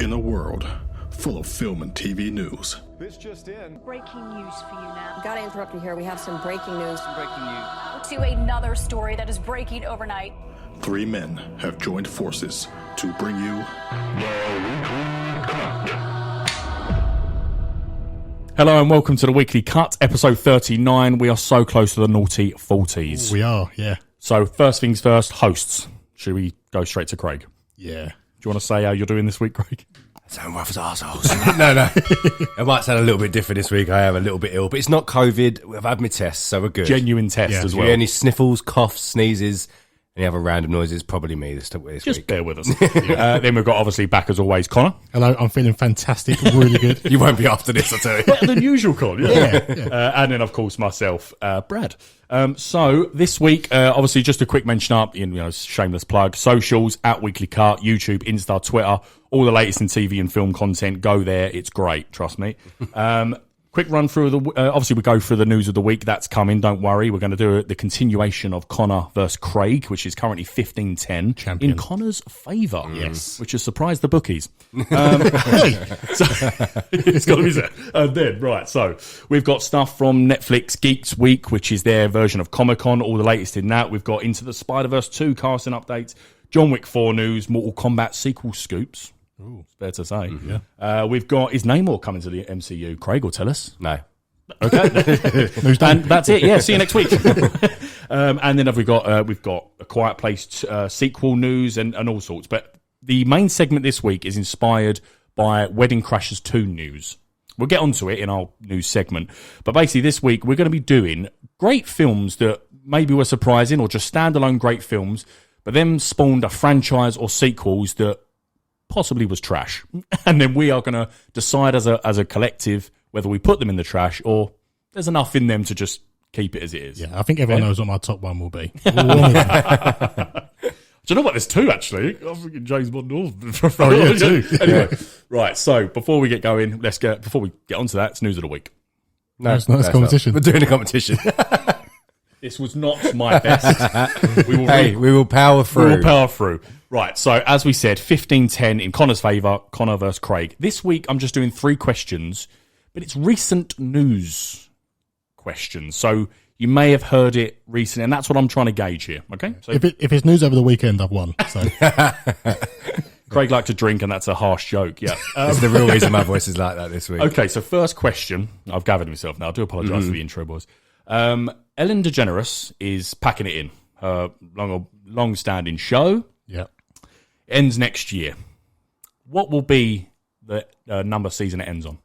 In a world full of film and TV news. This just in. Breaking news for you now. Gotta interrupt you here. We have some breaking news. To another story that is breaking overnight. Three men have joined forces to bring you Hello and welcome to the Weekly Cut, episode 39. We are so close to the naughty 40s. We are, yeah. So first things first, hosts. Should we go straight to Craig? Yeah. Do you want to say how you're doing this week, Craig? Sound rough as arseholes. No. It might sound a little bit different this week. I am a little bit ill, but it's not COVID. I've had my tests, so we're good. Genuine test as well. Any sniffles, coughs, sneezes, any other random noises, probably me this Just week. bear with us. Then we've got, obviously, back as always, Connor. Hello, I'm feeling fantastic, really good. You won't be after this, I tell you. Better than usual, Con. Yeah. And then, of course, myself, Brad. So this week, obviously, just a quick mention up, shameless plug, socials, @Weekly Cut, YouTube, Insta, Twitter, all the latest in TV and film content. Go there. It's great. Trust me. Quick run through obviously we go through the news of the week. That's coming. Don't worry. We're going to do the continuation of Connor versus Craig, which is currently 15-10 Champion. in Connor's favour. Yes. Which has surprised the bookies. So, it's got to be said. And then, right, so we've got stuff from Netflix Geeks Week, which is their version of Comic-Con, all the latest in that. We've got Into the Spiderverse 2 casting updates, John Wick 4 news, Mortal Kombat sequel scoops. Ooh, it's fair to say. Yeah. We've got, is Namor coming to the MCU? Craig will tell us. No. Okay. And that's it. Yeah, see you next week. And then we've got A Quiet Place sequel news and all sorts. But the main segment this week is inspired by Wedding Crashers 2 news. We'll get onto it in our news segment. But basically this week we're going to be doing great films that maybe were surprising or just standalone great films, but then spawned a franchise or sequels that possibly was trash. And then we are going to decide as a collective whether we put them in the trash or there's enough in them to just keep it as it is. Yeah, I think everyone knows what my top one will be. Do you know what? There's two, actually. I'm thinking James Bond. Two. Anyway, right, so before we get going, before we get onto that, it's news of the week. No, it's competition. We're doing a competition. This was not my best. We will power through. We will power through. Right, so as we said, 15-10 in Connor's favour, Connor versus Craig. This week, I'm just doing 3 questions, but it's recent news questions. So you may have heard it recently, and that's what I'm trying to gauge here, okay? So If it's news over the weekend, I've won. So Craig liked to drink, and that's a harsh joke, yeah. That's the real reason my voice is like that this week. Okay, so first question. I've gathered myself now. I do apologise for the intro, boys. Ellen DeGeneres is packing it in. Her long-standing show. yeah. Ends next year. What will be the number season it ends on?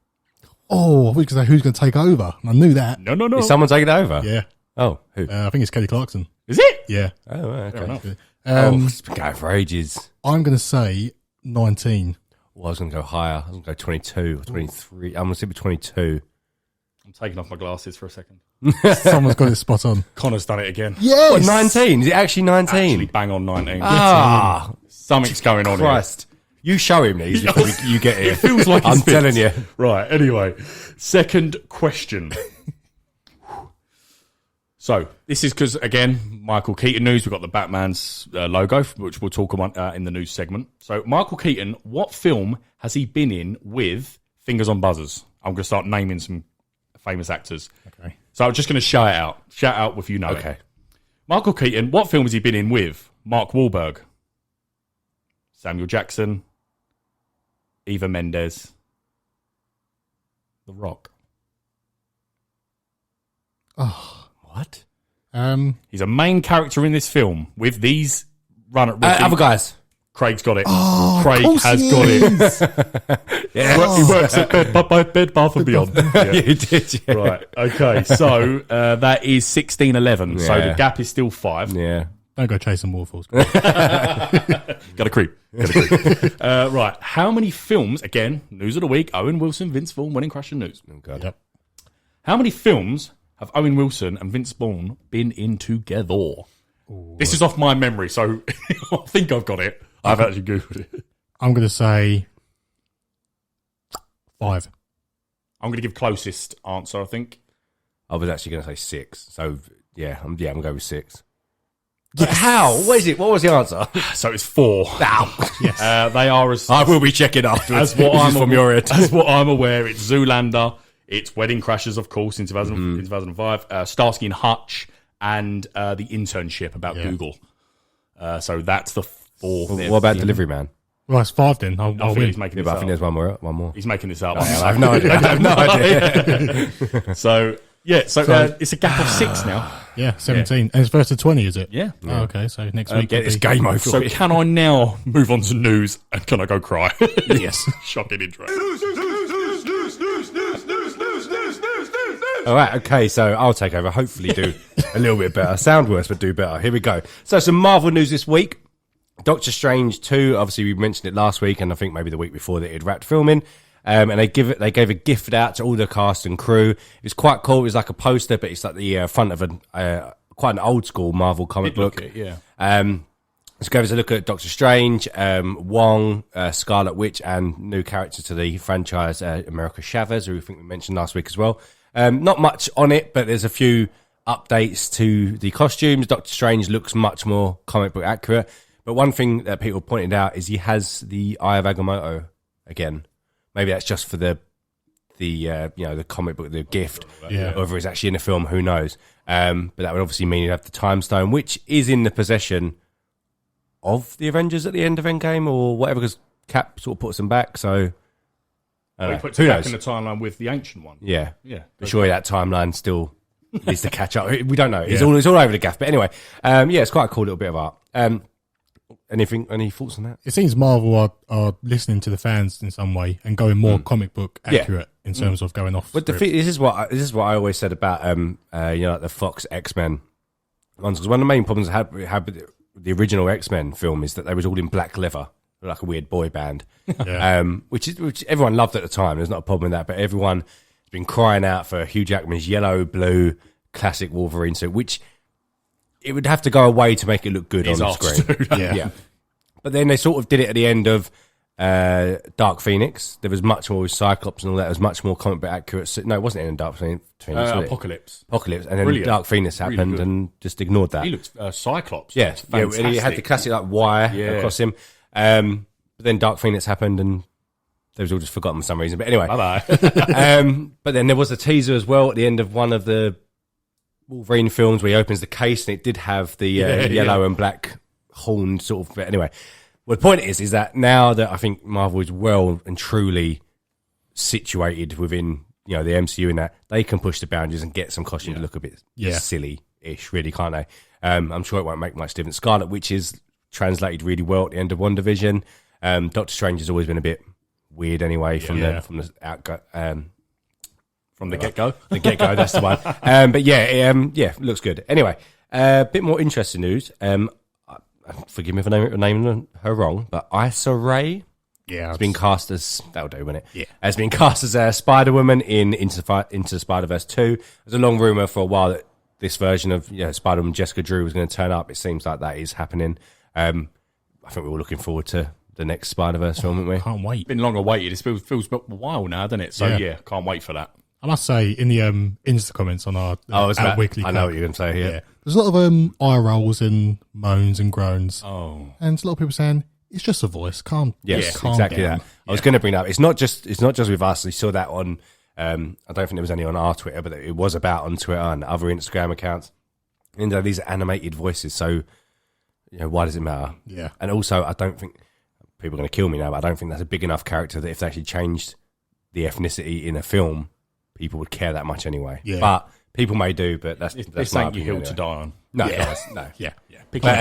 Oh, I was going to say who's going to take over. I knew that. No. Is someone taking it over? Yeah. Oh, who? I think it's Kelly Clarkson. Is it? Yeah. Oh, right, Fair okay. enough. It's been going for ages. I'm going to say 19. Well, I was going to go higher. I was going to go 22 or 23. I'm going to stick with 22. I'm taking off my glasses for a second. Someone's got it spot on. Connor's done it again. Yes! What, 19? Is it actually 19? Actually, bang on 19. Ah, Something's going on Christ. You show him these before you get here. It feels like I'm it's fixed. telling you. Right, anyway. Second question. So, this is because, again, Michael Keaton news. We've got the Batman's logo, which we'll talk about in the news segment. So, Michael Keaton, what film has he been in with fingers on buzzers? I'm going to start naming some famous actors. Okay. So, I'm just going to shout it out. Shout out if you know Okay. it. Michael Keaton, what film has he been in with? Mark Wahlberg, Samuel Jackson, Eva Mendes, The Rock. Oh. What? He's a main character in this film with these Other guys. Craig's got it. Oh, Craig has got it. Yeah. He works at Bed Bath and Beyond. Yeah. You did, yeah. Right. Okay. So that is 16-11. So Yeah. the gap is still 5. Yeah. Don't go chasing waterfalls. Got to creep. Right. How many films? Again, news of the week. Owen Wilson, Vince Vaughn, Wedding Crashers news. Oh, God. Yep. How many films have Owen Wilson and Vince Vaughn been in together? This is off my memory, so I think I've got it. I've actually Googled it. I'm going to say 5. I'm going to give closest answer, I think. I was actually going to say 6. So, yeah, I'm going to go with 6. How? What is it? What was the answer? So it's 4. Yes. They are as I will be checking afterwards. as what This I'm is from your head. As what I'm aware, it's Zoolander, it's Wedding Crashers, of course, in 2005, Starsky and Hutch, and the Internship about Google. So that's the 4. What about Delivery Man? Well, it's 5 then. I'll I think win. he's making Yeah, this but I up. think there's one more. He's making this up. I have no idea. I have no idea. So it's a gap of 6 now. Yeah, 17. And it's first to 20, is it? Yeah. Oh, okay, so next week. Get will this be- game over. So can I now move on to news and can I go cry? Yes. Shocking intro. All right, okay, so I'll take over. Hopefully do a little bit better. Sound worse, but do better. Here we go. So some Marvel news this week. Doctor Strange 2, obviously we mentioned it last week, and I think maybe the week before that it wrapped filming. And they gave a gift out to all the cast and crew. It was quite cool. It was like a poster, but it's like the front of quite an old school Marvel comic book. So give us a look at Doctor Strange, Wong, Scarlet Witch, and new character to the franchise, America Chavez, who I think we mentioned last week as well. Not much on it, but there's a few updates to the costumes. Doctor Strange looks much more comic book accurate. But one thing that people pointed out is he has the Eye of Agamotto again. Maybe that's just for the comic book, the gift. Yeah. Whether it's actually in the film, who knows? But that would obviously mean you'd have the Time Stone, which is in the possession of the Avengers at the end of Endgame or whatever, because Cap sort of puts them back. So He puts who it back knows? in the timeline with the ancient one. Yeah, Yeah. but surely that timeline still needs to catch up. We don't know. It's all over the gaff. But anyway, it's quite a cool little bit of art. Any thoughts on that? It seems Marvel are listening to the fans in some way and going more comic book accurate in terms of going off. But this is what I always said about like the Fox X-Men ones, because one of the main problems I had with the original X-Men film is that they was all in black leather, like a weird boy band, which everyone loved at the time. There's not a problem with that, but everyone has been crying out for Hugh Jackman's yellow blue classic Wolverine suit, which it would have to go away to make it look good on the screen. Yeah. But then they sort of did it at the end of Dark Phoenix. There was much more with Cyclops and all that. There was much more comic book accurate. No, it wasn't in Dark Phoenix. Was it? Apocalypse. And then Brilliant. Dark Phoenix happened Really and just ignored that. He looks Cyclops. Yeah, and he had the Fantastic. classic like wire across him. But then Dark Phoenix happened and they was all just forgotten for some reason. But anyway. Bye-bye. But then there was a teaser as well at the end of one of the Wolverine films where he opens the case and it did have the yellow and black horned sort of. But anyway, well, the point is that now that I think Marvel is well and truly situated within the MCU in that they can push the boundaries and get some costume to look a bit silly-ish, really, can't they? I'm sure it won't make much difference. Scarlet Witch is translated really well at the end of WandaVision. Doctor Strange has always been a bit weird anyway from the outgo. From the get-go. The get-go, that's the one. But looks good. Anyway, a bit more interesting news. Forgive me for naming her wrong, but Issa Rae has been cast as... That'll do, won't it? Yeah. Has been cast as Spider-Woman in Into Spider-Verse 2. There's a long rumour for a while that this version of Spider-Woman Jessica Drew was going to turn up. It seems like that is happening. I think we're all looking forward to the next Spider-Verse film, aren't we? Can't wait. Been long awaited. It feels a while now, doesn't it? So, can't wait for that. I must say, in the Insta comments on our weekly I know what you're going to say here. there's a lot of eye rolls and moans and groans. Oh. And a lot of people saying, it's just a voice. Calm Exactly down. that. I was going to bring that up. It's not just with us. We saw that on, I don't think it was only on our Twitter, but it was about on Twitter and other Instagram accounts. And these are animated voices, so why does it matter? Yeah. And also, I don't think people are going to kill me now, but I don't think that's a big enough character that if they actually changed the ethnicity in a film, people would care that much anyway. Yeah. But people may do, but that's It's my ain't your opinion hill anyway. to die on. No, Yeah. no. Yeah. Pick But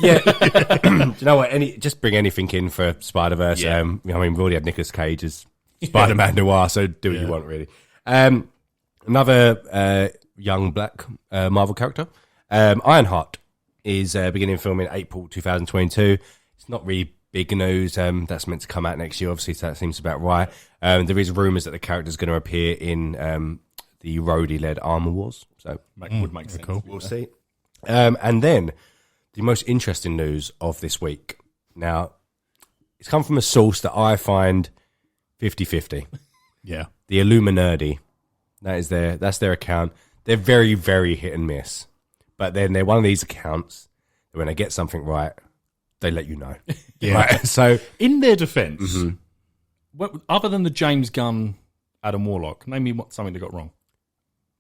it up. do you know what? Just bring anything in for Spider-Verse. Yeah. We've already had Nicolas Cage as Spider-Man Noir, so do what you want, really. Another young black Marvel character, Ironheart, is beginning filming April 2022. It's not really big news. That's meant to come out next year, obviously, so that seems about right. There is rumours that the character's going to appear in the Rhodey-led Armour Wars, so Would make sense. cool. we'll see. And then the most interesting news of this week. Now, it's come from a source that I find 50-50. Yeah. The Illuminati. That's their account. They're very, very hit and miss. But then they're one of these accounts when they get something right, they let you know. Yeah. Right? So in their defense, other than the James Gunn, Adam Warlock, name me something they got wrong.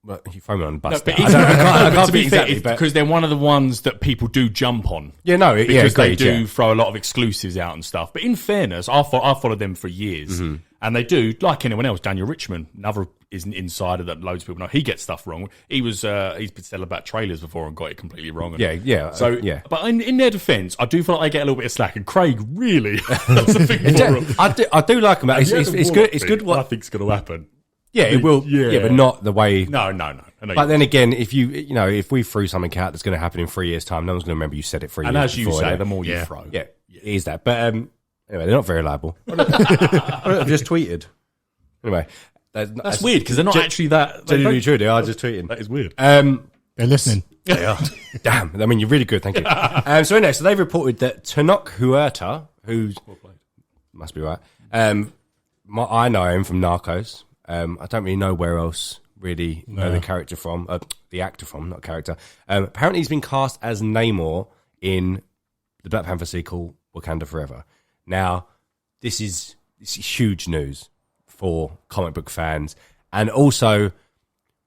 well, you throw me on the bus. But now. I can't to be be fair, exactly, but because they're one of the ones that people do jump on. yeah, no, Because they agreed, do throw a lot of exclusives out and stuff. But in fairness, I followed them for years. And they do, like anyone else, Daniel Richman, another is an insider that loads of people know. He gets stuff wrong. He's been selling about trailers before and got it completely wrong. But in their defence, I do feel like they get a little bit of slack. And Craig really does the thing for them. I do like them. It's good. It's good. What I think's going to happen. Yeah, it will. Yeah. But not the way. No. But then again, if if we threw something out that's going to happen in 3 years' time, no one's going to remember you said it 3 years. And as you before, say, the more you throw, it is that. But anyway, they're not very reliable. I've just tweeted. Anyway, that's weird because they're not actually that genuinely true. They are just tweeting. That is weird. They're listening. They are. Damn. I mean, you're really good. Thank you. So anyway, so they've reported that Tenoch Huerta, who's must be right. I know him from Narcos. I don't really know where else really know the character from, the actor from, not character. Apparently, he's been cast as Namor in the Black Panther sequel, Wakanda Forever. Now, this is huge news for comic book fans, and also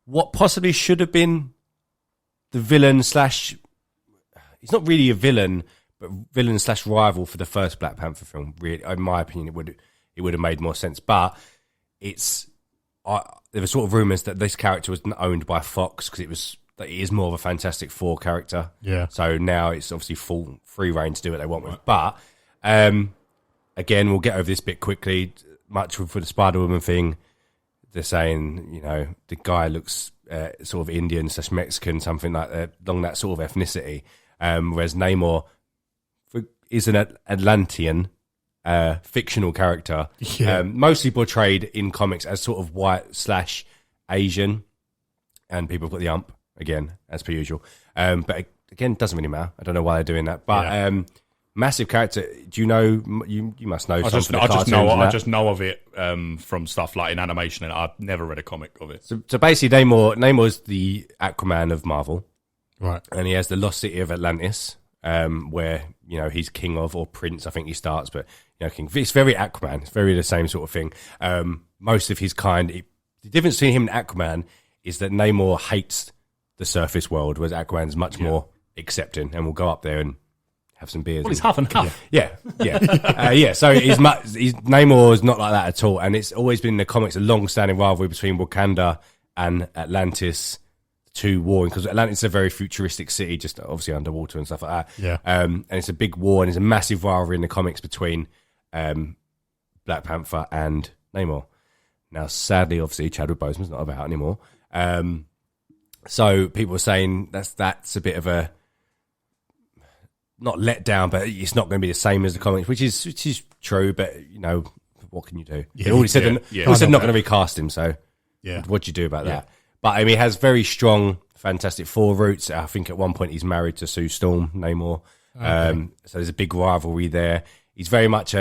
what possibly should have been the villain slash. He's not really a villain, but villain slash rival for the first Black Panther film. Really, in my opinion, it would have made more sense. But there were sort of rumors that this character was owned by Fox because it is more of a Fantastic Four character. Yeah. So now it's obviously full free reign to do what they want with. But again, we'll get over this bit quickly. Much for the Spider-Woman thing, they're saying the guy looks sort of Indian / Mexican, something like that, along that sort of ethnicity. Whereas Namor is an Atlantean fictional character, mostly portrayed in comics as sort of white / Asian, and people have got the ump again as per usual. But again, it doesn't really matter. I don't know why they're doing that, but massive character. Do you know? You must know. I just know of it from stuff like in animation, and I've never read a comic of it. So basically, Namor's the Aquaman of Marvel, Right. And he has the lost city of Atlantis, where he's king of, or prince. I think he starts, but king. It's very Aquaman. It's very the same sort of thing. Most of his kind. The difference between him and Aquaman is that Namor hates the surface world, whereas Aquaman's much more accepting and will go up there and have some beers. Well, he's half and half. Yeah. So Namor is not like that at all, and it's always been in the comics a long-standing rivalry between Wakanda and Atlantis. To warring, because Atlantis is a very futuristic city, just obviously underwater and stuff like that. Yeah. And it's a big war, and it's a massive rivalry in the comics between Black Panther and Namor. Now, sadly, obviously, Chadwick Boseman's not about anymore. So people are saying that's a bit of a not let down, but it's not going to be the same as the comics, which is true. But what can you do? They already said not going to recast him. So what do you do about that? But I mean, he has very strong Fantastic Four roots. I think at one point he's married to Sue Storm, Namor. Okay. So there's a big rivalry there. He's very much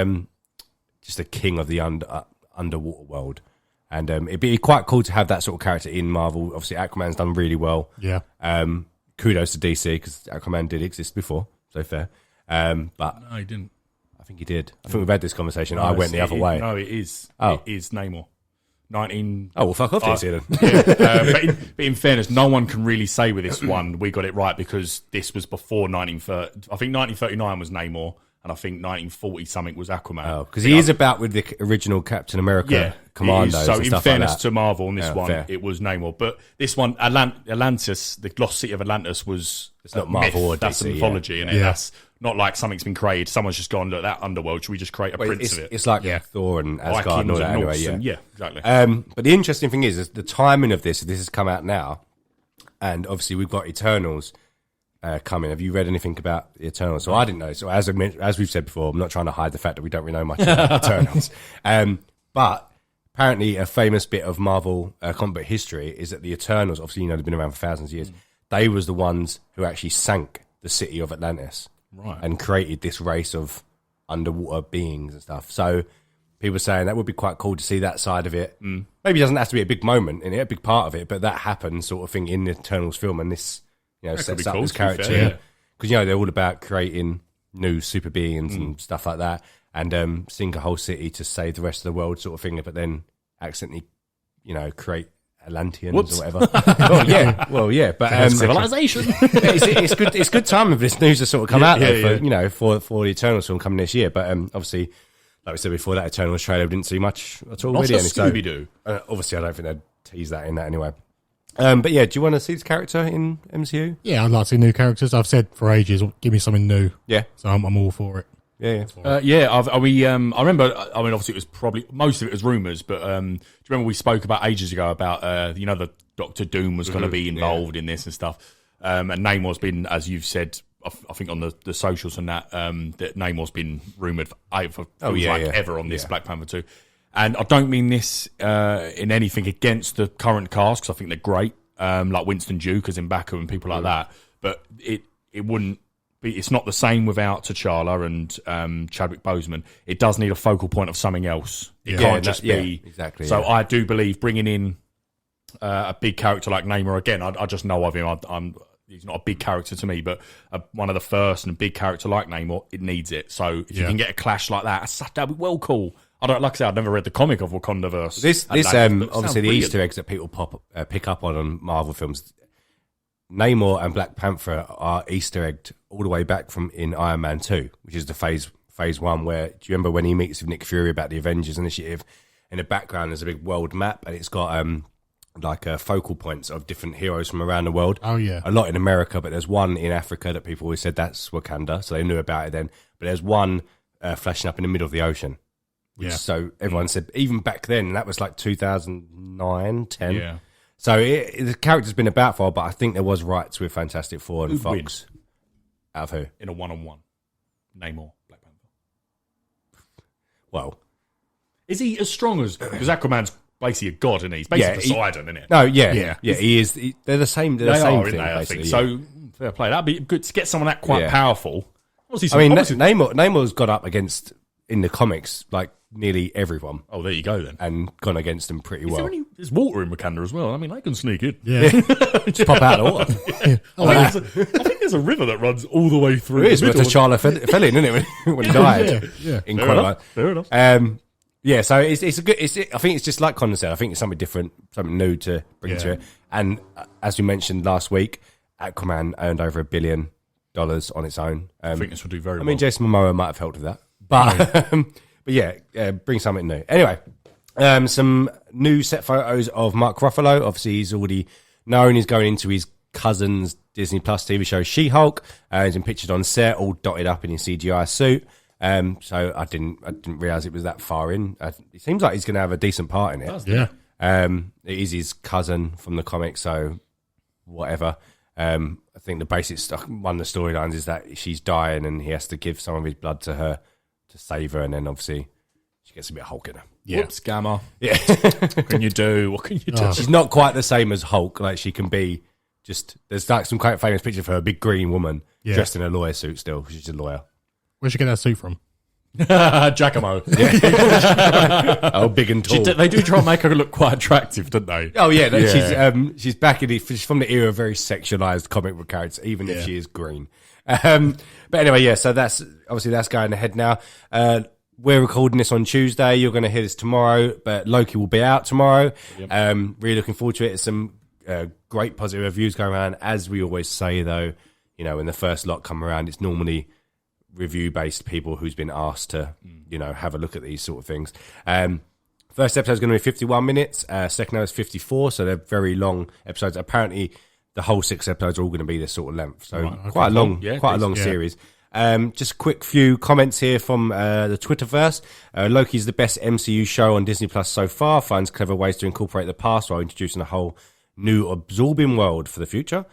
just a king of the underwater world. And it'd be quite cool to have that sort of character in Marvel. Obviously, Aquaman's done really well. Yeah. Kudos to DC, because Aquaman did exist before, so fair. But No, he didn't. I think he did. I think we've had this conversation. I went the other way. No, it is. Oh. It is Namor. 19. Oh, well, fuck off, DC then. But in fairness, no one can really say with this one we got it right, because this was before 1930. I think 1939 was Namor, and I think 1940 something was Aquaman. Oh, because he is about with the original Captain America commandos. So and in stuff fairness like that. to Marvel, on this one, fair. it was Namor. But this one, Atlantis, the lost city of Atlantis, was It's not Marvel myth. or That's DC, mythology, and that's not like something's been created. Someone's just gone, look, that underworld, should we just create a prince of it? It's like Thor and Asgard and all that anyway, yeah, exactly. But the interesting thing is the timing of this has come out now, and obviously we've got Eternals coming. Have you read anything about the Eternals? So I didn't know. So as we've said before, I'm not trying to hide the fact that we don't really know much about Eternals. But apparently a famous bit of Marvel comic book history is that the Eternals, obviously they've been around for thousands of years, they was the ones who actually sank the city of Atlantis. Right. And created this race of underwater beings and stuff. So people are saying that would be quite cool to see that side of it. Maybe it doesn't have to be a big moment in it, a big part of it, but that happens sort of thing in the Eternals film, and this sets up cool, this to be character. fair, because they're all about creating new super beings and stuff like that, and sink a whole city to save the rest of the world, sort of thing. But then accidentally, create Atlanteans or whatever. Well, yeah. But civilization. It's good. It's good time if this news has sort of come out there for the Eternals film coming this year. But obviously, like we said before, that Eternals trailer we didn't see much at all. Not really. a Scooby-Doo. Obviously, I don't think they'd tease that in that anyway. But yeah, do you want to see this character in MCU? Yeah, I'd like to see new characters. I've said for ages, give me something new. Yeah. So I'm all for it. Yeah. I remember. I mean, obviously, it was probably most of it was rumors, but do you remember we spoke about ages ago about the Doctor Doom was going to be involved in this and stuff, and Namor's been, as you've said, I think on the socials and that Namor's been rumored for ever on this Black Panther 2. And I don't mean this in anything against the current cast, because I think they're great, like Winston Duke as M'Baku and people like that. But it wouldn't be. It's not the same without T'Challa and Chadwick Boseman. It does need a focal point of something else. It can't just be exactly. So I do believe bringing in a big character like Namor again. I just know of him. He's not a big character to me, but one of the first and a big character like Namor, it needs it. So if you can get a clash like that'd be well cool. I don't, like I said, I've never read the comic of Wakandaverse. This obviously the Easter eggs that people pick up on Marvel films. Namor and Black Panther are Easter egged all the way back from in Iron Man 2, which is the phase 1 where, do you remember when he meets with Nick Fury about the Avengers Initiative? In the background there's a big world map and it's got focal points of different heroes from around the world. Oh yeah. A lot in America, but there's one in Africa that people always said that's Wakanda, so they knew about it then. But there's one flashing up in the middle of the ocean. So everyone said, even back then, that was like 2009, 10. Yeah. So the character's been about for a while, but I think there was rights with Fantastic Four and Who'd Fox. win? Out of who? In a one-on-one. Namor, Black Panther. Well, is he as strong as... Because Aquaman's basically a god, isn't he? He's basically Poseidon, isn't it? No, yeah. He is. They're the same. They're the same thing, I basically. think. So, fair play. That'd be good to get someone that quite powerful. Namor's got up against, in the comics, like nearly everyone. Oh, there you go then. And gone against them pretty well. There's water in Wakanda as well. I mean, they can sneak in. Yeah. Just pop out of the water. I think there's a river that runs all the way through. It is, the but T'Challa fell in, isn't it, when he died? Yeah. In Fair enough. Yeah, so it's a good. I think it's just like Connor said. I think it's something different, something new to bring to it. And as we mentioned last week, Aquaman earned over $1 billion on its own. I think this will do very well. I mean, Jason Momoa might have helped with that, but yeah, bring something new. Anyway, some new set photos of Mark Ruffalo. Obviously, he's already known. He's going into his cousin's Disney Plus TV show She-Hulk. He's been pictured on set, all dotted up in his CGI suit. So I didn't realize it was that far in. It seems like he's going to have a decent part in it. Yeah. It is his cousin from the comic, so whatever. I think the basic stuff, one of the storylines is that she's dying and he has to give some of his blood to her to save her, and then obviously she gets a bit Hulk in her. Yeah. Whoops, Gamma. Yeah. What can you do? What can you do? She's not quite the same as Hulk. Like, she can be just, there's like some quite famous picture of her, a big green woman dressed in a lawyer suit still. She's a lawyer. Where'd you get that suit from? Giacomo. Oh, big and tall. They do try and make her look quite attractive, don't they? Oh yeah. She's back in she's from the era of very sexualized comic book characters, even if she is green. But anyway, yeah. So that's going ahead now. We're recording this on Tuesday. You're going to hear this tomorrow, but Loki will be out tomorrow. Yep. Really looking forward to it. There's some great positive reviews going around. As we always say, though, when the first lot come around, it's normally review-based people who's been asked to, have a look at these sort of things. First episode is going to be 51 minutes. Second is 54, so they're very long episodes. Apparently, the whole 6 episodes are all going to be this sort of length. So quite a long series. Just a quick few comments here from the Twitterverse. Loki's the best MCU show on Disney Plus so far. Finds clever ways to incorporate the past while introducing a whole new absorbing world for the future.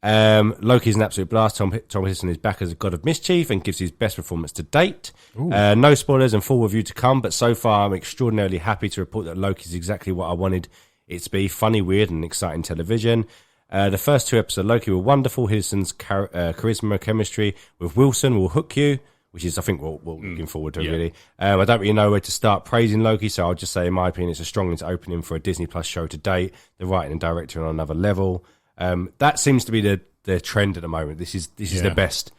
Loki's an absolute blast. Tom Hiddleston is back as a god of mischief and gives his best performance to date. No spoilers and full review to come, but so far I'm extraordinarily happy to report that Loki's exactly what I wanted it to be: funny, weird, and exciting television. The first 2 episodes of Loki were wonderful. Hiddleston's charisma chemistry with Wilson will hook you, which is, I think, what we're looking forward to, really. I don't really know where to start praising Loki, so I'll just say, in my opinion, it's a strong opening for a Disney Plus show to date. The writing and directing are on another level. That seems to be the trend at the moment. This is the best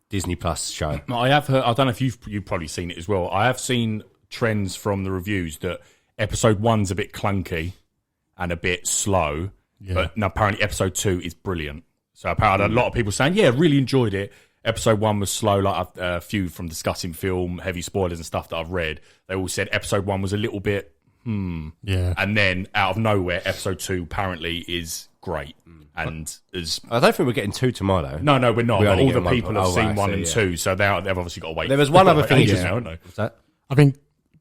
Disney Plus show. I have heard. I don't know if you've probably seen it as well. I have seen trends from the reviews that episode 1's a bit clunky and a bit slow, but apparently episode 2 is brilliant. So apparently a lot of people saying, yeah, really enjoyed it. Episode 1 was slow, like a few from discussing film, heavy spoilers and stuff that I've read. They all said episode 1 was a little bit, Yeah. and then out of nowhere, episode 2 apparently is great. And as I don't think we're getting 2 tomorrow. no, we're not. We But only all get the one people per- have oh, seen right, 1 so, and yeah. 2, so they've obviously got to wait. There was one other thing ages as now, well. haven't they? What's that? I think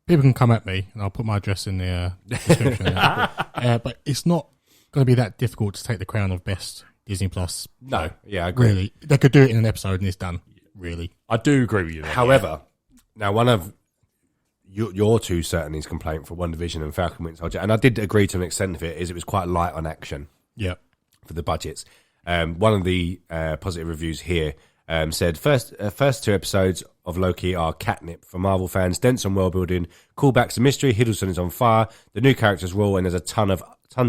people can come at me, and I'll put my address in the description. But it's not going to be that difficult to take the crown of best Disney Plus. No, yeah, I agree. Really, they could do it in an episode, and it's done. Really, I do agree with you. There. However, now one of your two certainly's complaint for WandaVision and Falcon Winter Soldier, and I did agree to an extent of it, is it was quite light on action yeah. for the budgets. One of the positive reviews here said first 2 episodes of Loki are catnip for Marvel fans, dense on world building, callbacks to mystery, Hiddleston is on fire, the new characters rule, and there's tons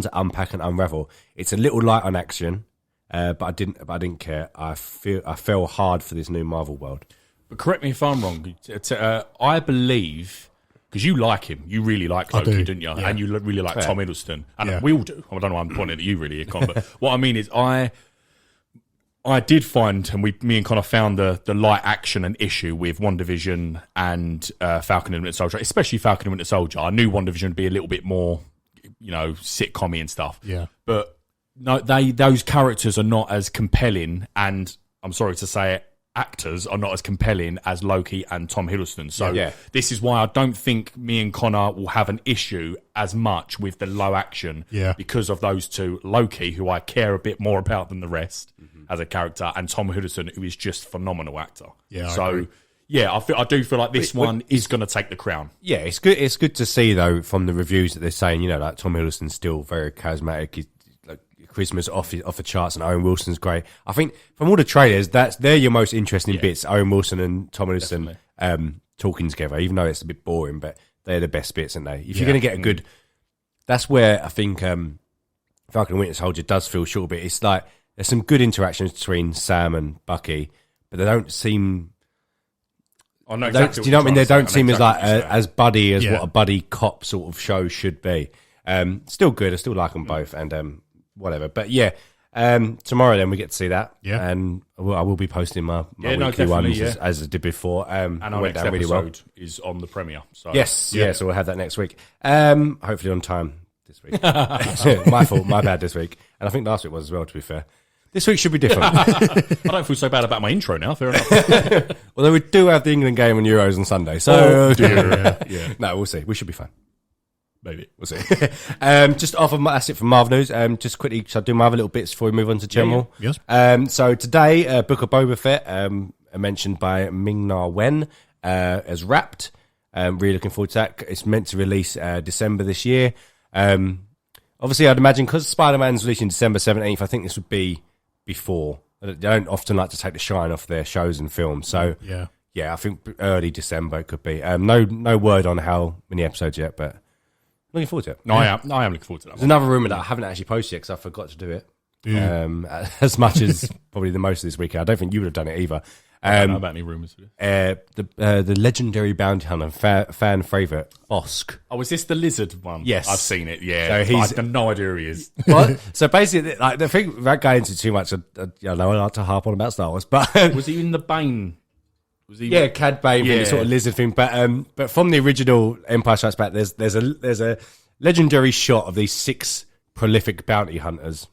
to unpack and unravel. It's a little light on action, but I didn't care. I fell hard for this new Marvel world. But correct me if I'm wrong. I believe, because you like him, you really like Loki, do, didn't you? yeah. And you really like Tom Hiddleston, and Yeah. we all do. I don't know why I'm pointing at you really, Con, but what I mean is I did find, and me and Connor found the light action an issue with WandaVision and Falcon and Winter Soldier, especially Falcon and Winter Soldier. I knew WandaVision would be a little bit more, sitcom-y and stuff. Yeah. But no, those characters are not as compelling, and I'm sorry to say it, actors are not as compelling as Loki and Tom Hiddleston. So Yeah. this is why I don't think me and Connor will have an issue as much with the low action because of those two. Loki, who I care a bit more about than the rest as a character, and Tom Hiddleston, who is just a phenomenal actor. Yeah, I so agree. yeah, I do feel like this one is going to take the crown. Yeah, it's good. It's good to see though from the reviews that they're saying, like Tom Hiddleston's still very charismatic. He's like charisma's off the charts, and Owen Wilson's great. I think from all the trailers, they're your most interesting bits. Owen Wilson and Tom Hiddleston talking together, even though it's a bit boring, but they're the best bits, aren't they? If you're going to get a good, that's where I think Falcon and Winter Soldier does feel short a bit. It's like there's some good interactions between Sam and Bucky, but they don't seem. I know Do you know what I mean? They don't seem as like as as buddy as what a buddy cop sort of show should be. Still good. I still like them both, and whatever. But yeah, tomorrow then we get to see that. Yeah. And I will be posting my weekly definitely, ones yeah. as I did before. and our went next down episode really well. is on the premiere. So Yes, yeah. So we'll have that next week. Hopefully on time this week. My fault. My bad this week. And I think last week was as well. To be fair, this week should be different. I don't feel so bad about my intro now. Fair enough. Although we do have the England game on Euros on Sunday, so yeah. no, we'll see. We should be fine. Maybe. We'll see. Just off of that's it from Marvel News. Just quickly, so I'll do my other little bits before we move on to general. Yeah. Yes. So today, Book of Boba Fett, mentioned by Ming-Na Wen, as wrapped. Really looking forward to that. It's meant to release December this year. Obviously, I'd imagine because Spider-Man's releasing December 17th, I think this would be before. They don't often like to take the shine off their shows and films. So, yeah, I think early December it could be. No word on how many episodes yet, but looking forward to it. No, I am looking forward to that. There's another rumour that I haven't actually posted yet because I forgot to do it. As much as probably the most of this weekend. I don't think you would have done it either. I don't know about any rumours. The legendary bounty hunter, fan favourite, Bosk. Oh, is this the lizard one? Yes. I've seen it, yeah. So I have no idea who he is. What? So basically, like the thing, without going into too much, I like to harp on about Star Wars, but Was he in the Bane? Was he? yeah, Cad Bane, Yeah. the sort of lizard thing. But from the original Empire Strikes Back, there's a legendary shot of these 6 prolific bounty hunters,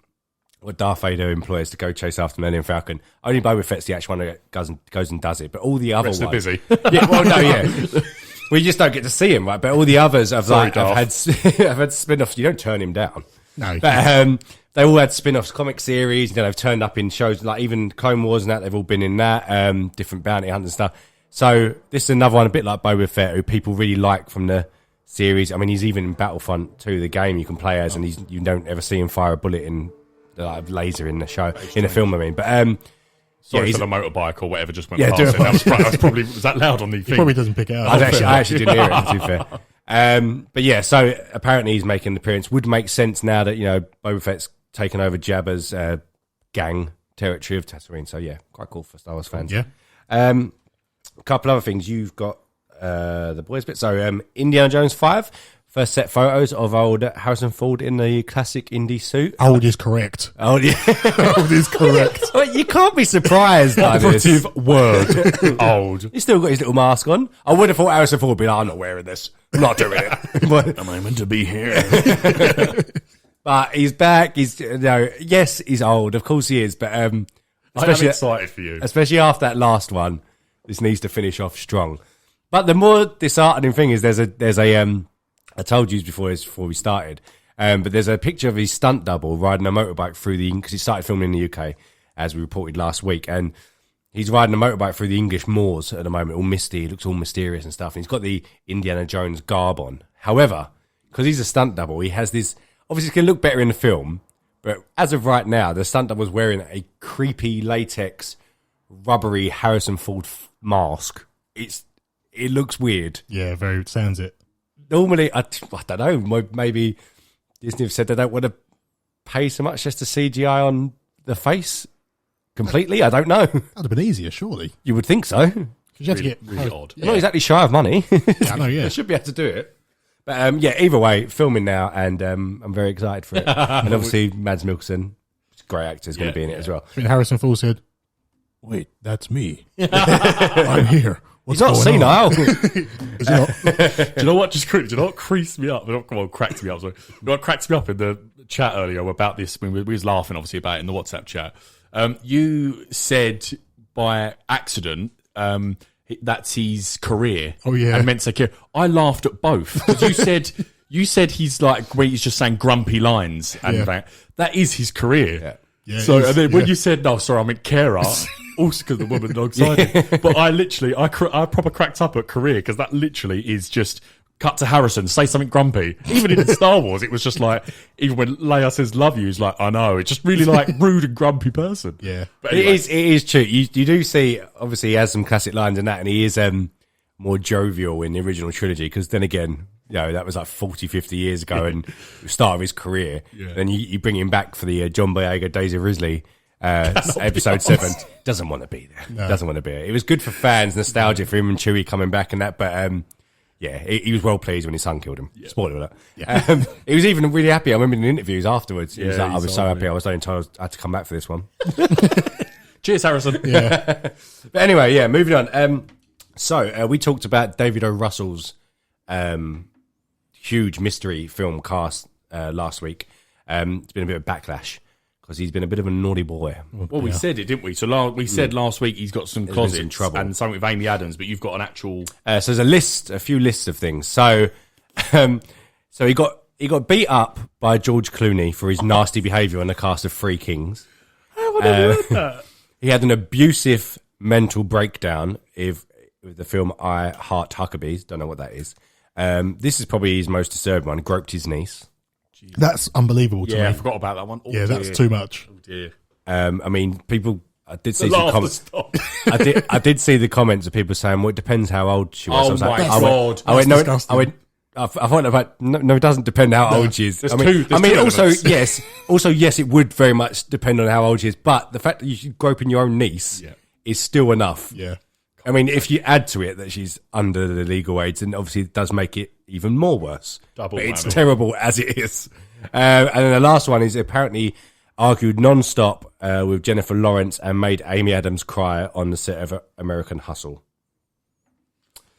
what Darth Vader employs to go chase after Millennium Falcon. Only Boba Fett's the actual one that goes and does it, but all the other Rest ones are busy. Yeah, well, no, yeah. We just don't get to see him, right? But all the others have have had spin-offs. You don't turn him down. No. But they all had spin-offs, comic series. They've turned up in shows like even Clone Wars and that. They've all been in that. Different bounty hunters and stuff. So this is another one, a bit like Boba Fett, who people really like from the series. I mean, he's even in Battlefront 2, the game you can play as, and you don't ever see him fire a bullet in laser in the show, in the film. I mean, but Sorry yeah, for the motorbike or whatever just went Yeah, past do it. That was probably was that loud on the He thing? probably doesn't pick it up. I actually didn't hear it, to be fair. But yeah, so apparently he's making an appearance. Would make sense now that, Boba Fett's taken over Jabba's gang territory of Tatooine. So yeah, quite cool for Star Wars fans. Yeah. A couple other things. You've got the boys bit. So Indiana Jones 5. First set photos of old Harrison Ford in the classic Indy suit. Old is correct. Old, yeah. Old is correct. Well, you can't be surprised by this. Operative word. Old. He's still got his little mask on. I would have thought Harrison Ford would be like, I'm not wearing this. I'm not doing it. But, Am I meant to be here? but he's back. He's, yes, he's old. Of course he is. But I'm excited for you. especially after that last one, this needs to finish off strong. But the more disheartening thing is there's a I told you before we started, but there's a picture of his stunt double riding a motorbike through because he started filming in the UK, as we reported last week, and he's riding a motorbike through the English moors at the moment, all misty, he looks all mysterious and stuff, and he's got the Indiana Jones garb on. However, because he's a stunt double, he has this, obviously it's going to look better in the film, but as of right now, the stunt double's wearing a creepy latex, rubbery Harrison Ford mask. It looks weird. Yeah, very sounds it. Normally, I don't know, maybe Disney have said they don't want to pay so much just to CGI on the face completely. I don't know. That'd have been easier, surely. You would think so. Because you have to get really odd. You're not exactly shy of money. Yeah, I know, yeah. They should be able to do it. But yeah, either way, filming now, and I'm very excited for it. And obviously, Mads Mikkelsen, great actor, is going to be in it as well. I mean, Harrison Ford said, "Wait, that's me. I'm here. What's He's not going on?" senile. Is he not? Do you know what just do you know what creased me up? Cracked me up. Sorry. You know what cracked me up in the chat earlier about this when we was laughing obviously about it in the WhatsApp chat. You said by accident that's his career. Oh, yeah. And meant to say, I laughed at both because you said he's like where he's just saying grumpy lines and that is his career. Yeah. Yeah, So and then when yeah. you said no, sorry, I meant carer. Also because the woman got excited. But I proper cracked up at career because that literally is just cut to Harrison, say something grumpy. Even in Star Wars, it was just like, even when Leia says love you, it's like, I know. It's just really like rude and grumpy person. Yeah. But anyway. It is true. You do see, obviously, he has some classic lines in that, and he is more jovial in the original trilogy, because then again, that was like 40, 50 years ago and the start of his career. Yeah. Then you bring him back for the John Boyega Days of Risley episode 7. Doesn't want to be there. No. Doesn't want to be there. It was good for fans, nostalgia for him and Chewie coming back and that, but he was well pleased when his son killed him. Yeah. Spoiler alert. Yeah. He was even really happy. I remember in the interviews afterwards, he was like, I was so happy. I was only told I had to come back for this one. Cheers, Harrison. Yeah. But anyway, moving on. So we talked about David O. Russell's huge mystery film cast last week. It's been a bit of backlash because he's been a bit of a naughty boy. Well, we said it, didn't we? So we said last week he's got some closets in trouble and something with Amy Adams, but you've got an actual. So there's a few lists of things. So, so he got beat up by George Clooney for his nasty behaviour on the cast of Three Kings. How would I heard that? He had an abusive mental breakdown with the film I Heart Huckabees. Don't know what that is. This is probably his most disturbing one. Groped his niece. That's unbelievable to me. Yeah, I forgot about that one. Oh, yeah, that's too much. Oh, dear. I mean, people. I did see some comments. I did see the comments of people saying, "Well, it depends how old she was." Oh I was my God! I went, disgusting. I thought about no, it doesn't depend how old she is. There's I mean, two also elements. yes, it would very much depend on how old she is. But the fact that you should grope in your own niece is still enough. Yeah. I mean, if you add to it that she's under the legal age, then obviously it does make it even more worse. Double but it's whammy. terrible as it is. And then the last one is apparently argued non-stop with Jennifer Lawrence and made Amy Adams cry on the set of American Hustle.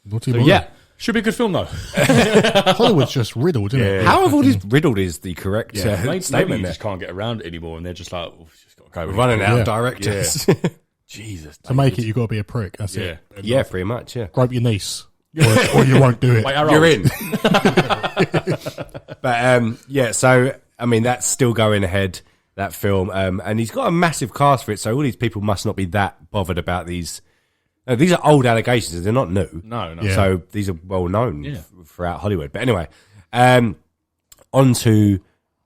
Yeah. Should be a good film, though. Hollywood's just riddled, isn't it? How have all these riddled is the correct Maybe statement you there. just can't get around it anymore, and they're just like, we've just got to go with Running it. out of directors. Yeah. Jesus. To make it, you've got to be a prick. That's it. Yeah, pretty much, yeah. Grope your niece. Or you won't do it. Wait, how You're old? in. But so I mean that's still going ahead, that film, and he's got a massive cast for it, so all these people must not be that bothered about these. No, these are old allegations; they're not new. No. Yeah. So these are well known throughout Hollywood. But anyway, on to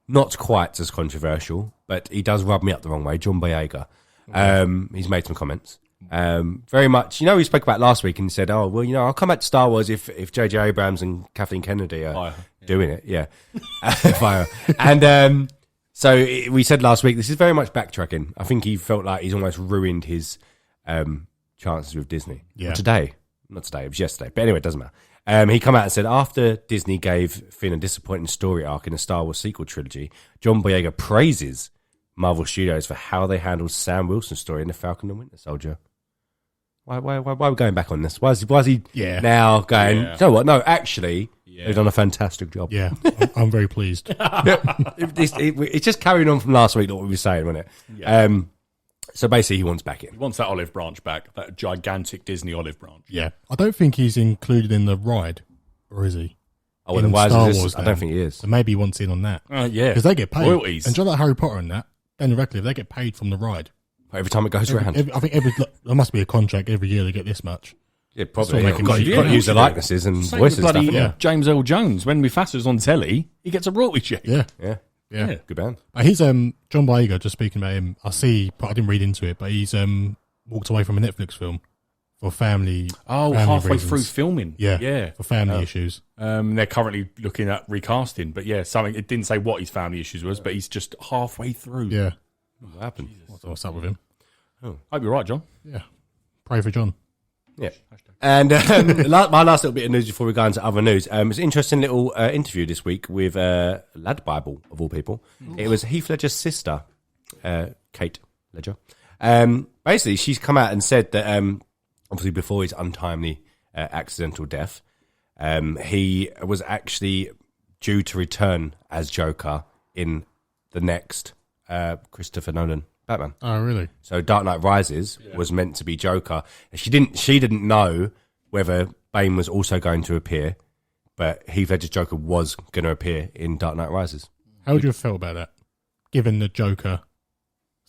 not quite as controversial, but he does rub me up the wrong way. John Boyega, he's made some comments. Very much, we spoke about last week and said, oh, well, I'll come back to Star Wars if J.J. Abrams and Kathleen Kennedy are doing it. Yeah. And So we said last week, this is very much backtracking. I think he felt like he's almost ruined his chances with Disney. Yeah. Not today, it was yesterday. But anyway, it doesn't matter. He come out and said, after Disney gave Finn a disappointing story arc in the Star Wars sequel trilogy, John Boyega praises Marvel Studios for how they handled Sam Wilson's story in The Falcon and Winter Soldier. Why are we going back on this? Why is he now going, you know what? No, actually, they've done a fantastic job. Yeah, I'm very pleased. It's just carrying on from last week, what we were saying, wasn't it? Yeah. So basically, he wants back in. He wants that olive branch back, that gigantic Disney olive branch. Yeah. I don't think he's included in the ride, or is he? Oh, well, then In why Star is this? Wars I don't then. think he is. So maybe he wants in on that. Yeah. Because they get paid. Royalties. And just like Harry Potter and that, Daniel Radcliffe, they get paid from the ride. Every time it goes around. I think there must be a contract every year they get this much. Yeah, probably. That's what Got making to money. use the likenesses and Same voices with and stuff. bloody Yeah. James Earl Jones. When Mufasa's on telly, he gets a royalty check. Yeah. Yeah. Yeah. Good band. But he's John Boyega, just speaking about him, I didn't read into it, but he's walked away from a Netflix film for family Halfway reasons. through filming. Yeah. For family issues. They're currently looking at recasting, but something. It didn't say what his family issues was, but he's just halfway through. Yeah. What happened? What's up with him? Hope you're right, John. Yeah. Pray for John. Yeah. And my last little bit of news before we go into other news. It's an interesting little interview this week with Lad Bible, of all people. It was Heath Ledger's sister, Kate Ledger. Basically, she's come out and said that obviously before his untimely accidental death, he was actually due to return as Joker in the next Christopher Nolan Batman. Oh, really? So Dark Knight Rises was meant to be Joker. She didn't know whether Bane was also going to appear, but Heath Ledger's Joker was going to appear in Dark Knight Rises. How would you have felt about that? Given the Joker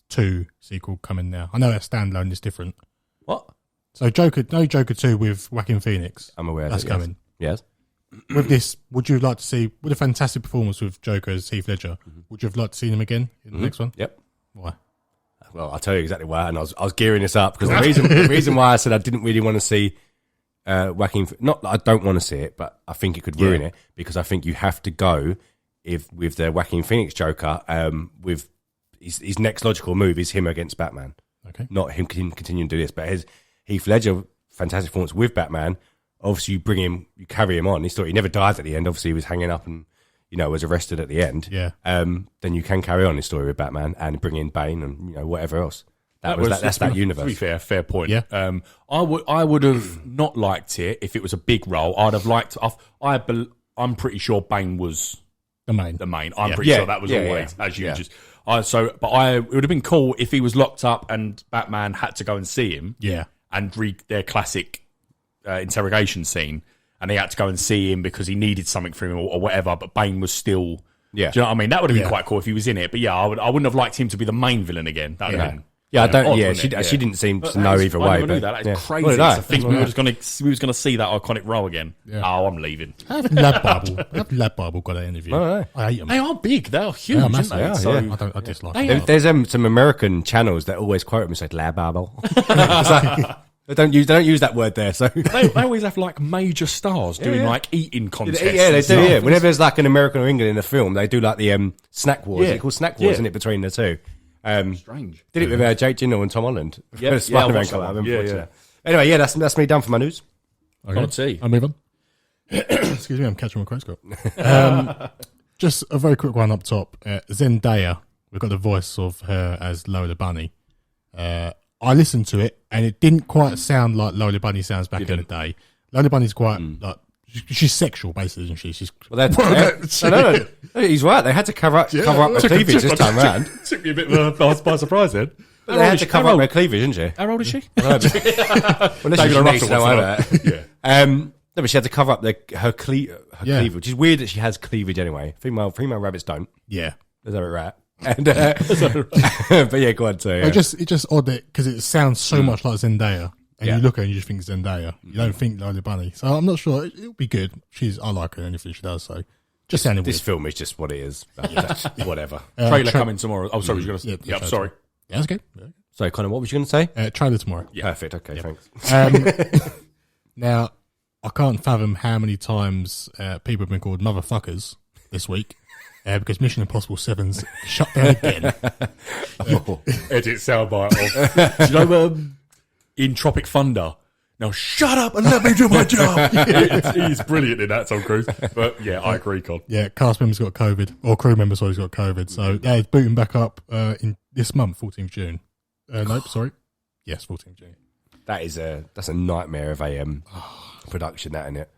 2 sequel coming now. I know that standalone is different. What? So Joker 2 with Joaquin Phoenix. I'm aware That's of that, yes. coming. Yes. With this, would you like to see, with a fantastic performance with Joker as Heath Ledger, would you have liked to see him again in the next one? Yep. Why? Well, I'll tell you exactly why, and I was gearing this up because the reason why I said I didn't really want to see Joaquin, not that I don't want to see it, but I think it could ruin it because I think you have to go with the Joaquin Phoenix Joker with his next logical move is him against Batman. Okay. Not him continuing to do this, but his Heath Ledger fantastic performance with Batman. Obviously, you carry him on. He never died at the end. Obviously, he was hanging up and was arrested at the end. Yeah. Then you can carry on his story with Batman and bring in Bane and whatever else. That's that universe. To be fair point. Yeah. I would have not liked it if it was a big role. I'd have liked. I'm pretty sure Bane was The main. I'm pretty sure that was always as you just. It would have been cool if he was locked up and Batman had to go and see him. Yeah. And read their classic interrogation scene, and he had to go and see him because he needed something from him or whatever. But Bane was still. Yeah. Do you know what I mean? That would have been quite cool if he was in it. But I wouldn't have liked him to be the main villain again. That would have been. Yeah, I don't. odd, Yeah, wouldn't it? she didn't seem But to know either way. I never knew but that. That is crazy. Well, I think we was going to see that iconic role again. Yeah. Oh, I'm leaving. Have Lad Bible got that interview? Oh, no. I hate them. They are big. They are huge. They are aren't massive. they? Yeah, So- yeah. I dislike They them. are- There's some American channels that always quote him and say "lab babble." They don't use that word there. So they always have like major stars doing like eating contests. yeah, they and do. stuff. Yeah, whenever there's like an American or England in a film, they do like the snack wars. Yeah. It's called snack wars, Yeah. isn't it, between the two? Strange. Did it with Jake Gyllenhaal and Tom Holland. Yeah, The Spider-Man I watched come that out. one. Yeah. Anyway, yeah, that's me done for my news. Okay. Got tea. I'll move on. Excuse me, I'm catching my crow, Scott. Just a very quick one up top. Zendaya, we've got the voice of her as Lola Bunny. I listened to it, and it didn't quite sound like Lola Bunny sounds back in the day. Lola Bunny's quite, like, she's sexual, basically, isn't she? She's Well, no, he's right. They had to cover up the cleavage this time round. Took me a bit by surprise then. They had to cover up their cleavage, didn't she? How old is she? Unless David she Russell needs to know wants to that. Yeah. No, but she had to cover up her cleavage, which is weird that she has cleavage anyway. Female rabbits don't. yeah. Is that right? And but yeah, go on. So yeah. It's just odd because it sounds so much like Zendaya, and Yeah. you look at her and you just think Zendaya. You don't think Lola Bunny. So I'm not sure. It'll be good. I like her and anything she does. So just sounding This weird. film is just what it is. Whatever. Trailer coming tomorrow. Oh, sorry, Yeah, yeah, sorry. Yeah, that's okay. So, Connor, what was you going to say? Trailer tomorrow. Perfect. Okay, thanks. Now, I can't fathom how many times people have been called motherfuckers this week. because Mission Impossible 7's shut down again. Edit soundbite of. Do you know in Tropic Thunder? Now shut up and let me do my job. He's brilliant in that, Tom Cruise. But yeah, I agree, Con. Yeah, cast members got COVID, or crew members always got COVID. So they're booting back up in this month, 14th June. Nope, sorry. Yes, 14th June. That's a nightmare of a production, that, isn't it?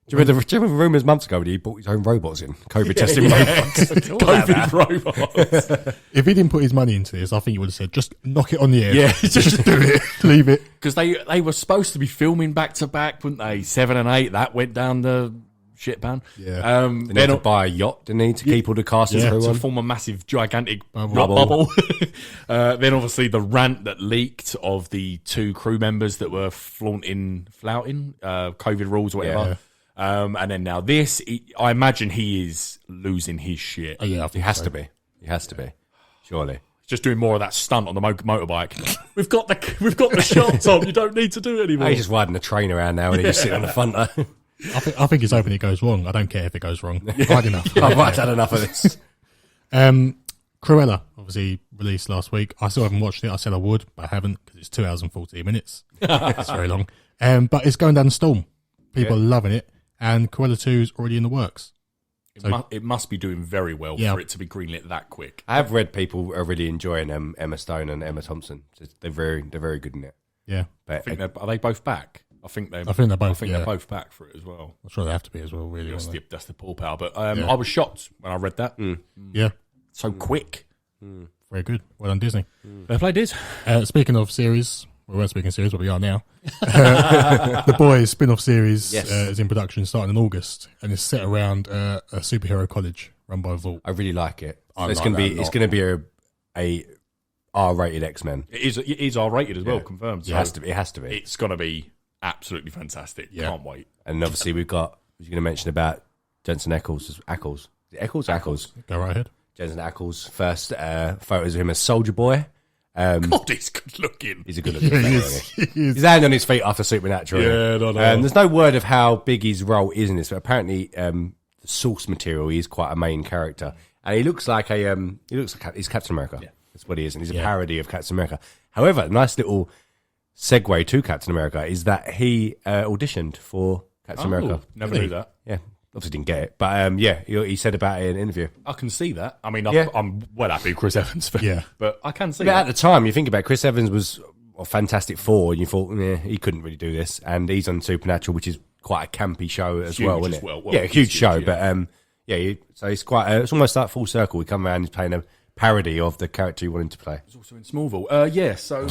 Do you remember the rumours months ago when he bought his own robots in? COVID testing robots. COVID robots. If he didn't put his money into this, I think he would have said, just knock it on the air. Yeah, just do it. Leave it. Because they were supposed to be filming back to back, weren't they? 7 and 8, that went down the shit pan. Yeah. They had to buy a yacht, didn't he, to keep all the cast and crew to on? form a massive, gigantic bubble. Then obviously the rant that leaked of the 2 crew members that were flouting COVID rules or whatever. Yeah. And then now this, I imagine he is losing his shit. Oh, yeah, I think He has to be. He has to be. Surely. Just doing more of that stunt on the motorbike. We've got the shot, Tom. You don't need to do it anymore. He's just riding a train around now and he's just sitting on the front there. I think it's hoping it goes wrong. I don't care if it goes wrong. Right enough. I've had enough of this. Cruella, obviously released last week. I still haven't watched it. I said I would, but I haven't because it's 2 hours and 14 minutes. It's very long. But it's going down the storm. People are loving it. And Cruella 2 is already in the works. It must be doing very well for it to be greenlit that quick. I have read people are really enjoying Emma Stone and Emma Thompson. They're very good in it. Yeah. I think are they both back? I think they're both back for it as well. I'm sure they have to be as well, really. That's the Paul Power. But I was shocked when I read that. Yeah. So quick. Very good. Well done, Disney. Fair play, Diz. Speaking of series, we weren't speaking series, but we are now. The Boys spin-off series is in production starting in August, and it's set around a superhero college run by Vault. I really like it. It's going to be a R-rated X-Men. It is R-rated as well, confirmed. So it has to be. It's going to be absolutely fantastic. Yeah. Can't wait. And obviously we've got, I was going to mention about Jensen Ackles. Ackles. Go right ahead. Jensen Ackles' first photos of him as Soldier Boy. God, he's good looking. He's a good looking fella, isn't he? He's landing on his feet after Supernatural. Yeah, no. There's no word of how big his role is in this, but apparently the source material, he is quite a main character. And he looks like he's Captain America. Yeah. That's what he is, and he's a parody of Captain America. However, a nice little segue to Captain America is that he auditioned for Captain America. Never knew that. Yeah, obviously didn't get it, but he said about it in an interview. I can see that. I mean, I'm well happy with Chris Evans, but I can see that. At the time, you think about it, Chris Evans was a Fantastic Four, and you thought, he couldn't really do this, and he's on Supernatural, which is quite a campy show as well, isn't it? Well, yeah, a huge show, yeah. But so it's quite. It's almost like full circle. We come around, he's playing a parody of the character he wanted to play. He was also in Smallville. So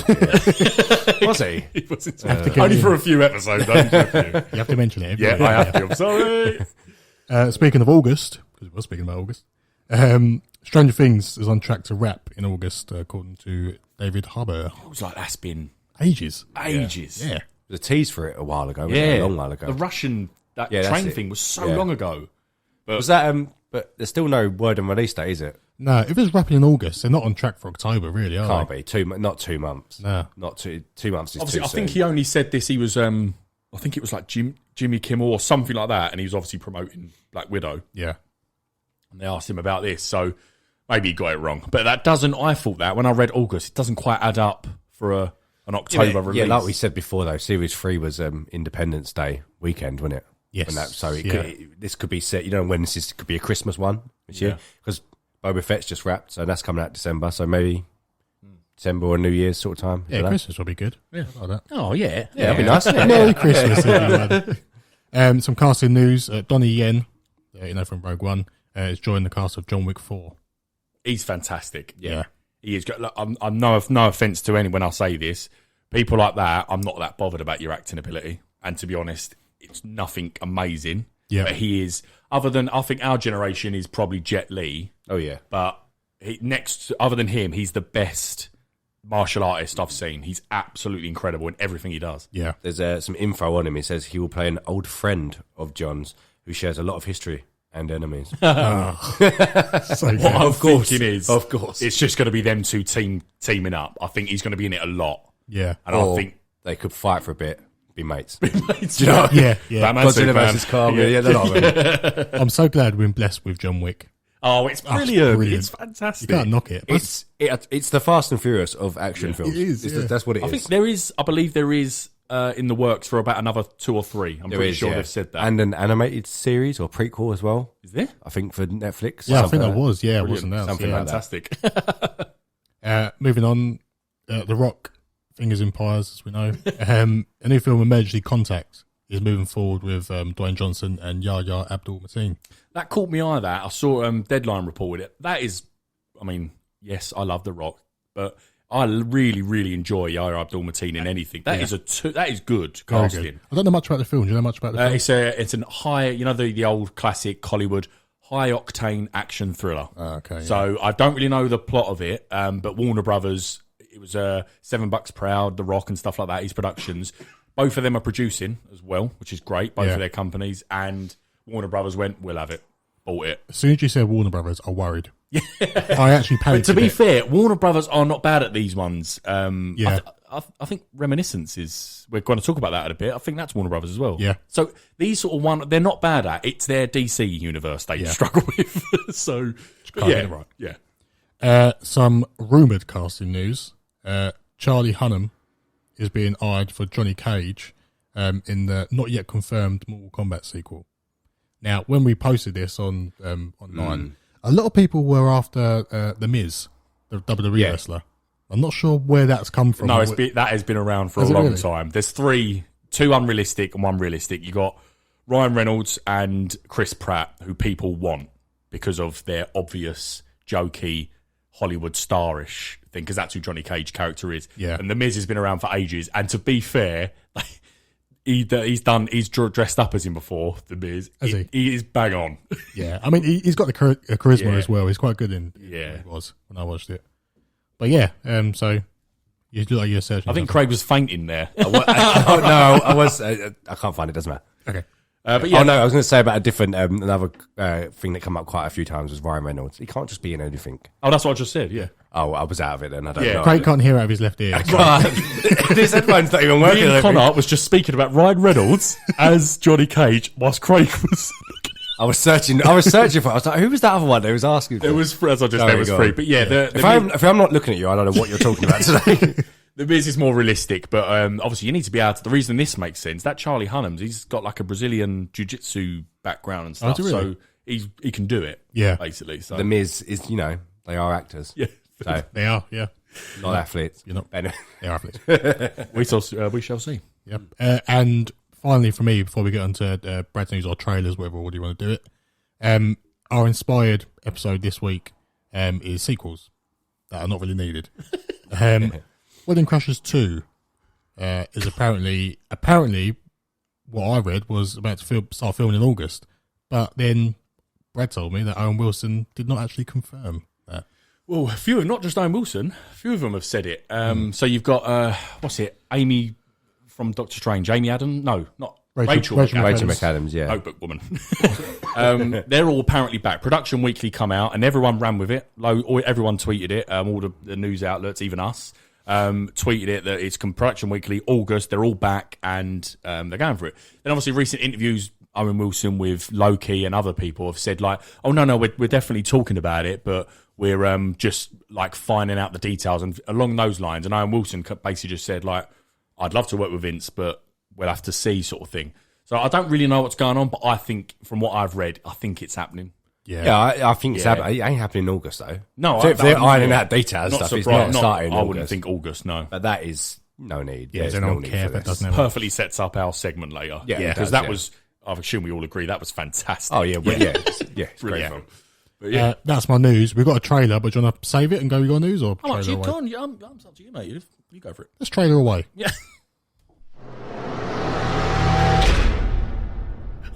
was he? He was in Smallville. Only for a few episodes. You have to mention it. Yeah, I have to. I'm sorry. Speaking of August, because we're speaking about August, Stranger Things is on track to wrap in August, according to David Harbour. It was like that's been ages. Yeah. There's a tease for it a while ago. Yeah, a long while ago. The Russian train thing was so long ago. But was that? But there's still no word on release date, is it? No, if it's wrapping in August, they're not on track for October, really, are Can't they? be. Not 2 months. No. Not 2 months is obviously, too I think soon. he only said this. He was, I think it was like Jimmy Kimmel or something like that, and he was obviously promoting Black Widow. Yeah. And they asked him about this, so maybe he got it wrong. But that doesn't. I thought that when I read August, it doesn't quite add up for an October release. Yeah, like we said before, though, Series 3 was Independence Day weekend, wasn't it? Yes. This could be set. You know when this could be a Christmas one this year because Boba Fett's just wrapped, so that's coming out December. So maybe December or New Year's sort of time. Yeah, Christmas will be good. Yeah, like that. Oh yeah, that'd be nice. Merry Christmas, everyone. Some casting news: Donnie Yen, from Rogue One, is joining the cast of John Wick 4. He's fantastic. Yeah. He is. Look, I'm no offense to anyone. I'll say this: people like that, I'm not that bothered about your acting ability. And to be honest, it's nothing amazing. Yeah. But he is. Other than I think our generation is probably Jet Li. Oh yeah. But other than him, he's the best martial artist I've seen. He's absolutely incredible in everything he does. Yeah. There's some info on him. It says he will play an old friend of John's who shares a lot of history and enemies. So What I'm thinking is, of course, it's just going to be them two teaming up. I think he's going to be in it a lot. Yeah. And or I think they could fight for a bit, be mates. Do you know? Yeah. Batman Godzilla Superman. versus Kong. Yeah, they're not. I'm so glad we're blessed with John Wick. Oh, it's brilliant. brilliant. It's fantastic. You can't knock it. It's the Fast and Furious of action films. It is, yeah. That's what it is. I think I believe there is in the works for about another 2 or 3. I'm pretty sure they've said that. And an animated series or prequel as well. Is there? I think for Netflix. Yeah, I think that was. Yeah, it was Brilliant. announced. Something Yeah. like that. Fantastic. Moving on, The Rock, fingers in pies, as we know. A new film, Emergency Contact, is moving forward with Dwayne Johnson and Yahya Abdul-Mateen. That caught me eye. That I saw Deadline reported it. That is, I mean, yes, I love The Rock, but I really, really enjoy Yahya Abdul-Mateen in anything. That is that is good Very casting. good. I don't know much about the film. Do you know much about the film? It's an high, the old classic Hollywood high octane action thriller. Okay. So I don't really know the plot of it, but Warner Brothers, it was $7 per hour, The Rock and stuff like that. His productions, both of them are producing as well, which is great. Both of their companies, and Warner Brothers went, we'll have it, bought it. As soon as you said Warner Brothers, I worried. I actually But panicked. to be a bit. fair, Warner Brothers are not bad at these ones. Yeah. I think Reminiscence is. We're going to talk about that in a bit. I think that's Warner Brothers as well. Yeah. So these sort of they're not bad at. It's their DC universe they struggle with. So but can't get it right. Yeah. Some rumoured casting news. Charlie Hunnam is being eyed for Johnny Cage in the not yet confirmed Mortal Kombat sequel. Now, when we posted this on online, a lot of people were after The Miz, the WWE wrestler. I'm not sure where that's come from. No, that has been around for a Has it long really? time. There's 2 unrealistic and 1 realistic. You got Ryan Reynolds and Chris Pratt, who people want because of their obvious jokey Hollywood starish thing, because that's who Johnny Cage character is. Yeah. And The Miz has been around for ages. And to be fair, he's dressed up as him before, The Miz. Has he? He is bang on. Yeah, I mean, he's got the charisma Yeah. as well. He's quite good in Yeah. what he was when I watched it. But yeah, so you look like you're searching. I think Craig was fainting there. Oh, no, I was. I can't find it. Doesn't matter. Okay. But yeah, Oh no, I was going to say about a different another thing that came up quite a few times was Ryan Reynolds. He can't just be in anything. Oh, that's what I just said, yeah. Oh, I was out of it then. I don't Yeah. know. Craig can't hear out of his left ear. This headphone's not even working. Me and Connor was just speaking about Ryan Reynolds as Johnny Cage, whilst Craig was... I was searching for it. I was like, who was that other one they was asking for? It was, as I just said, it was go free. on. But yeah, If I'm not looking at you, I don't know what you're talking about today. The Miz is more realistic, but obviously you need to be able to... The reason this makes sense, that Charlie Hunnam, he's got like a Brazilian jiu-jitsu background and stuff, does he really? so he can do it, Yeah. basically. So The Miz is, they are actors. yeah, So, They are, yeah. not athletes. You're not. Anyway. They are athletes. we shall see. Yep. And finally, for me, before we get onto Brad's news or trailers, whatever order you want to do it, our inspired episode this week is sequels that are not really needed. Wedding Crashers 2 is apparently what I read was about to start filming in August, but then Brad told me that Owen Wilson did not actually confirm that. Well, a few, not just Owen Wilson, a few of them have said it. So you've got, Amy from Doctor Strange, Amy Adams? No, not Rachel McAdams, yeah. Notebook woman. They're all apparently back. Production Weekly come out and everyone ran with it. Everyone tweeted it. All the news outlets, even us, tweeted it that it's Production Weekly, August. They're all back and they're going for it. Then obviously recent interviews, Owen Wilson with Loki and other people have said like, oh no, we're definitely talking about it, but we're just like finding out the details and along those lines. And Owen Wilson basically just said like, I'd love to work with Vince, but we'll have to see, sort of thing. So I don't really know what's going on, but I think from what I've read, I think it's happening. Yeah, I think it's happening. It ain't happening in August though. No, so if they're ironing out details, not stuff, it's surprised. not starting. I wouldn't think August. No, but that is no need. Yeah, There's they no don't need care for if it this. doesn't. perfectly sets up our segment later. Yeah, it because does, that was. I assume we all agree that was fantastic. Oh yeah, it's great Yeah. fun. But yeah. That's my news. We've got a trailer, but do you want to save it and go? We got news or How much trailer you away? gone? I'm up to you, mate. You go for it. Let's trailer away. Yeah.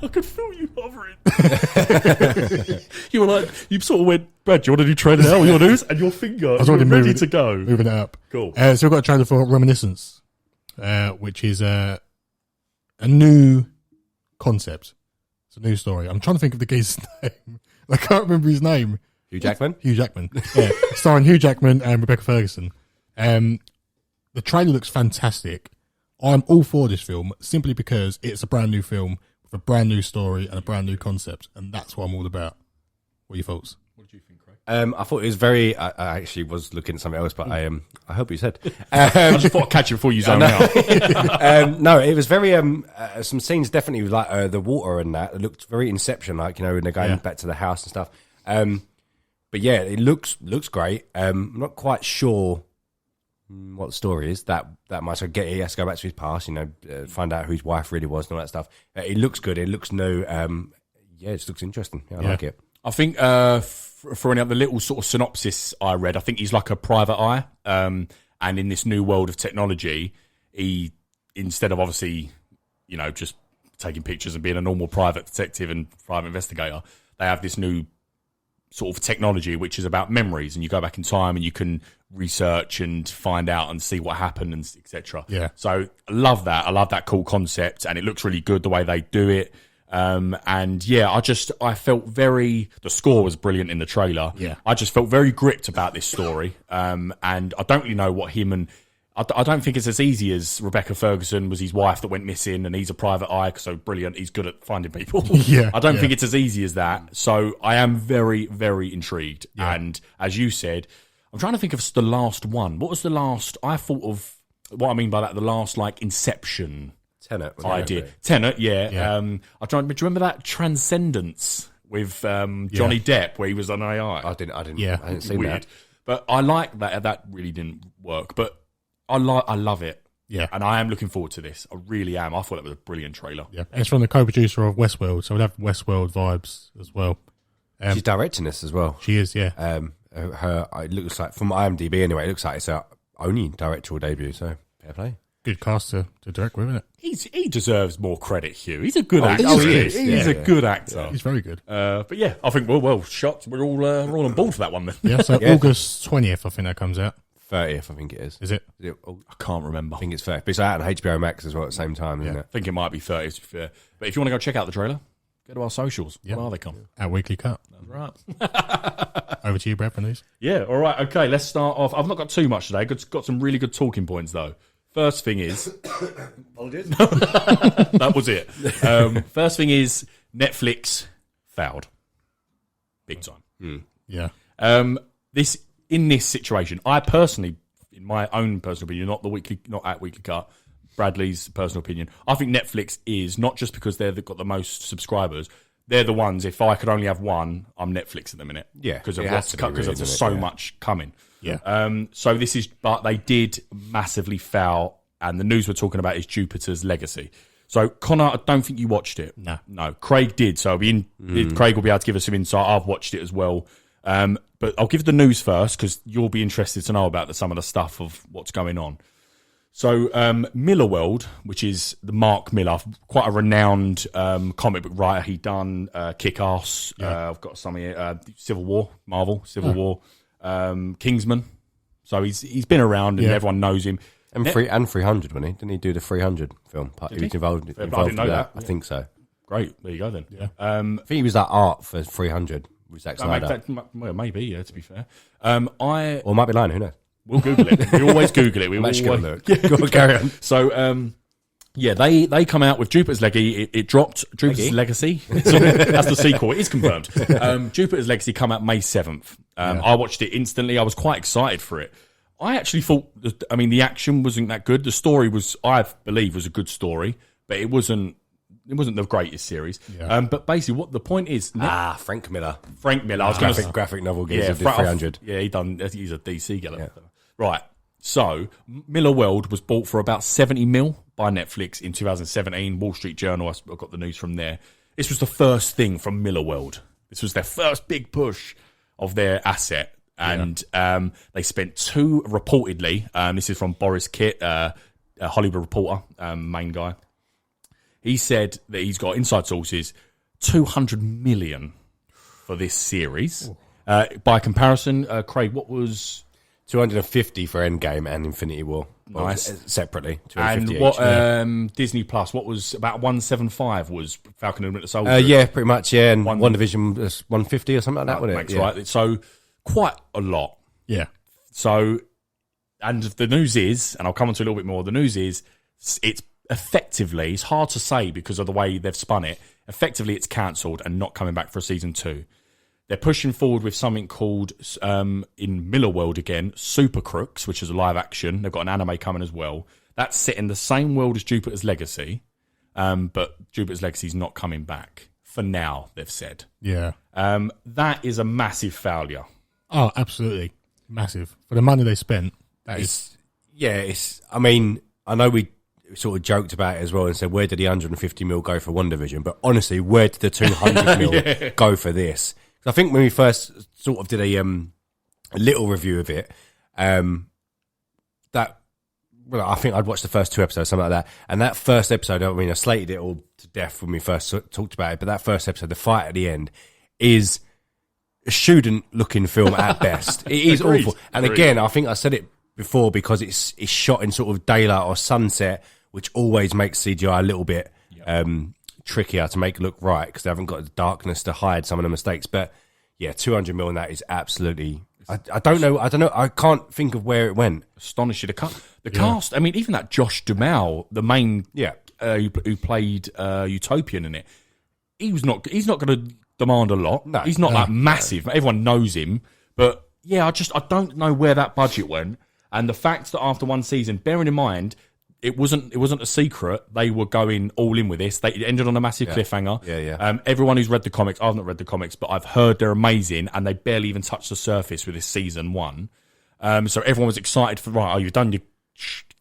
I could feel you hovering. You were like, you sort of went, Brad, do you want to do trailer now with your news? And your finger was already ready moving to go. Moving it up. Cool. So we've got a trailer for Reminiscence, which is a new concept. It's a new story. I'm trying to think of the geez's name. I can't remember his name. Hugh Jackman. Hugh Jackman. Yeah, starring Hugh Jackman and Rebecca Ferguson. The trailer looks fantastic. I'm all for this film simply because it's a brand new film with a brand new story and a brand new concept, and that's what I'm all about. What are your thoughts? What did you think, Craig? I thought it was very. I actually was looking at something else, but I hope you said. I just thought I'd catch you before you zone out. No, it was very. Some scenes definitely like the water and that. It looked very Inception, like when they're going back to the house and stuff. But yeah, it looks great. I'm not quite sure what the story is that much. I get it. He has to go back to his past, find out who his wife really was and all that stuff. It looks good. It looks new. Yeah, it just looks interesting. I like it. I think for any other little sort of synopsis I read, I think he's like a private eye. And in this new world of technology, he, instead of obviously, just taking pictures and being a normal private detective and private investigator, they have this new sort of technology which is about memories, and you go back in time and you can research and find out and see what happened and etc. Yeah. So I love that. I love that cool concept, and it looks really good the way they do it. And yeah, I felt the score was brilliant in the trailer. Yeah. I just felt very gripped about this story. And I don't really know what I don't think it's as easy as Rebecca Ferguson was his wife that went missing, and he's a private eye, so brilliant. He's good at finding people. Yeah, I don't think it's as easy as that. So I am very, very intrigued. Yeah. And as you said, I'm trying to think of the last one. What was the last? I thought of what I mean by that. The last Inception Tenet idea. Tenet, yeah. I'm trying. Do you remember that Transcendence with Johnny Depp where he was an AI? I didn't. Yeah, I didn't see Weird. that. But I like that. That really didn't work. But I love it. Yeah. And I am looking forward to this. I really am. I thought it was a brilliant trailer. Yeah. It's from the co-producer of Westworld, so we'll have Westworld vibes as well. She's directing this as well. She is, yeah. It looks like, from IMDb anyway, it looks like it's her only directorial debut, so fair play. Good cast to direct with, isn't it? He deserves more credit, Hugh. He's a good actor. he is. He's a good actor. He's very good. But yeah, I think we're shocked. We're all on board for that one then. Yeah, so August 20th, I think that comes out. 30th, I think it is. Is it? I can't remember. I think it's 30th. But it's out on HBO Max as well at the same time, isn't it? I think it might be 30th, to be fair. But if you want to go check out the trailer, go to our socials. Yeah. What are they called? At Weekly Cut. That's right. Over to you, Brad, for news. Yeah, all right, okay, let's start off. I've not got too much today. Got some really good talking points, though. First thing is... That was it. First thing is Netflix fouled. Big time. Yeah. In this situation, I personally, in my own personal opinion, not at Weekly Cut, Bradley's personal opinion, I think Netflix is, not just because they've got the most subscribers, they're the ones, if I could only have one, I'm Netflix at the minute. Yeah. Because Because there's so much coming. Yeah. So this is, but they did massively foul, and the news we're talking about is Jupiter's Legacy. So Connor, I don't think you watched it. No. Craig did. So Craig will be able to give us some insight. I've watched it as well. But I'll give the news first because you'll be interested to know about some of the stuff of what's going on. So Millarworld, which is the Mark Millar, quite a renowned comic book writer. He done Kick-Ass. I've got some here. Civil War, Marvel, Civil War, Kingsman. So he's been around and everyone knows him. And 300, wasn't he? Didn't he do the 300 film? He was involved I didn't know that. I think so. Great. There you go then. Yeah. I think he was that art for 300 with Zack Snyder. Well, maybe, yeah, to be fair. Or might be lying, who knows? We'll Google it. We always Google it. We always look. Go on, carry on. So, they come out with Jupiter's Legacy. It dropped Jupiter's Legacy. That's the sequel. It is confirmed. Jupiter's Legacy come out May 7th. I watched it instantly. I was quite excited for it. I actually thought, the action wasn't that good. The story was, I believe, was a good story, but it wasn't the greatest series. Yeah. But basically, what the point is... Frank Miller. I was going to graphic novel geezer did 300. Yeah, he's a DC geller. Yeah. Right. So, Millarworld was bought for about 70 mil by Netflix in 2017. Wall Street Journal, I got the news from there. This was the first thing from Millarworld. This was their first big push of their asset. And they spent reportedly, this is from Boris Kitt, a Hollywood Reporter, main guy. He said that he's got inside sources, 200 million for this series. By comparison, Craig, what was... 250 for Endgame and Infinity War. Nice. Separately. And what Disney Plus, what was about 175 was Falcon and Winter Soldier? Yeah, pretty much, yeah. And One Division was 150 or something like that, wasn't it? Right. So, quite a lot. Yeah. So, and the news is, and I'll come on to a little bit more, the news is, it's effectively, it's hard to say because of the way they've spun it, effectively it's cancelled and not coming back for a season 2. they're pushing forward with something called, in Miller World again, Super Crooks, which is a live action. They've got an anime coming as well. That's set in the same world as Jupiter's Legacy, but Jupiter's Legacy is not coming back for now, they've said. Yeah. That is a massive failure. Oh, absolutely. Massive. For the money they spent, that is... Yeah, I mean, I know we sort of joked about it as well and said, where did the 150 mil go for WandaVision? But honestly, where did the 200 mil go for this? I think when we first sort of did a little review of it, I think I'd watched the first 2 episodes, something like that. And that first episode, I mean, I slated it all to death when we first talked about it, but that first episode, the fight at the end, is a student-looking film at best. It is awful. And again, I think I said it before because it's shot in sort of daylight or sunset, which always makes CGI a little bit trickier to make look right because they haven't got the darkness to hide some of the mistakes. But yeah, 200 mil in that is absolutely... I don't know. I can't think of where it went. Astonishing. The cast, I mean, even that Josh Duhamel, the main who played Utopian in it, he's not going to demand a lot. No, he's not like massive. Everyone knows him. But yeah, I don't know where that budget went. And the fact that after one season, bearing in mind, it wasn't a secret. They were going all in with this. It ended on a massive cliffhanger. Yeah. Everyone who's read the comics, I've not read the comics, but I've heard they're amazing, and they barely even touched the surface with this season 1. So everyone was excited for you've done your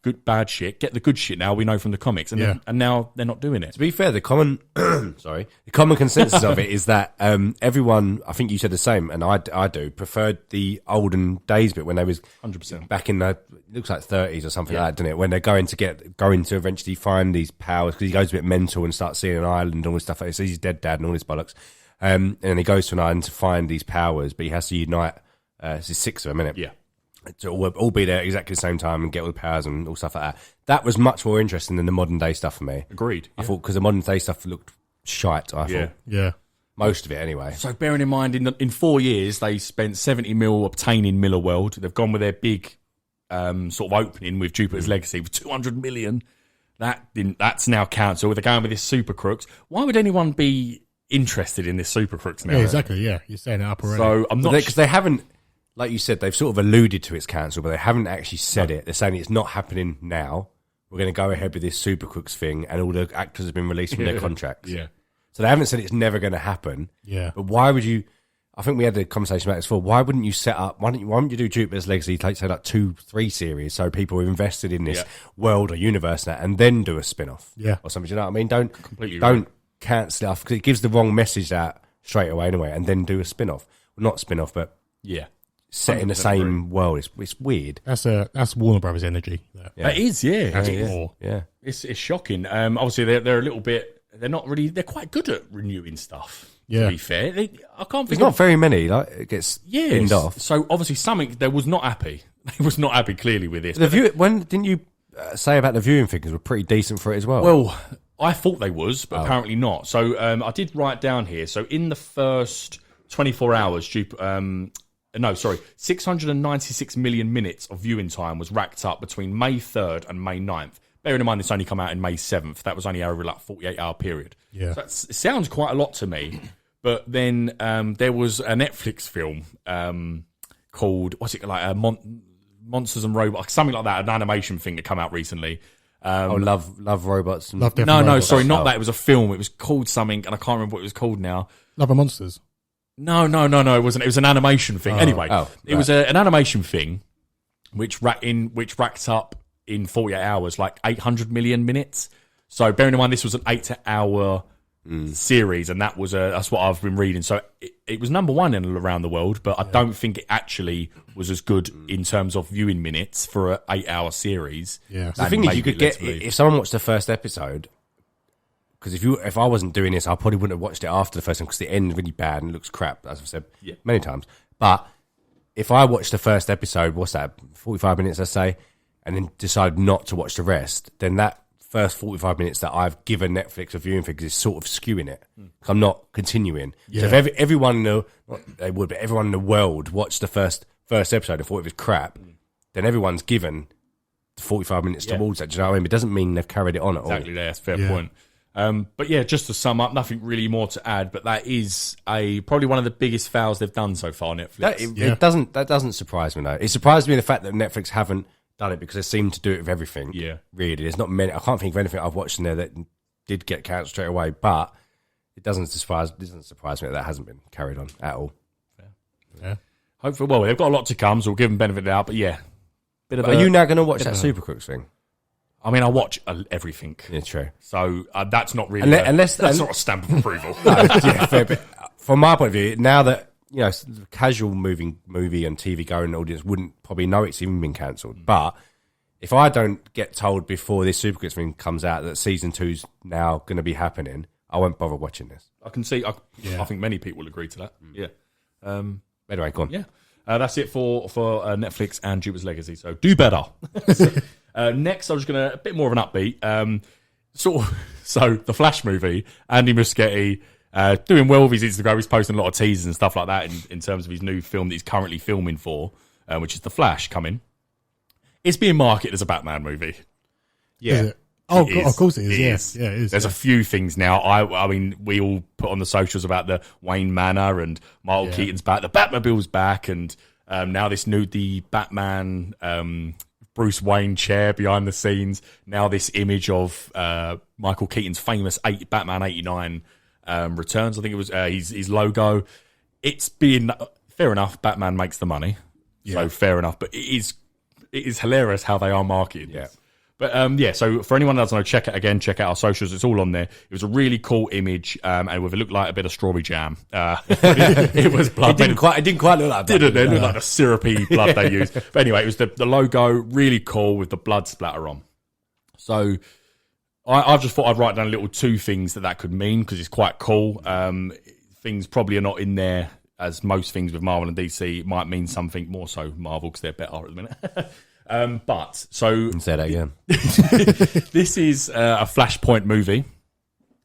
good bad shit. Get the good shit now. We know from the comics, and now they're not doing it. To be fair, the common consensus of it is that everyone, I think you said the same, and I do, preferred the olden days bit when they was 100% back in the, it looks like 30s or something like that, doesn't it? When they're going to eventually find these powers because he goes a bit mental and starts seeing an island and all this stuff. He says he's dead dad and all this bollocks, and then he goes to an island to find these powers, but he has to unite. There's 6 of them, isn't it? Yeah. To all be there at exactly the same time and get all the powers and all stuff like that. That was much more interesting than the modern day stuff for me. Agreed. I thought because the modern day stuff looked shite. I thought. Yeah. Most of it anyway. So bearing in mind, in 4 years, they spent 70 mil obtaining Miller World. They've gone with their big sort of opening with Jupiter's Legacy for 200 million. That's now cancelled. They're going with this Super Crooks. Why would anyone be interested in this Super Crooks now? Yeah, exactly. Yeah, you're saying it up already. So I'm not because they haven't. Like you said, they've sort of alluded to its cancel, but they haven't actually said it. They're saying it's not happening now. We're going to go ahead with this Super Crooks thing, and all the actors have been released from their contracts. Yeah. So they haven't said it's never going to happen. Yeah. But why would you... I think we had the conversation about this before. Why wouldn't you set up... Why don't you do Jupiter's Legacy, say like 2-3 series, so people are invested in this world or universe now, and then do a spin-off? Yeah. Or something, do you know what I mean? Don't right. cancel it because it gives the wrong message out straight away anyway, and then do a spin-off. Well, not spin-off, but... Yeah. Set in the same world. It's weird. That's Warner Brothers energy. Yeah. It is, yeah. Yeah. It's shocking. Obviously, they're a little bit... They're not really... They're quite good at renewing stuff, to be fair. I can't think There's not very many. Like, it gets binned off. So, obviously, they was not happy. They was not happy, clearly, with this. When didn't you say about the viewing figures were pretty decent for it as well? Well, I thought they was, but apparently not. So, I did write down here. So, in the first 24 hours, 696 million minutes of viewing time was racked up between May 3rd and May 9th. Bearing in mind this only come out in May 7th. That was only over like 48-hour period. Yeah. So it sounds quite a lot to me. But then there was a Netflix film called, what's it like, Monsters and Robots, something like that, an animation thing that came out recently. Love Robots. Love Death and No, Robots. sorry, not that. It was a film. It was called something, and I can't remember what it was called now. Love and Monsters. No, it wasn't. It was an animation thing. Anyway, it was an animation thing which racked up in 48 hours like 800 million minutes. So bearing in mind this was an 8-hour series, and that's what I've been reading. So it was number 1 in around the world, but I don't think it actually was as good in terms of viewing minutes for an 8-hour series. Yeah. The thing is, you could get if someone watched the first episode. Because if I wasn't doing this, I probably wouldn't have watched it after the first one because the end's really bad and it looks crap, as I've said many times. But if I watched the first episode, what's that, 45 minutes, let's say, and then decide not to watch the rest, then that first 45 minutes that I've given Netflix a viewing figure is sort of skewing it. I'm not continuing. Yeah. So if everyone in the world watched the first episode and thought it was crap, then everyone's given 45 minutes towards that. Do you know what I mean? It doesn't mean they've carried it on at all. Exactly, that's a fair point. But yeah, just to sum up, nothing really more to add. But that is probably one of the biggest fouls they've done so far. Netflix. That doesn't surprise me though. It surprised me the fact that Netflix haven't done it because they seem to do it with everything. Yeah, really. There's not many. I can't think of anything I've watched in there that did get cancelled straight away. But it doesn't surprise me that hasn't been carried on at all. Yeah. Hopefully, well, they've got a lot to come, so we'll give them benefit of the doubt. But yeah, are you now going to watch that Supercrooks thing? I mean, I watch everything. Yeah, true. So that's not really that's not a stamp of approval. No, yeah, fair, but from my point of view, now that casual movie and TV going audience wouldn't probably know it's even been cancelled. But if I don't get told before this Supercrooks thing comes out that season 2's now going to be happening, I won't bother watching this. I can see. I think many people will agree to that. Yeah. Anyway, go on. Yeah. That's it for Netflix and Jupiter's Legacy. So do better. Next, I'm just going to a bit more of an upbeat. So the Flash movie, Andy Muschietti doing well with his Instagram. He's posting a lot of teasers and stuff like that in terms of his new film that he's currently filming for, which is The Flash coming. It's being marketed as a Batman movie. Yeah. Oh, of course it is. Yeah, it is. There's a few things now. I mean, we all put on the socials about the Wayne Manor and Michael Keaton's back, the Batmobile's back, and now the Batman Bruce Wayne chair behind the scenes. Now this image of Michael Keaton's famous Batman 89 returns. I think it was his logo. It's being fair enough. Batman makes the money, so fair enough. But it is hilarious how they are marketed. Yeah. But so for anyone that doesn't know, check out our socials. It's all on there. It was a really cool image, and it looked like a bit of strawberry jam. It was blood. It didn't quite look like that. Didn't it? It looked like the syrupy blood they used. But anyway, it was the logo, really cool with the blood splatter on. So I just thought I'd write down little 2 things that could mean, because it's quite cool. Things probably are not in there, as most things with Marvel and DC. It might mean something more so Marvel, because they're better at the minute. Say that again. This is a Flashpoint movie.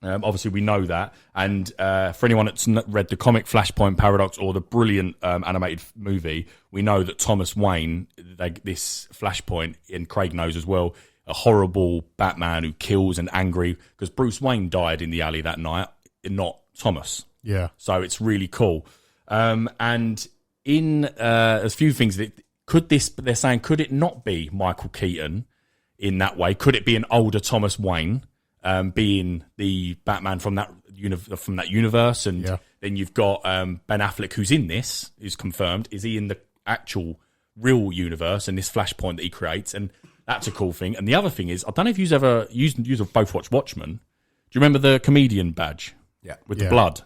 Obviously, we know that. And for anyone that's read the comic Flashpoint Paradox or the brilliant animated movie, we know that Thomas Wayne, this Flashpoint, and Craig knows as well, a horrible Batman who kills and angry, because Bruce Wayne died in the alley that night, not Thomas. Yeah. So it's really cool. And in a few things that... they're saying, could it not be Michael Keaton in that way? Could it be an older Thomas Wayne being the Batman from that universe? And then you've got Ben Affleck, who's in this, who's confirmed. Is he in the actual real universe and this Flashpoint that he creates? And that's a cool thing. And the other thing is, I don't know if you've ever you've both watched Watchmen. Do you remember the comedian badge? Yeah. With the blood?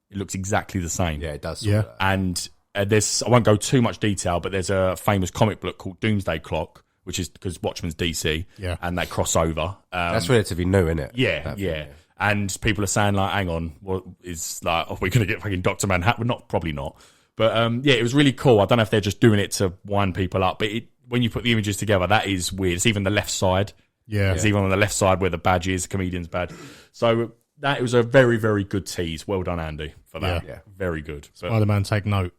It looks exactly the same. Yeah, it does. Yeah. And I won't go too much detail, but there's a famous comic book called Doomsday Clock, which is because Watchmen's DC, and they cross over. That's relatively new, isn't it? Yeah. And people are saying, like, hang on, what is like? Are we going to get fucking Dr. Manhattan? Probably not. But it was really cool. I don't know if they're just doing it to wind people up, but when you put the images together, that is weird. It's even the left side. Yeah, it's even on the left side where the badge is, comedian's badge. So that was a very, very good tease. Well done, Andy, for that. Yeah. Very good. Spider-Man, take note.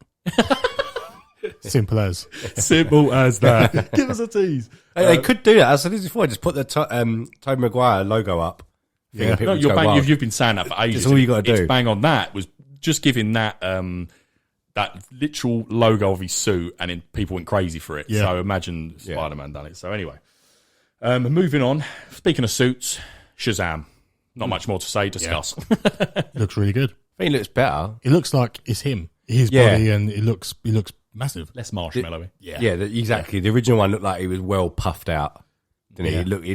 Simple as that. Give us a tease. They could do that. I said this before. Just put the Tobey Maguire logo up. Yeah, no, you've been saying that for ages. That's all you got to do. It's bang on. That was just giving that that literal logo of his suit, and then people went crazy for it. Yeah. So imagine Spider-Man done it. So anyway, moving on. Speaking of suits, Shazam. Not much more to say. Discuss. Looks really good. I think it looks better. It looks like it's him. His body, and it looks massive. Less marshmallowy. Exactly. The original one looked like he was well puffed out. Didn't it?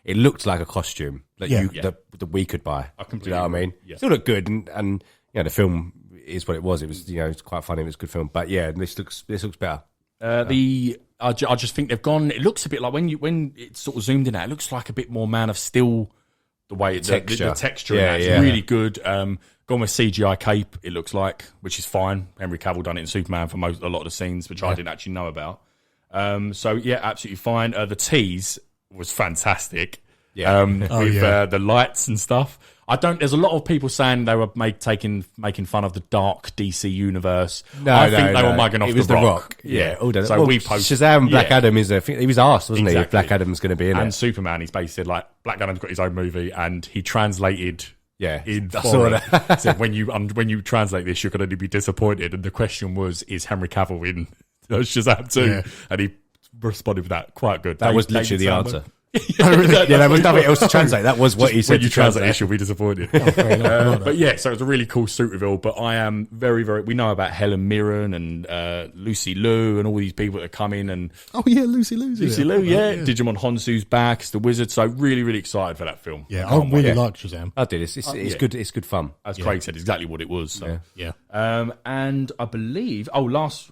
It looked like a costume that we could buy. I completely. You know what I mean? Yeah. Still looked good, and the film is what it was. It was it's quite funny. It was a good film, but this looks better. I just think they've gone. It looks a bit like when it's sort of zoomed in out. It looks like a bit more Man of Steel. The way the texture, is really good. Gone with CGI cape, it looks like, which is fine. Henry Cavill done it in Superman for a lot of the scenes, which I didn't actually know about. Absolutely fine. The tease was fantastic. with the lights and stuff. There's a lot of people saying they were making fun of the dark DC universe. I think they were mugging off The Rock. Yeah. So we posted Shazam, Black Adam he was asked, wasn't he, if Black Adam's going to be in it. And Superman, he's basically said, like, Black Adam's got his own movie, and he translated in I saw foreign. Said, when you translate this, you're going to be disappointed. And the question was, is Henry Cavill in Shazam too? Yeah. And he responded with that quite good. That was literally the answer. There was nothing else to translate. That was what he said. When you translate it, you'll be disappointed. But yeah, so it's a really cool suit reveal. But I am very, very. We know about Helen Mirren and Lucy Liu and all these people that are coming. And Lucy Liu, Digimon Honsu's back as the wizard. So really, really excited for that film. Yeah, I really like Shazam. I did. It's good. It's good fun. As Craig said, exactly what it was. So. Yeah. And I believe. Last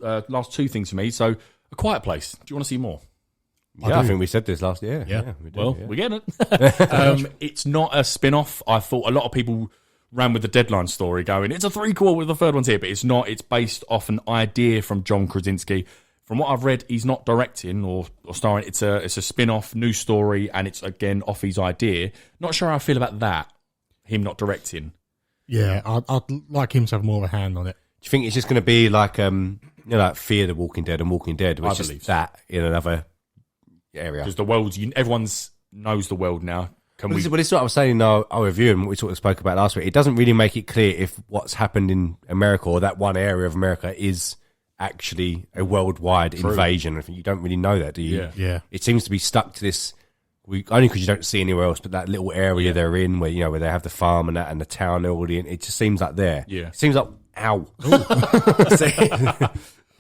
two things for me. So A Quiet Place. Do you want to see more? Yeah, I think we said this last year. Yeah. We get it. It's not a spin-off. I thought a lot of people ran with the Deadline story going, it's a threequel with the third one's here, but it's not. It's based off an idea from John Krasinski. From what I've read, he's not directing or starring. It's a spin-off, new story, and it's, again, off his idea. Not sure how I feel about that, him not directing. Yeah, I'd like him to have more of a hand on it. Do you think it's just going to be like, like Fear the Walking Dead and Walking Dead, which is that in another area? Because the world, everyone knows the world now. But it's what I was saying in our review and what we sort of spoke about last week. It doesn't really make it clear if what's happened in America or that one area of America is actually a worldwide invasion. You don't really know that, do you? Yeah. It seems to be stuck to this, only because you don't see anywhere else, but that little area they're in where, where they have the farm and that and the town they're already in. It just seems like there. Yeah. It seems like, ow.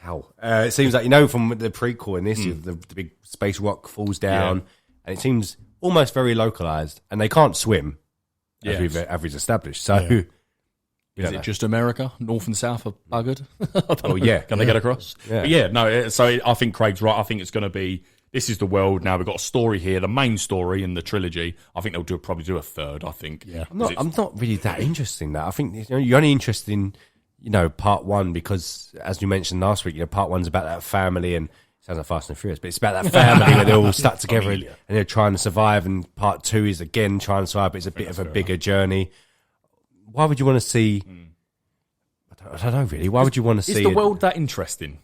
Ow. It seems like, from the prequel in this, the big space rock falls down, and it seems almost very localized, and they can't swim, as we've established. So, is it just America? North and South are buggered? Can they get across? Yeah. But no, so I think Craig's right. I think it's going to be, this is the world now. We've got a story here, the main story in the trilogy. I think they'll probably do a third, I think. Yeah. I'm not really that interested in that. I think you're only interested in, part one, because as you mentioned last week, part one's about that family, and it sounds like Fast and Furious, but it's about that family where they're all stuck together and they're trying to survive, and part two is again trying to survive, but it's a bit of a bigger journey. Why would you want to see... I don't know, really. Why would you want to see... Is the world that interesting?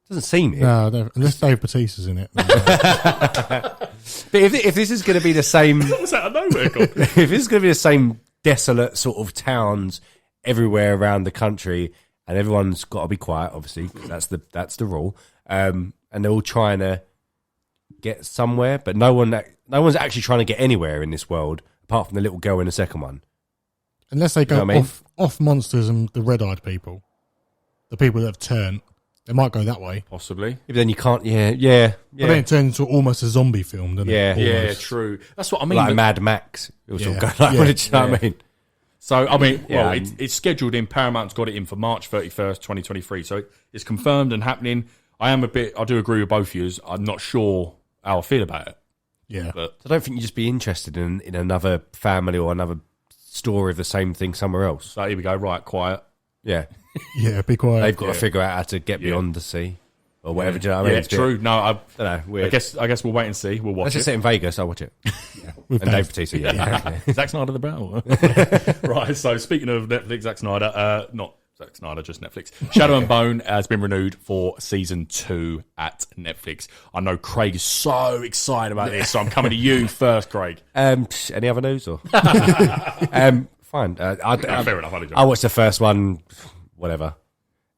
Doesn't seem it. No, unless Dave Bautista's in it. But if this is going to be the same... What's out of nowhere, if this is going to be the same desolate sort of towns everywhere around the country, and everyone's got to be quiet, obviously, 'cause that's the rule, and they're all trying to get somewhere, but no one's actually trying to get anywhere in this world, apart from the little girl in the second one. Unless they go off monsters and the red-eyed people, the people that have turned, they might go that way. Possibly. But then you can't, yeah. But then it turns into almost a zombie film, doesn't it? Yeah, true. That's what I mean. Like Mad Max. It was all going like, what did you know what I mean? So, it's scheduled in. Paramount's got it in for March 31st, 2023. So it's confirmed and happening. I do agree with both of you. I'm not sure how I feel about it. Yeah. But I don't think you'd just be interested in another family or another story of the same thing somewhere else. So here we go. Right, quiet. Yeah. Yeah, be quiet. They've got to figure out how to get beyond the sea. Or whatever, do you know what I mean? Yeah, true. No, I don't know. Weird. I guess we'll wait and see. We'll watch Let's it. just sit in Vegas. I'll watch it. And Dave Bautista, Zack Snyder the Brow. Right, so speaking of Netflix, Zack Snyder, not Zack Snyder, just Netflix. Shadow and Bone has been renewed for season 2 at Netflix. I know Craig is so excited about this, so I'm coming to you first, Craig. Any other news? Or fine. Fair enough. I watched the first one, whatever.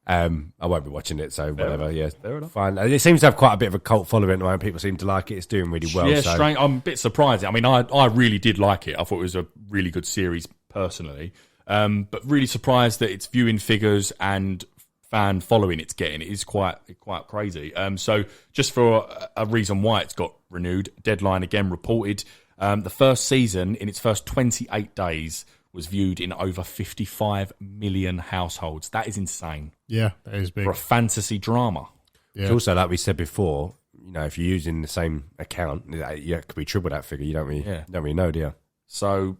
I won't be watching it, so whatever. Yeah, fair enough. Fine. It seems to have quite a bit of a cult following, and people seem to like it. It's doing really well. Yeah, so. strange. I'm a bit surprised. I mean, I really did like it. I thought it was a really good series personally, but really surprised that its viewing figures and fan following it's getting. It is quite crazy. So just for a reason why it's got renewed, Deadline again reported the first season in its first 28 days was viewed in over 55 million households. That is insane. Yeah, that is big. For a fantasy drama. Yeah. It's also, like we said before, if you're using the same account, it could be triple that figure. You don't really know, do you? So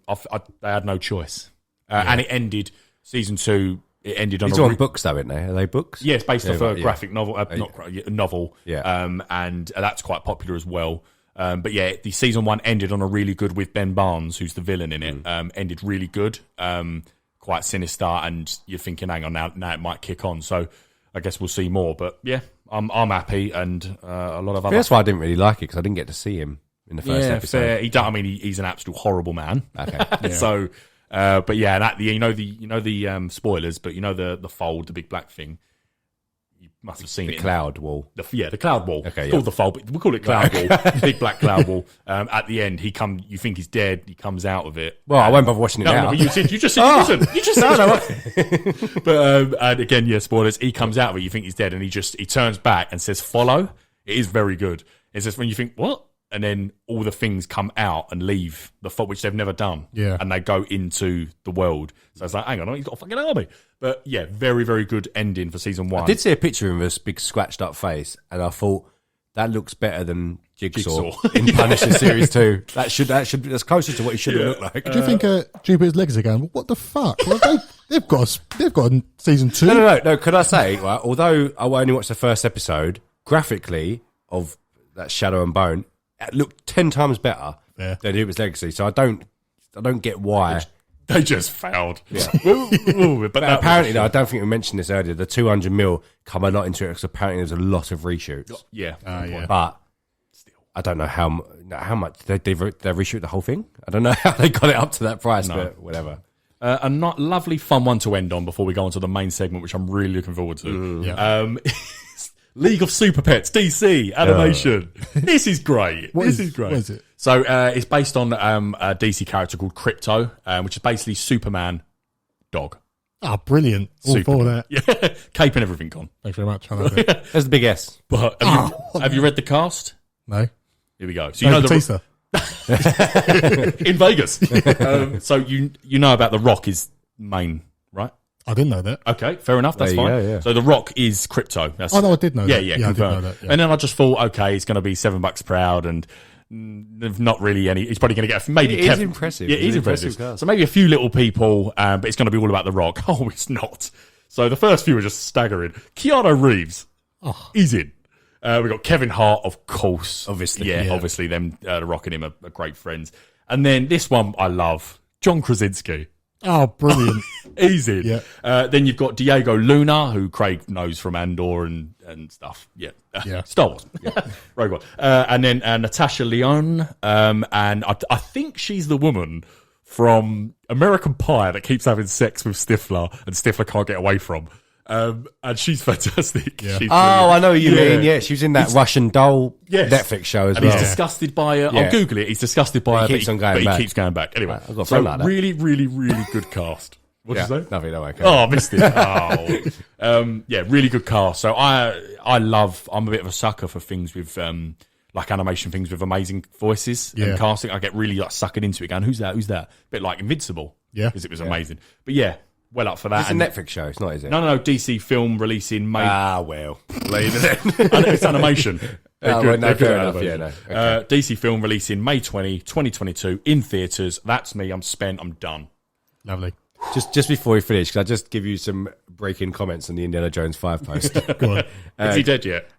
they had no choice. And it ended, season 2, it ended on These are on books, though, aren't they? Are they books? Yeah, it's based off a graphic novel, a novel. Yeah. And that's quite popular as well. But yeah, the season 1 ended on a really good with Ben Barnes, who's the villain in it. Ended really good, quite sinister, and you're thinking, hang on, now it might kick on. So I guess we'll see more. But yeah, I'm happy, and a lot of other. That's why I didn't really like it, because I didn't get to see him in the first episode. Fair. He's an absolute horrible man. Okay, So, but yeah, that you know the spoilers, but you know the fold, the big black thing. You must have seen the it. cloud wall. The cloud wall. Okay, it's called the fold, but we call it cloud wall. Big black cloud wall. At the end, you think he's dead. He comes out of it. Well, I won't bother watching it now. No, but you just said you just said But and again, yeah, spoilers. He comes out of it. You think he's dead, and he turns back and says, "Follow." It is very good. It's just when you think what, and then all the things come out and leave the fold, which they've never done. Yeah, and they go into the world. So it's like, hang on, he's got a fucking army. But yeah, very, very good ending for season 1. I did see a picture of him with this big scratched up face, and I thought that looks better than Jigsaw. In Punisher series 2. That's closer to what he should have looked like. Do you think Jupiter's Legacy going, what the fuck? Well, they've got a season 2. No. Could I say, right, although I only watched the first episode, graphically of that Shadow and Bone, it looked 10 times better than Jupiter's Legacy. So I don't get why. They just failed. Yeah. But apparently, though, I don't think we mentioned this earlier. The 200 mil come a lot into it, because apparently there's a lot of reshoots. Yeah. But I don't know how much they reshoot the whole thing. I don't know how they got it up to that price, but whatever. A lovely fun one to end on before we go on to the main segment, which I'm really looking forward to. League of Super Pets, DC, animation. This is great. What is it? So it's based on a DC character called Crypto, which is basically Superman dog. Ah, brilliant. All for that. Yeah, cape and everything gone. Thanks very much. I love it. There's the big S. But have you read the cast? No. Here we go. So you know Batista. In Vegas. So you know about The Rock is main, right? I didn't know that. Okay, fair enough. That's There you fine. go, yeah. So The Rock is Crypto. Oh, no, I did know that. Yeah, I did know confirmed. that. Yeah. And then I just thought, okay, it's going to be $7 per hour, and not really any. He's probably going to get maybe. It is impressive. Yeah, it is It's impressive. cast. So maybe a few little people, but it's going to be all about The Rock. Oh, it's not. So the first few are just staggering. Keanu Reeves, he's in. We've got Kevin Hart, of course. Obviously. Yeah. Obviously, them, The Rock and him are great friends. And then this one I love, John Krasinski. Oh, brilliant. He's in. Yeah. Then you've got Diego Luna, who Craig knows from Andor and stuff. Yeah. Star Wars. Rogue One. And then Natasha Lyonne. And I think she's the woman from American Pie that keeps having sex with Stifler, and Stifler can't get away from. And she's fantastic. Yeah. She's I know what you mean. Yeah, she was in that Russian doll Yes. Netflix show as and well. he's disgusted by her. Yeah. I'll Google it. He's disgusted by her. He keeps on going but back. he keeps going back. Anyway, I've got a so friend like that. really, really, really good cast. What'd you say? Nothing, no, okay. Oh, I missed it. Yeah, really good cast. So I'm a bit of a sucker for things with like animation things with amazing voices and casting. I get really like suckered into it, going, "Who's that? Who's that?" A bit like Invincible, because it was amazing. But yeah, well up for that. It's a Netflix show. It's not, is it? No. DC film releasing May. Well. It's animation. They're good at fair enough. animation. Yeah, no. Okay. DC film releasing May 2022 in theatres. That's me. I'm spent. I'm done. Lovely. Just before we finish, can I just give you some breaking comments on the Indiana Jones 5 post? Go on. Is he dead yet?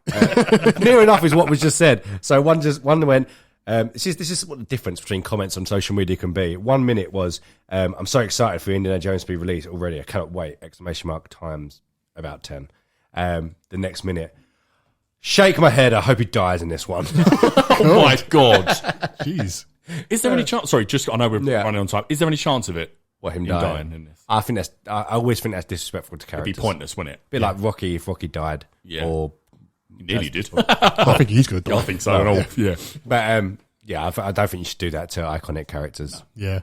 Near enough is what was just said. So one went, this is what the difference between comments on social media can be. 1 minute was, I'm so excited for Indiana Jones to be released already. I cannot wait! ! Times about 10. The next minute, shake my head. I hope he dies in this one. Oh my god! Jeez. Is there any chance? Sorry, I know we're Yeah. running on time. Is there any chance of it? What, him Him dying? dying in this? I think I always think that's disrespectful to It'd characters. be pointless, wouldn't it? A bit like Rocky, if Rocky died. Yeah. Or, You nearly did. I think he's good. I think so. And all. Yeah. but I don't think you should do that to iconic characters. Yeah.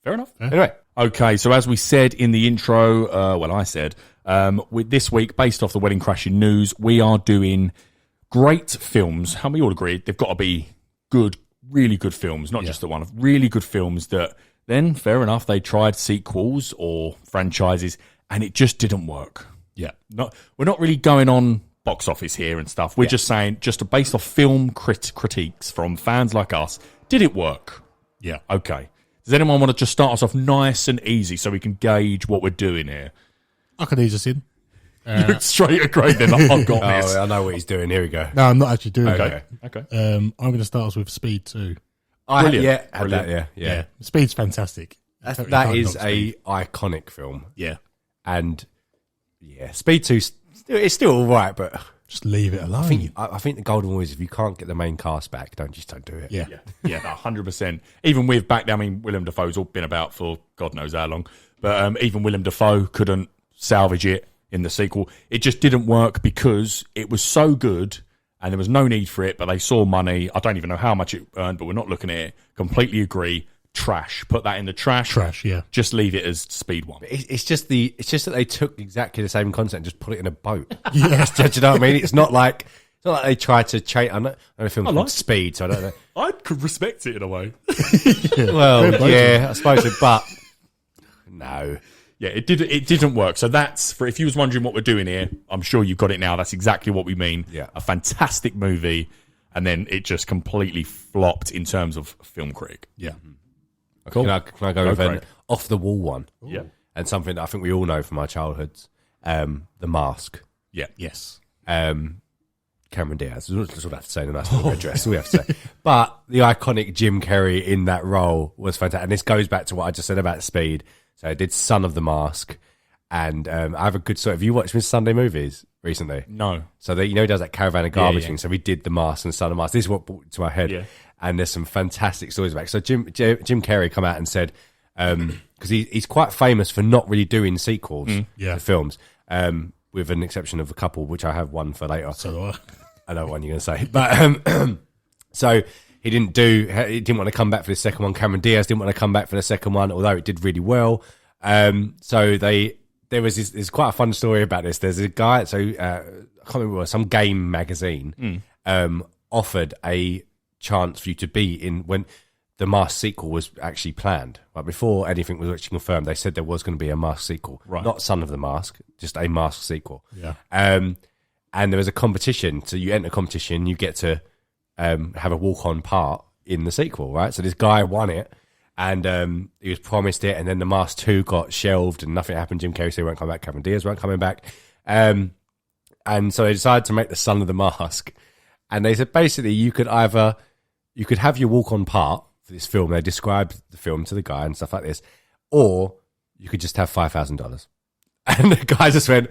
Fair enough. Anyway, Okay, so as we said in the intro, I said, with this week, based off the Wedding Crashing news, we are doing great films. How we all agree they've got to be good, really good films, not just the one. Really good films that then, fair enough, they tried sequels or franchises and it just didn't work. Yeah, we're not really going on box office here and stuff. We're just saying, just based off film critiques from fans like us, did it work? Yeah, okay. Does anyone want to just start us off nice and easy so we can gauge what we're doing here? I could ease us in. You look straight at Craig then. I've got this. Oh, I know what he's doing. Here we go. No, I'm not actually doing Okay. that. Okay. I'm going to start us with Speed 2. Brilliant. Had that, yeah. Speed's fantastic. That is a iconic film. Yeah. And, Speed 2, it's still all right, but Just leave it alone. I think the golden rule is if you can't get the main cast back, don't do it. Yeah. Yeah, 100%. Even with back then, I mean, Willem Dafoe's all been about for God knows how long, but even Willem Dafoe couldn't salvage it in the sequel. It just didn't work because it was so good and there was no need for it, but they saw money. I don't even know how much it earned, but we're not looking at it. Completely agree. Trash. Put that in the trash. Trash, yeah. Just leave it as Speed 1. It's just that they took exactly the same concept and just put it in a boat. Yeah. Do you know what I mean? It's not like they tried to change. I know a film called Speed, so I don't know. I could respect it in a way. Well, yeah, I suppose so, but no. Yeah, it didn't work. So that's for if you was wondering what we're doing here, I'm sure you've got it now. That's exactly what we mean. Yeah. A fantastic movie, and then it just completely flopped in terms of film critic. Yeah. Cool. Can I go with an Craig. off the wall one? Yeah. And something that I think we all know from our childhoods, The Mask. Yeah. Yes. Cameron Diaz. That's all I have to say in a nice little red dress. All we have to say. But the iconic Jim Carrey in that role was fantastic. And this goes back to what I just said about Speed. So I did Son of the Mask. And I have a good sort. Have you watched his Sunday movies recently? No. So he does that caravan of garbage yeah. thing. So we did The Mask and Son of the Mask. This is what brought it to my head. Yeah. And there's some fantastic stories about it. So Jim Carrey come out and said, because he's quite famous for not really doing sequels to films, with an exception of a couple, which I have one for later. So I know what one you're going to say. But so he didn't want to come back for the second one. Cameron Diaz didn't want to come back for the second one, although it did really well. So there was there's quite a fun story about this. There's a guy, so I can't remember what, some game magazine offered a chance for you to be in when the Mask sequel was actually planned. Like before anything was actually confirmed, they said there was going to be a Mask sequel, Right. not Son of the Mask, just a Mask sequel. Yeah. And there was a competition. So you enter a competition, you get to have a walk-on part in the sequel, right? So this guy won it, and he was promised it, and then the Mask 2 got shelved, and nothing happened. Jim Carrey said he won't come back. Cameron Diaz won't coming back. And so they decided to make the Son of the Mask. And they said basically you could have your walk-on part for this film. They described the film to the guy and stuff like this, or you could just have $5,000. And the guy just went,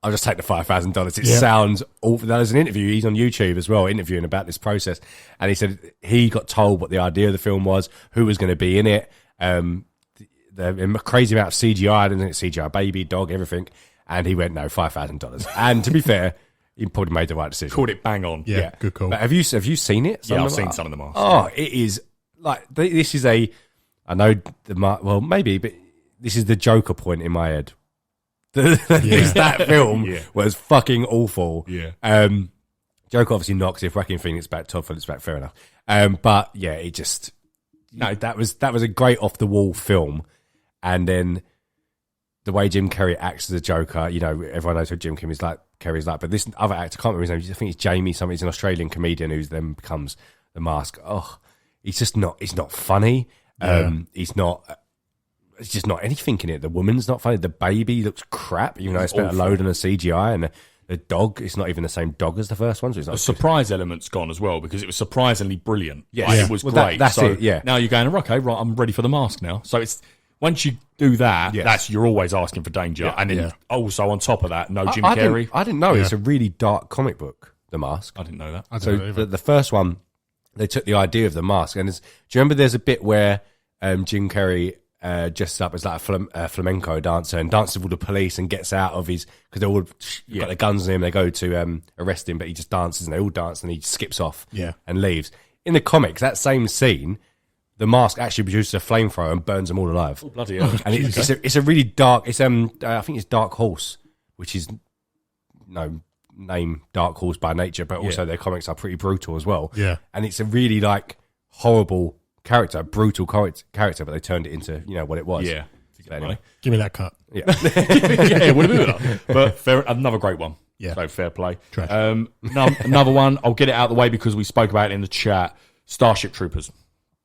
I'll just take the $5,000. It sounds awful. There's an interview. He's on YouTube as well, interviewing about this process. And he said he got told what the idea of the film was, who was going to be in it, the crazy amount of CGI, and CGI baby, dog, everything. And he went, no, $5,000. And to be fair, he probably made the right decision. Called it bang on. Yeah. Good call. But have you seen it? Yeah, I've seen Son of the Mask. Oh, it is like this is I know well maybe, but this is the Joker point in my head. That film was fucking awful. Yeah. Joker obviously knocks if Joaquin Phoenix back, Todd Phillips back, fair enough. But yeah, it just that was a great off the wall film, and then the way Jim Carrey acts as a Joker, everyone knows what Jim Carrey's like, but this other actor, I can't remember his name. I think it's Jamie something. He's an Australian comedian who then becomes the Mask. Oh, he's not funny. He's just not anything in it. The woman's not funny. The baby looks crap. Even though I spent a load on a CGI, and the dog, it's not even the same dog as the first one. So it's not the surprise element's gone as well because it was surprisingly brilliant. Yes. Like, it was great. That's so it, yeah. Now you're going, okay, right, I'm ready for the Mask now. So it's once you do that, you're always asking for danger. And then also on top of that, Jim Carrey. I didn't know it's a really dark comic book, The Mask. I didn't know that. I don't know either. The first one, they took the idea of the mask, and do you remember there's a bit where Jim Carrey dresses up as like a flamenco dancer and dances with all the police and gets out of his, because they're all got their guns on him. They go to arrest him, but he just dances, and they all dance, and he skips off and leaves. In the comics, that same scene, the Mask actually produces a flamethrower and burns them all alive. Oh, bloody hell. And it's a really dark. It's I think it's Dark Horse, which is name Dark Horse by nature, but also their comics are pretty brutal as well. Yeah, and it's a really horrible character, brutal character, but they turned it into what it was. Yeah. Anyway. Give me that cut. Yeah, it would have been enough. But another great one. Yeah, so fair play. Trash. Another one. I'll get it out of the way because we spoke about it in the chat. Starship Troopers.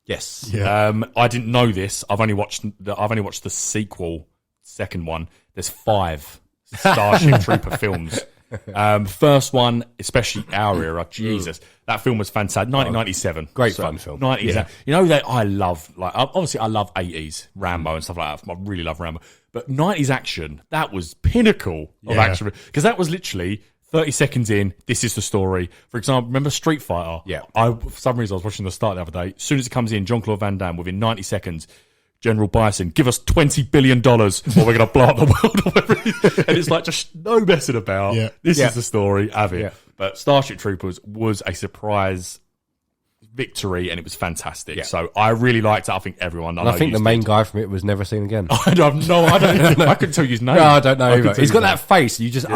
Yes. Yeah. I didn't know this. I've only watched the sequel, second one. There's 5 Starship Trooper films. First one, especially our era, Jesus, that film was fantastic. 1997, Great fun film. 90s, Yeah. you know that I love, like obviously I love 80s Rambo and stuff like that. I really love Rambo, but 90s action, that was pinnacle of action because that was literally 30 seconds in. This is the story. For example, remember Street Fighter? Yeah. For some reason I was watching the start the other day. As soon as it comes in, Jean-Claude Van Damme within 90 seconds. General Bison, give us $20 billion or we're going to blow up the world or whatever it is. And it's like, just no messing about. Yeah. This is the story, have it. Yeah. But Starship Troopers was a surprise victory and it was fantastic. Yeah. So I really liked it. I think everyone. And I think the main guy from it was never seen again. I don't know. I couldn't tell you his name. No, I don't know either. couldn't He's tell got you that face. You just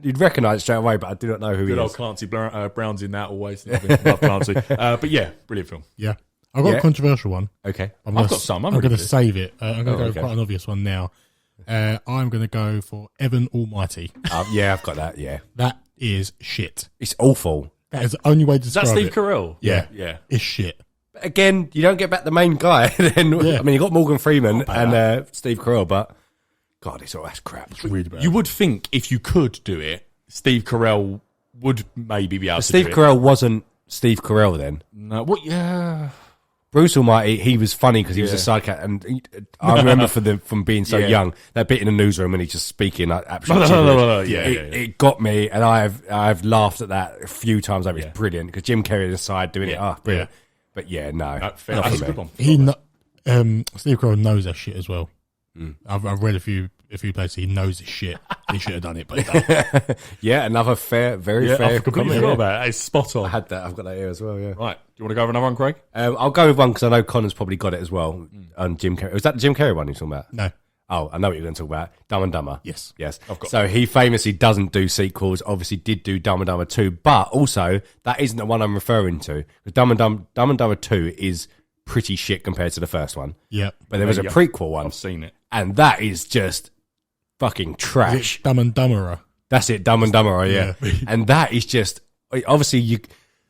you'd recognise it straight away, but I do not know who Good he old is. Clancy Brown's in that always. Love Clancy. But yeah, brilliant film. Yeah. I've got Yeah. a controversial one. Okay. I'm I've got some. I'm going ready to for this. save it. I'm going to go okay. quite an obvious one now. I'm going to go for Evan Almighty. Yeah, I've got that. Yeah, That is shit. it's awful. That is the only way to Is that describe Steve it. Carell? Yeah. Yeah. It's shit. Again, you don't get back the main guy. Then Yeah. I mean, you got Morgan Freeman and Steve Carell, but God, that's crap. It's really bad. You would think if you could do it, Steve Carell would maybe be able to Steve do it. Carell wasn't Steve Carell then. No, what? Yeah. Bruce Almighty, he was funny because he was a sidekick, and I remember from being so young that bit in the newsroom when he's just speaking like absolute gibberish. Yeah, It got me, and I've laughed at that a few times over. It's brilliant because Jim Carrey aside doing it. Yeah. Brilliant. But yeah, no, Fair. not That's for a me. good one. Steve Carell knows that shit as well. I've read a few places. He knows his shit. He should have done it, but he don't. Yeah, another very I fair completely comment. forgot about it. It's spot on. I had that. I've got that here as well. Yeah. Right. Do you want to go over another one, Craig? I'll go with one because I know Connor's probably got it as well. On Jim Carrey, was that the Jim Carrey one you're talking about? No. Oh, I know what you're going to talk about. Dumb and Dumber. Yes. So he famously doesn't do sequels. Obviously, did do Dumb and Dumber 2, but also that isn't the one I'm referring to. Dumb and Dumber 2 is pretty shit compared to the first one. Yeah. But there was a prequel one, I've seen it. and that is just fucking trash. Dumb and Dumberer. That's it, Dumb and Dumber, yeah. And that is just obviously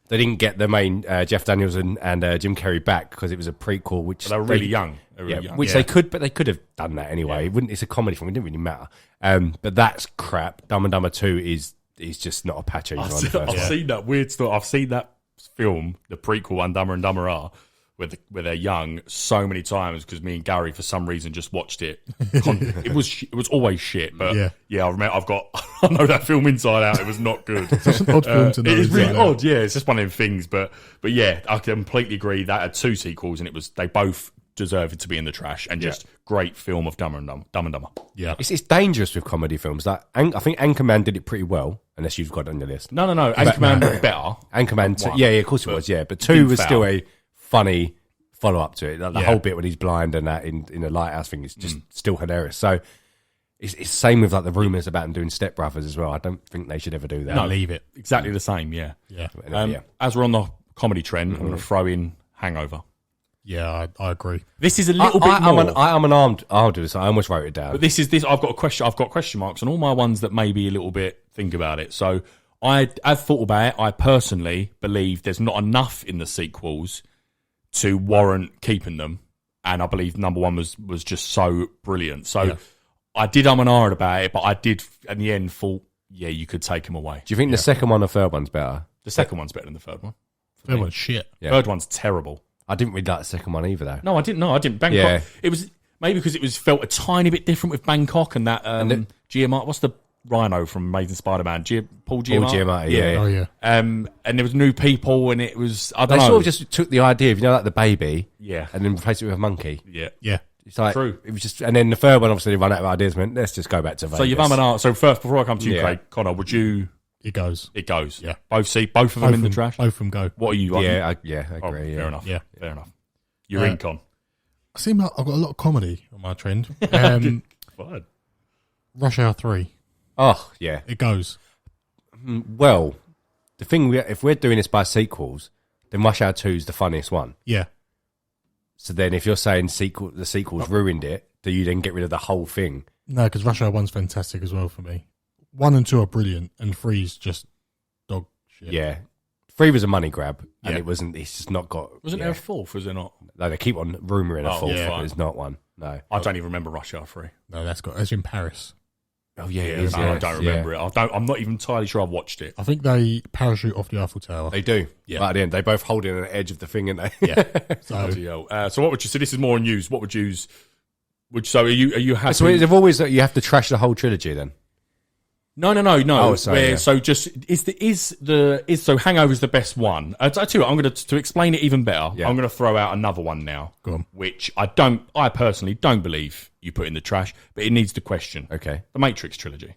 they didn't get the main Jeff Daniels and Jim Carrey back because it was a prequel, which They were really young. They were yeah, really young. which they could, but they could have done that anyway. It wouldn't. It's a comedy film. It didn't really matter. But that's crap. Dumb and Dumber 2 is just not a patch even on the first I've one. seen that weird story. I've seen that film, the prequel one, Dumber and Dumber Are, where they're young, so many times because me and Gary, for some reason, just watched it. It was always shit, but yeah, I remember. I know that film inside out. It was not good. It's an odd film to know. It is really inside out. odd. Yeah, it's just one of them things. But yeah, I completely agree. That had two sequels, and they both deserved to be in the trash. And just great film of Dumb and Dumber. Yeah. It's dangerous with comedy films. Like I think Anchorman did it pretty well, unless you've got it on your list. No. Anchorman was better. Anchorman, One. yeah, of course it was, yeah. But 2 didn't was fail. still a funny follow up to it. Like the Yeah. whole bit when he's blind and that in the lighthouse thing is just still hilarious. So it's the same with like the rumours about him doing Step Brothers as well. I don't think they should ever do that. No, leave it. Exactly the same. Yeah. Yeah. Yeah. As we're on the comedy trend, I'm going to throw in Hangover. Yeah, I agree. This is a little bit more. I'm an armed. I'll do this. I almost wrote it down. But this. I've got a question. I've got question marks on all my ones that maybe a little bit think about it. So I've thought about it. I personally believe there's not enough in the sequels to warrant keeping them, and I believe number one was just so brilliant. So I did and ahhing about it, but I did in the end thought, yeah, you could take him away. Do you think the second one or third one's better? The second one's better than the third one. That one's shit. Yeah. Third one's terrible. I didn't read that second one either, though. No, I didn't. Bangkok. Yeah. It was maybe because it felt a tiny bit different with Bangkok and that GMR. What's the Rhino from Amazing Spider-Man? Paul Giamatti. Paul Giamatti, yeah. Oh, yeah. And there was new people, and it was I They don't know. sort of just took the idea of, like the baby, Yeah. and then replaced it with a monkey. Yeah. Yeah. It's like, True. It was just, and then the third one, obviously, they run out of ideas. Went, let's just go back to Vegas. So you've So first, before I come to you, Yeah. Craig, Connor, would you? It goes. It goes. Yeah. Both of them in the trash. Both of them go. What are you? Yeah, I Oh, agree. fair enough. Yeah. Fair enough. You're in, Con. I seem like I've got a lot of comedy on my trend. Fine. Rush Hour 3. Oh, yeah. It goes. Well, the thing, if we're doing this by sequels, then Rush Hour 2 is the funniest one. Yeah. So then if you're saying the sequels ruined it, do you then get rid of the whole thing? No, because Rush Hour 1's fantastic as well for me. 1 and 2 are brilliant, and 3's just dog shit. Yeah. 3 was a money grab, and Yeah. it's just not got... Wasn't yeah. there a fourth? Was there not? No, they keep on rumouring a Oh, fourth, yeah. but there's not one. No. I don't even remember Rush Hour 3. No, that's in Paris. Oh yeah, it is. I don't remember it. I'm not even entirely sure I've watched it. I think they parachute off the Eiffel Tower. They do. Yeah. But at the end, they both hold in an edge of the thing, aren't they? Yeah. So what would you? So this is more news. What would you? So are you happy? So they've always you have to trash the whole trilogy then. No. Oh, sorry, So just so Hangover's the best one. I tell you what, I'm going to explain it even better. Yeah. I'm going to throw out another one now. Go on. Which I personally don't believe you put in the trash, but it needs the question. Okay. The Matrix trilogy.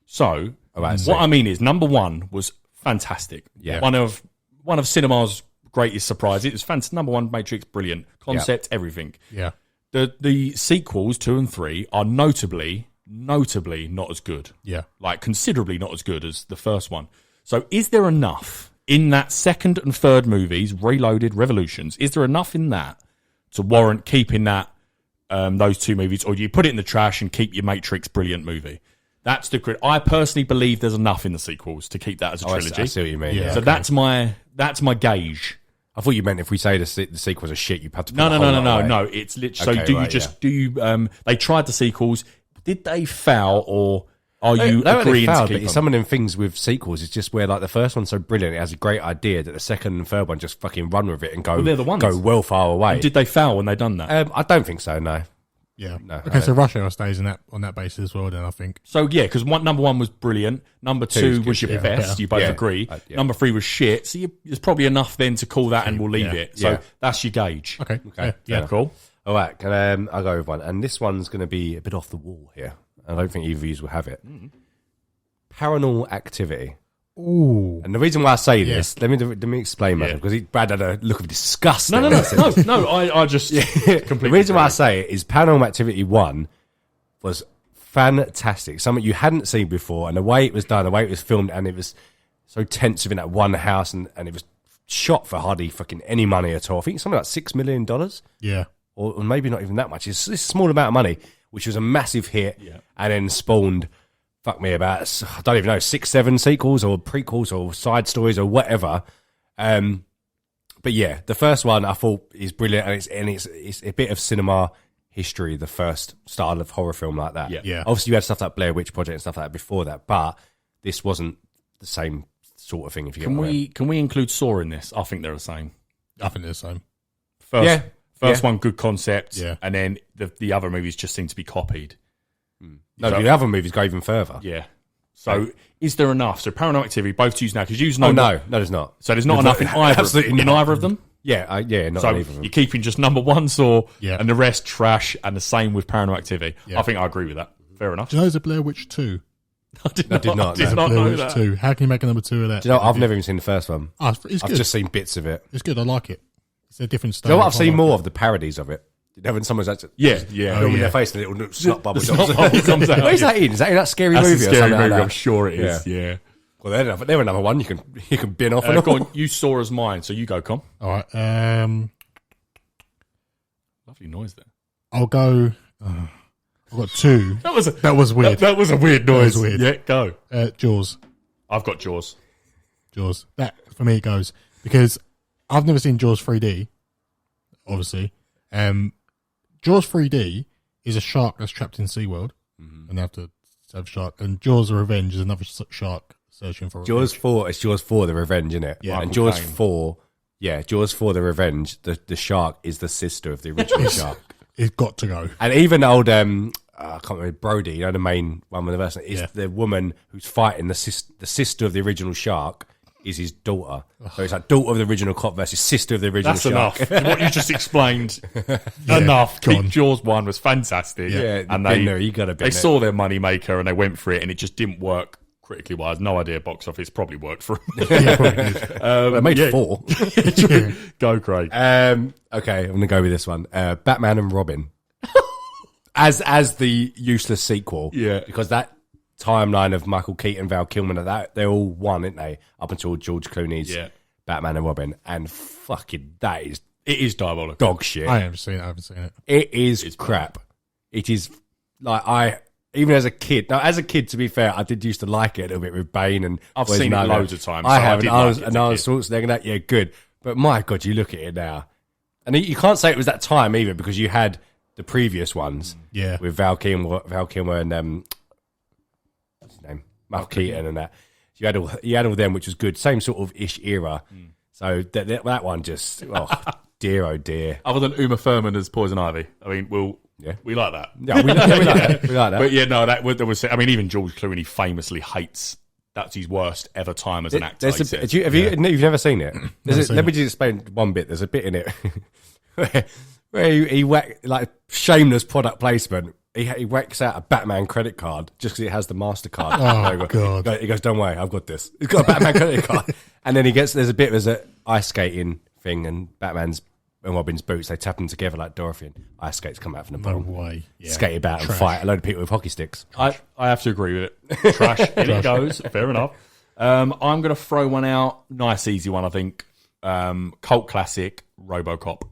So Right, what I mean is, number one was fantastic. Yeah. One of cinema's greatest surprises. It was fantastic. Number one, Matrix, brilliant concept, everything. Yeah. The sequels 2 and 3 are notably not as good. Yeah. Like considerably not as good as the first one. So is there enough in that second and third movies, Reloaded, Revolutions, is there enough in that to warrant keeping that those 2 movies, or do you put it in the trash and keep your Matrix brilliant movie? That's I personally believe there's enough in the sequels to keep that as a trilogy. I see what you mean. Yeah. So that's my gauge. I thought you meant if we say the sequels are shit, you have to put No. It's literally. Okay, so do you? They tried the sequels. Did they foul, or are you They agreeing failed, to keep but them? some of them things with sequels is just where like the first one's so brilliant, it has a great idea that the second and third one just fucking run with it and go. Well, they're the ones. Go well far away. Did they foul when they done that? I don't think so. No. Yeah. No, Okay, so Rush Hour stays on that basis as well. Then I think. So yeah, because number one was brilliant. Number 2 was your best. You both agree. Yeah. Number 3 was shit. So there's probably enough then to call that, and we'll leave it. So Yeah. that's your gauge. Okay. Yeah, cool. All right, I'll go with one, and this one's going to be a bit off the wall here. I don't think either of you will have it. Paranormal Activity. Ooh. And the reason why I say this, let me explain, man, because Brad had a look of disgust. No. I just completely. The reason why I agree. say it is Paranormal Activity 1 was fantastic. Something you hadn't seen before, and the way it was done, the way it was filmed, and it was so tense within that one house, and it was shot for hardly fucking any money at all. I think it's something like $6 million, Yeah. or maybe not even that much. It's a small amount of money, which was a massive hit, and then spawned, fuck me, about, I don't even know, 6, 7 sequels or prequels or side stories or whatever. But yeah, the first one I thought is brilliant, and it's a bit of cinema history, the first style of horror film like that. Yeah. Obviously, you had stuff like Blair Witch Project and stuff like that before that, but this wasn't the same sort of thing. If you Can we include Saw in this? I think they're the same. I think they're the same. First one, good concept, Yeah. and then the other movies just seem to be copied. No, the other movies go even further. Yeah. So is there enough? So Paranormal Activity, both to use now, because you Oh no, there's not. So there's not enough in either. Absolutely in not. either of them. Yeah, not So either of them. you're keeping just number 1 Saw, Yeah. and the rest trash, and the same with Paranormal Activity. Yeah. I think I agree with that. Fair enough. Do you know there's a Blair Witch 2? I did not know. not Blair know Witch that. 2. How can you make a number 2 of that? Do you know, I've never even seen the first one. Oh, it's I've good. just seen bits of it. It's good. I like it. It's a different Do style. you know what? I've I seen like more it. of the parodies of it. You know, when someone's actually Yeah. filming their face and a little snot bubble snot bubble comes out. Where's that in? Is that in that scary That's movie a or scary something movie. like that? I'm sure it is. Yeah. Well, they're another one you can bin off. And Go all. on, you Saw as mine, so you go, Con. All right. Lovely noise there. I'll go. I've got 2. That was weird. That was a weird noise. was weird. Yeah, go. Jaws. I've got Jaws. Jaws. That for me it goes because I've never seen Jaws 3D. Obviously, Jaws 3D is a shark that's trapped in SeaWorld, and they have to save shark. And Jaws: The Revenge is another shark searching for Jaws revenge. 4, it's Jaws 4, The Revenge, isn't it? Yeah. And Michael Jaws Caine. 4, Jaws 4, The Revenge, the shark is the sister of the original shark. It's got to go. And even old, I can't remember, Brody, you know, the main one with the verse, is the woman who's fighting the sister of the original shark is his daughter. So it's like daughter of the original cop versus sister of the original That's shark. enough. What you just explained, enough. go on. Jaws 1 was fantastic. Yeah, and been there, you gotta be they there. saw their money maker and they went for it, and it just didn't work critically wise. No idea. Box office probably worked for them. Yeah, probably did. They made 4. Go, Craig. Okay, I'm going to go with this one. Batman and Robin. as the useless sequel. Yeah. Because that timeline of Michael Keaton, Val Kilmer, they're all one, aren't they? Up until George Clooney's Batman and Robin. And fucking it is diabolical. dog shit. I haven't seen it. It is crap. It is like even as a kid. Now, as a kid, to be fair, I did used to like it a little bit with Bane and I've seen it loads of times. I so have. did And I was like it as a kid. Schwarzenegger. That yeah, good. But my God, you look at it now, and you can't say it was that time either because you had the previous ones. Yeah. With Val Kilmer and what's his name? Michael Keaton and that. You had all them, which was good. Same sort of ish era. So that one just, dear, oh dear. Other than Uma Thurman as Poison Ivy. I mean, we like that. Yeah, we like that. We like that. But yeah, no, there was. I mean, even George Clooney famously hates. That's his worst ever time as an actor. You've never seen it? Let me just explain one bit. There's a bit in it where he like shameless product placement. He whacks out a Batman credit card just because it has the MasterCard. Oh, God. He goes, don't worry, I've got this. He's got a Batman credit card. And then there's an ice skating thing, and Batman's and Robin's boots, they tap them together like Dorothy, and ice skates come out from the No bottom. way. Yeah. Skate about and fight a load of people with hockey sticks. I have to agree with it. Trash. In it goes. Fair enough. I'm going to throw one out. Nice, easy one, I think. Cult classic, RoboCop.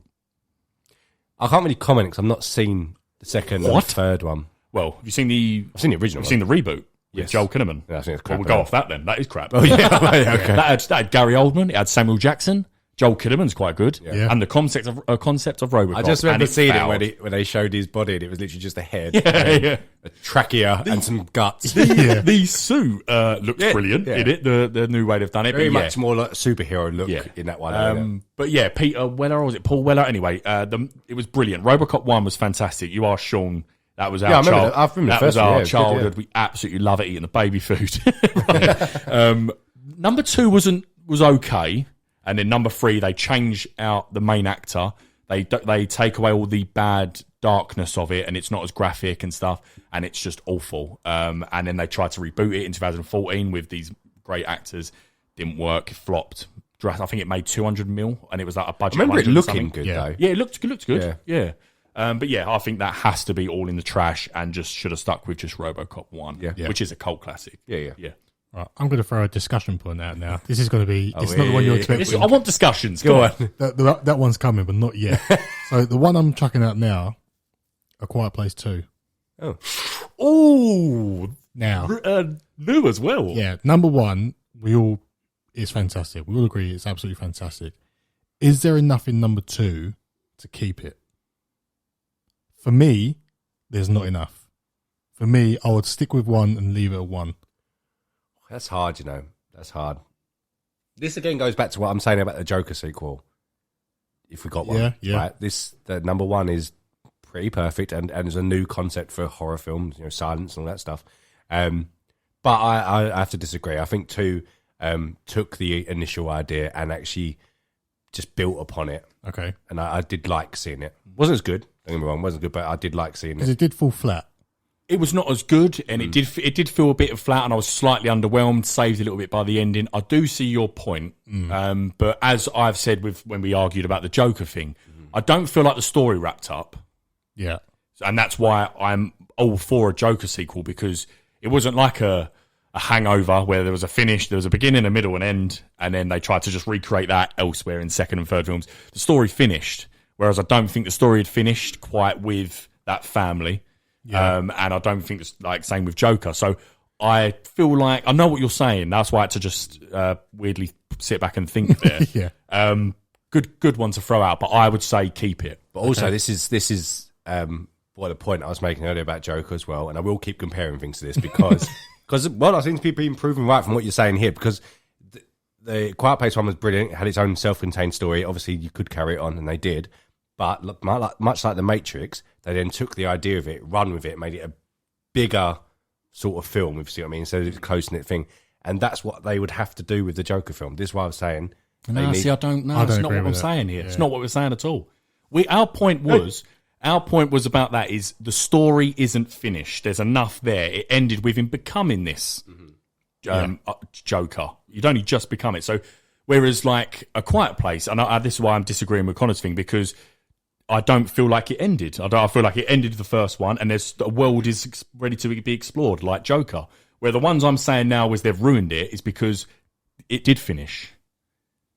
I can't really comment because I've not seen the second or third one. Well, have you seen the... I've seen the original. Have you seen the reboot? With Yes. Joel Kinnaman. Yeah, I think it's crap. We'll go off that then. That is crap. Oh, yeah. Okay. That had Gary Oldman. It had Samuel Jackson. Joel Kinnaman's quite good. Yeah. And the concept of RoboCop. I just remember and it seeing failed. it when they showed his body and it was literally just a head, Yeah. a trachea and some guts. The suit looks brilliant in it. The new way they've done it. Very but much more like a superhero look in that one. But yeah, Peter Weller, or was it Paul Weller? Anyway, it was brilliant. RoboCop 1 was fantastic. You are Sean. That was our childhood. I remember the That first was one, our yeah, childhood. good, yeah. We absolutely love it, eating the baby food. Number 2 was okay. And then number 3, they change out the main actor. They take away all the bad darkness of it, and it's not as graphic and stuff, and it's just awful. And then they tried to reboot it in 2014 with these great actors. Didn't work. It flopped. I think it made 200 mil, and it was like a budget. I remember it 100 looking something. good, Yeah. though. Yeah, it looked good. Yeah. But yeah, I think that has to be all in the trash, and just should have stuck with just RoboCop 1, Yeah. which is a cult classic. Yeah. Right, I'm going to throw a discussion point out now. This is going to be... it's not the one you're expecting. I want discussions. Go on. That one's coming, but not yet. So the one I'm chucking out now, A Quiet Place 2. Oh, Now, new as well. yeah, number 1, it's fantastic. We all agree it's absolutely fantastic. Is there enough in number 2 to keep it? For me, there's not enough. For me, I would stick with 1 and leave it at 1. That's hard, you know. That's hard. This again goes back to what I'm saying about the Joker sequel. If we got one, Yeah. right? The number 1 is pretty perfect, and is a new concept for horror films, silence and all that stuff. But I have to disagree. I think 2 took the initial idea and actually just built upon it. Okay. And I did like seeing it. Wasn't as good. Don't get me wrong, wasn't good, but I did like seeing Because it. it did fall flat. It was not as good, and it did feel a bit flat, and I was slightly underwhelmed. Saved a little bit by the ending. I do see your point, but as I've said when we argued about the Joker thing, I don't feel like the story wrapped up, Yeah. and that's why I'm all for a Joker sequel, because it wasn't like a Hangover where there was a finish, there was a beginning, a middle, and end, and then they tried to just recreate that elsewhere in second and third films. The story finished, whereas I don't think the story had finished quite with that family. Yeah. And I don't think it's like same with Joker. So I feel like I know what you're saying. That's why I had to just weirdly sit back and think there. Yeah. Good one to throw out, but I would say keep it. But also, this is what the point I was making earlier about Joker as well, and I will keep comparing things to this because I seem to be being proven right from what you're saying here, because the Quiet Place one was brilliant. It had its own self-contained story. Obviously, you could carry it on, and they did. But look, much like The Matrix, they then took the idea of it, run with it, made it a bigger sort of film, if you see what I mean, instead of a close-knit thing. And that's what they would have to do with the Joker film. This is why I was saying... I don't know. I That's don't not agree what I'm with that. saying here. Yeah. It's not what we're saying at all. Our point was about that is the story isn't finished. There's enough there. It ended with him becoming this Joker. You'd only just become it. So whereas like A Quiet Place, and this is why I'm disagreeing with Connor's thing, because I don't feel like it ended. I feel like it ended the first one, and the world is ready to be explored, like Joker. Where the ones I'm saying now is they've ruined it is because it did finish.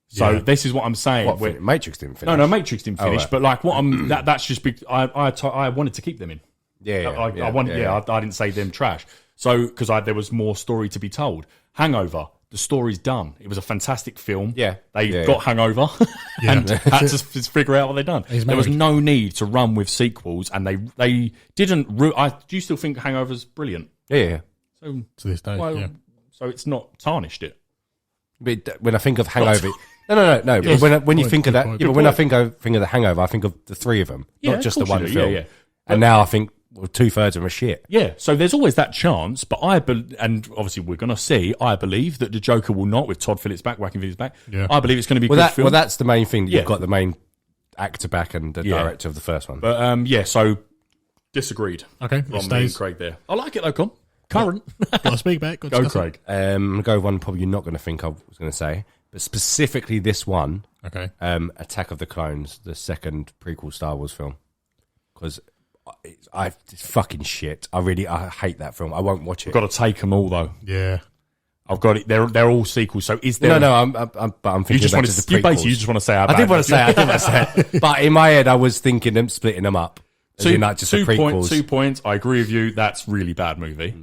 So this is what I'm saying. Matrix didn't finish? No, Matrix didn't finish. right. But like what I'm that's just I wanted to keep them in. I I didn't say them trash. So because there was more story to be told. Hangover. The story's done. It was a fantastic film. Yeah. They got hangover and had to figure out what they'd done. There was no need to run with sequels, and they didn't. Do you still think Hangover's brilliant? Yeah. So To this day, yeah. So it's not tarnished it. But when I think of Hangover, no. Yes. But when you Point, think of good that, point. yeah, but when I think of the Hangover, I think of the three of them, Yeah, not just the of course one you do. film. Yeah. And now I think 2/3 of them are shit. Yeah, so there's always that chance, but and obviously we're going to see, I believe that the Joker will not, with Todd Phillips back, Joaquin Phoenix back, Yeah. I believe it's going to be a Well, good film. that's the main thing. That Yeah. You've got the main actor back and the director of the first one. But so disagreed Okay, it from me and stays. Craig there. I like it though, Con. Current. Got to speak back. Got to Go, discuss it. Craig. I'm going to go with one probably you're not going to think I was going to say, but specifically this one, Okay. Attack of the Clones, the second prequel Star Wars film, because it's fucking shit. I hate that film. I won't watch it. I've got to take them all though. Yeah. I've got it. They're all sequels. So is there? No, I'm thinking You just back want to the to. You basically prequels. you just want to say. I did want to say it, but in my head I was thinking them splitting them up. As in, like, just the prequels. 2 points. I agree with you. That's really bad movie.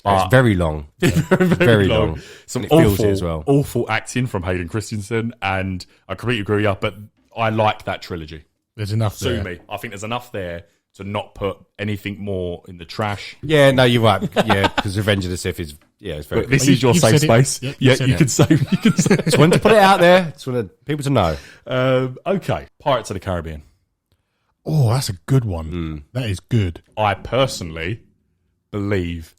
It's very long. Very long. Some And it feels awful, it as well. awful acting from Hayden Christensen, and I completely agree with you. But I like that trilogy. There's enough Sue there. me. I think there's enough there to not put anything more in the trash. Yeah, no, you're right. Yeah, because Revenge of the Sith is it's very But this good. is your you've safe said it. space. Yep, Yeah, you've said you it. can say. You can say. Just wanted to put it out there. Just wanted people to know. Okay, Pirates of the Caribbean. Oh, that's a good one. That is good. I personally believe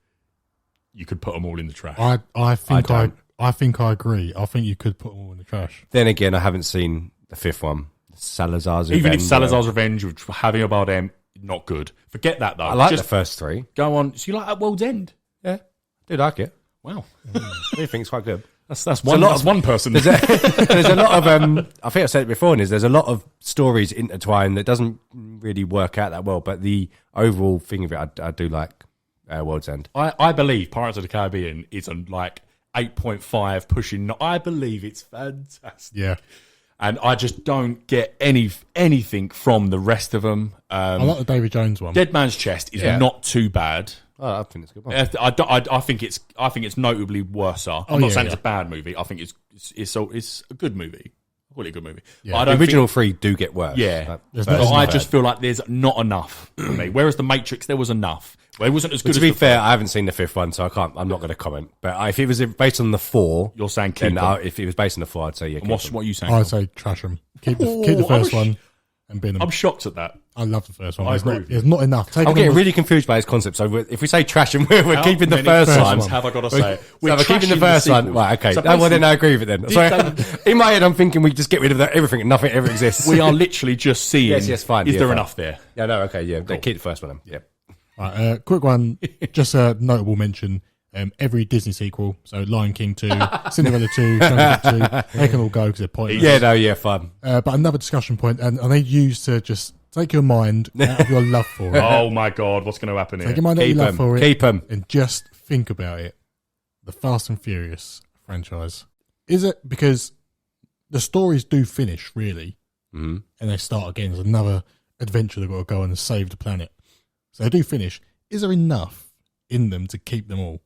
you could put them all in the trash. I think don't. I think I agree. I think you could put them all in the trash. Then again, I haven't seen the fifth one, Salazar's Even if Revenge. Salazar's Revenge with Javier Bardem, not good. Forget that though. I like Just the first three. go on. So you like At World's End? Yeah, I do like it. Wow, I do think it's quite good. that's one. lot That's of- one person. There's a lot of I think I said it before, and there's a lot of stories intertwined that doesn't really work out that well. But the overall thing of it, I do like World's End. I believe Pirates of the Caribbean is a 8.5 pushing. I believe it's fantastic. Yeah. And I just don't get anything from the rest of them. I like the David Jones one. Dead Man's Chest is Yeah. not too bad. Oh, I think it's a good one. I think it's notably worse. I'm not yeah, saying yeah. it's a bad movie. I think it's a good movie. I call it a good movie. Yeah. But I The don't original three do get worse. Yeah, Like, There's but not I enough. just feel like there's not enough for me. Whereas the Matrix, there was enough. Well, it wasn't as But good to as be the fair, I haven't seen the fifth one, so I'm not going to comment. But if it was based on the four, You're saying keep then them. if it was based on the four, I'd say yeah. And keep what them. are you saying? I'd say trash them. Keep the Oh, first I'm one and bin them. I'm shocked at that. I love the first one. I There's agree not, with you. there's not enough. Taking I'm getting them- really confused by his concept. So if we say trash and we're How keeping the many first times one, have I got to say it? So we're keeping the trashing first one. sequels. Right, okay. So Well, then basically- I agree with it then. Sorry. In my head, I'm thinking we just get rid of everything and nothing ever exists. We are literally just seeing. Yes, fine. Is Yeah, there fine. enough there? Yeah, no, okay, yeah. Then keep the first one then. Yeah. Right, quick one, just a notable mention. Every Disney sequel, so Lion King 2, Cinderella 2, Jungle Book 2, they can all go because they're pointless. Yeah, no, yeah, fine. But another discussion point, and they use to just take your mind out of your love for it. Oh my God, what's going to happen Take here? your mind out of Keep your love 'em. for it. Keep 'em. And just think about it. The Fast and Furious franchise. Is it because the stories do finish, really, and they start again? There's another adventure they've got to go on and save the planet. So they do finish. Is there enough in them to keep them all?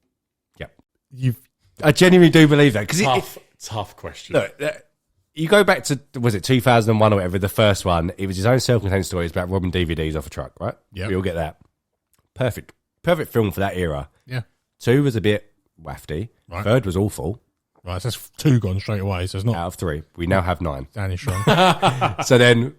Yeah. I genuinely do believe that. Because Tough question. look, you go back to, was it 2001 or whatever, the first one, it was his own self-contained story. It's about robbing DVDs off a truck, right? Yep. We all get that. Perfect film for that era. Yeah. 2 was a bit wafty. Right. 3rd was awful. Right, so that's 2 gone straight away, so it's not Out of 3. We now have 9. Danny strong. So then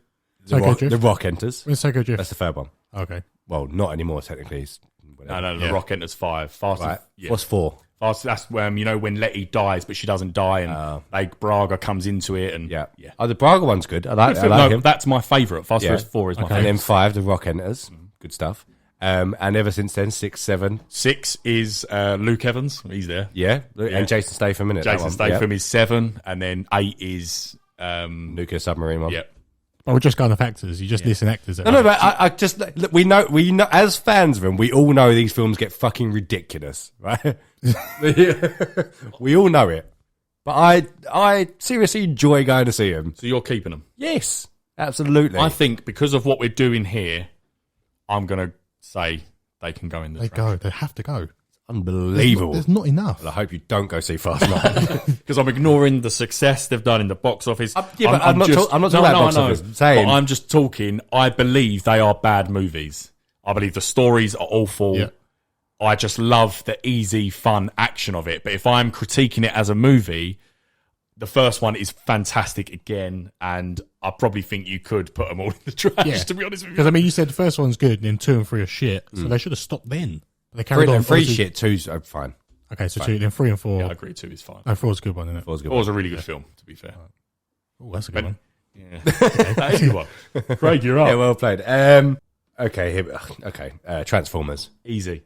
Tokyo Drift? the Rock enters. Where's Tokyo Drift? That's the 3rd one. Okay. Well, not anymore, technically. It's whatever. No, The Yeah. Rock enters 5. Fast. Right. Yeah. What's 4? Fast. That's when when Letty dies, but she doesn't die, and Braga comes into it, and Yeah. yeah. Oh, the Braga one's good. I like No, him. that's my favourite. Fast Yeah. Furious 4 is my And then favourite. 5, the Rock enters. Good stuff. And ever since then, 6, 7, 6 is Luke Evans. He's there. yeah. And Jason Statham in it. that Jason one. Statham Yeah. is 7, and then 8 is Nuclear submarine one. yeah. But we're just going off actors. You just listen actors. No, but I just look, we know as fans of them, we all know these films get fucking ridiculous, right? We all know it, but I seriously enjoy going to see them. So you're keeping them. Yes, absolutely. I think because of what we're doing here, I'm going to say they can go in the They trash. go. They have to go. Unbelievable. There's not enough. Well, I hope you don't go see Fast 9. Because I'm ignoring the success they've done in the box office. yeah, but I'm not talking about box office. I'm saying- But I'm just talking. I believe they are bad movies. I believe the stories are awful. Yeah. I just love the easy, fun action of it. But if I'm critiquing it as a movie, the first one is fantastic again, and I probably think you could put them all in the trash, to be honest with you. Because, I mean, you said the first one's good, and then 2 and 3 are shit, so they should have stopped then. They carried on. 3 shit, 2's fine. Okay, so 2, then 3 and 4. Yeah, I agree, 2 is fine. No, 4's a good one, isn't it? 4's a good 4's a really good film, to be fair. Oh, that's a good one. Yeah. That is a good one. Craig, you're up. Yeah, well played. Okay, Transformers. Easy.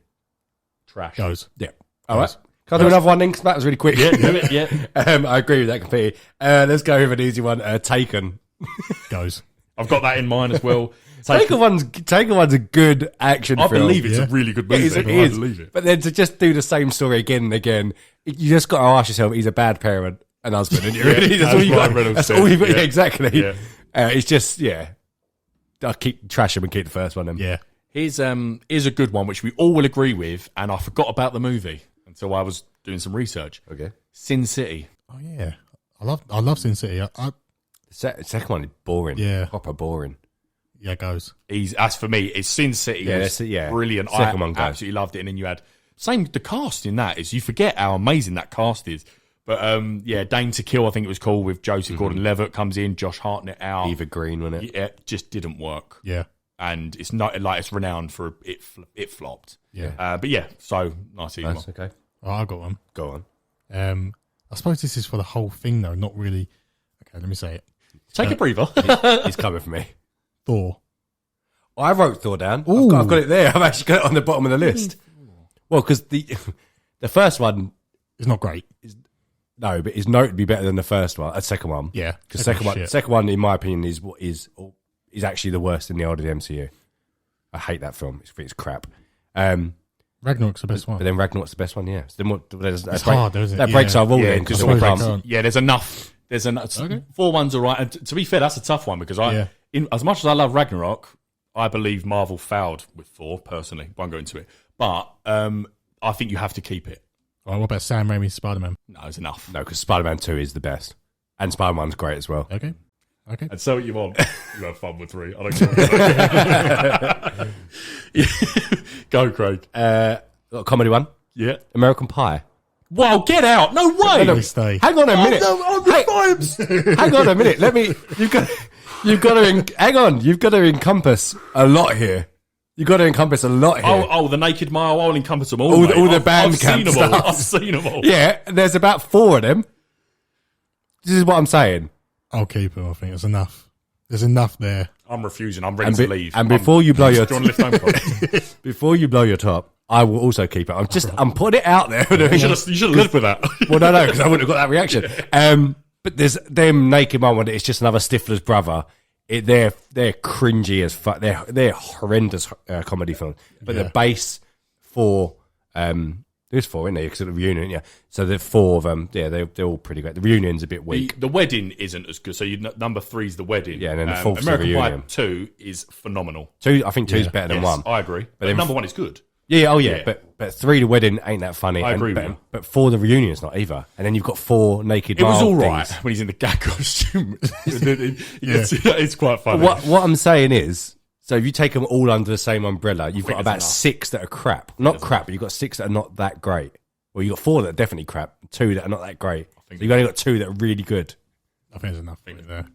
Trash. Goes. Yeah. All right. Can I do another one then? 'Cause that was really quick. Yeah, do it, yeah. I agree with that completely. Let's go with an easy one. Taken. Goes. I've got that in mind as well. Taken one's a good action I film. believe it's a really good movie. It I is. believe it. But then to just do the same story again and again, you just got to ask yourself, he's a bad parent and husband. And that's all you got. That's all you got. Yeah, exactly. Yeah. It's just, I'll trash him and keep the first one then. Yeah. Here's a good one, which we all will agree with, and I forgot about the movie until I was doing some research. Okay. Sin City. Oh, yeah. I love Sin City. Second one is boring. Yeah. Proper boring. Yeah, goes. As for me, it's Sin City. Yeah, was brilliant. Second I one goes. absolutely loved it. And then you had the cast in that is you forget how amazing that cast is. But Dane to Kill, I think it was called, with Joseph Gordon-Levitt comes in, Josh Hartnett out. Eva Green, wasn't it? Yeah, it just didn't work. Yeah. And it's not like it's renowned for it flopped. Yeah. But yeah, so nice easy one. Okay. Oh, I got one. Go on. I suppose this is for the whole thing, though, not really. Okay, let me say it. Take a breather. He's coming for me. Thor. I wrote Thor down. Ooh. I've got it there. I've actually got it on the bottom of the list. Well, because the first one, It's not great. no, but is notably better than the first one. Second one. Yeah. Because second one, in my opinion, is actually the worst in the old of the MCU. I hate that film. It's crap. Ragnarok's the best one. But then Ragnarok's the best one, yeah. So then It's hard, isn't it? that breaks Yeah. our rule Yeah, then because I we suppose can't. I can't. Yeah, there's enough. Okay. 4 ones are right. And to be fair, that's a tough one because as much as I love Ragnarok, I believe Marvel failed with Thor personally. Won't go into it, but I think you have to keep it. All right, what about Sam Raimi's Spider-Man? No, it's enough. No, because Spider-Man 2 is the best. And Spider-Man's great as well. Okay. And so you want you have fun with 3. I don't care. Go, Craig. Got a comedy one. Yeah. American Pie. Wow, get out! No way. Let me stay. Hang on a minute. Hang on a minute. You've got to hang on. You've got to encompass a lot here. You've got to encompass a lot here. Oh, the Naked Mile. I'll encompass them all. All mate. the I've band seen camp them all. stuff. I've seen them all. Yeah, there's about 4 of them. This is what I'm saying. I'll keep him, I think. It's enough. There's enough there. I'm refusing. I'm ready to leave. And before you blow your Do you want to lift home, Craig? before you blow your top, I will also keep it. I'm putting it out there. You should have lived with that. Well, no, because I wouldn't have got that reaction. But there's them Naked Mile one. It's just another Stifler's brother. They're cringy as fuck. They're horrendous comedy films. But the base for there's 4 in there because of the reunion. Yeah, so the 4 of them. Yeah, they're all pretty great. The reunion's a bit weak. The wedding isn't as good. So number 3 is the wedding. Yeah, and then the 4th's the American Pie reunion. 2 is phenomenal. 2, I think 2's better than Yes, 1. I agree. But then number 1 is good. Yeah, oh Yeah. yeah. But 3, the wedding ain't that funny. I agree with you. But 4, the reunion's not either. And then you've got 4 Naked It was Mile all right things. when he's in the gag costume. It's quite funny. What I'm saying is, so if you take them all under the same umbrella, you've got think about there's enough. 6 that are crap. Not crap, but you've got 6 that are not that great. Well, you've got 4 that are definitely crap, 2 that are not that great. So you've only got 2 that are really good. I think there's enough there.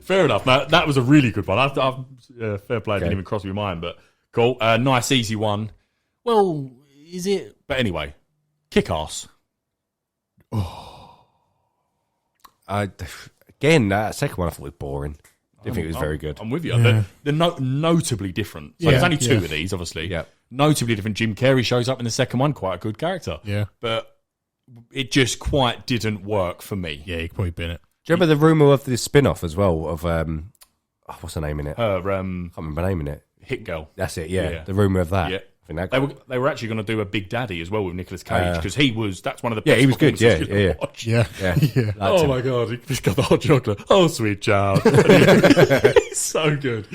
Fair enough. Now, that was a really good one. Fair play. Didn't even cross my mind, but cool. Nice, easy one. Well, is it? But anyway, Kick-Ass. Again, that second one I thought was boring. Didn't think it was very good. I'm with you. They're notably different. So there's only 2 of these, obviously. Yeah. Notably different. Jim Carrey shows up in the second one. Quite a good character. Yeah. But it just quite didn't work for me. Yeah, you could probably bin it. Do you remember the rumour of this spin-off as well of, what's the name in it? I Her can't remember the name in it. Hit Girl. That's it, yeah. Yeah. The rumour of that. Yeah. I think that They were actually going to do a Big Daddy as well with Nicolas Cage because that's one of the Yeah, best he was good, performances yeah, you yeah. can watch. Yeah. Yeah. Oh my god, he's got the hot chocolate. Oh, sweet child. He's so good.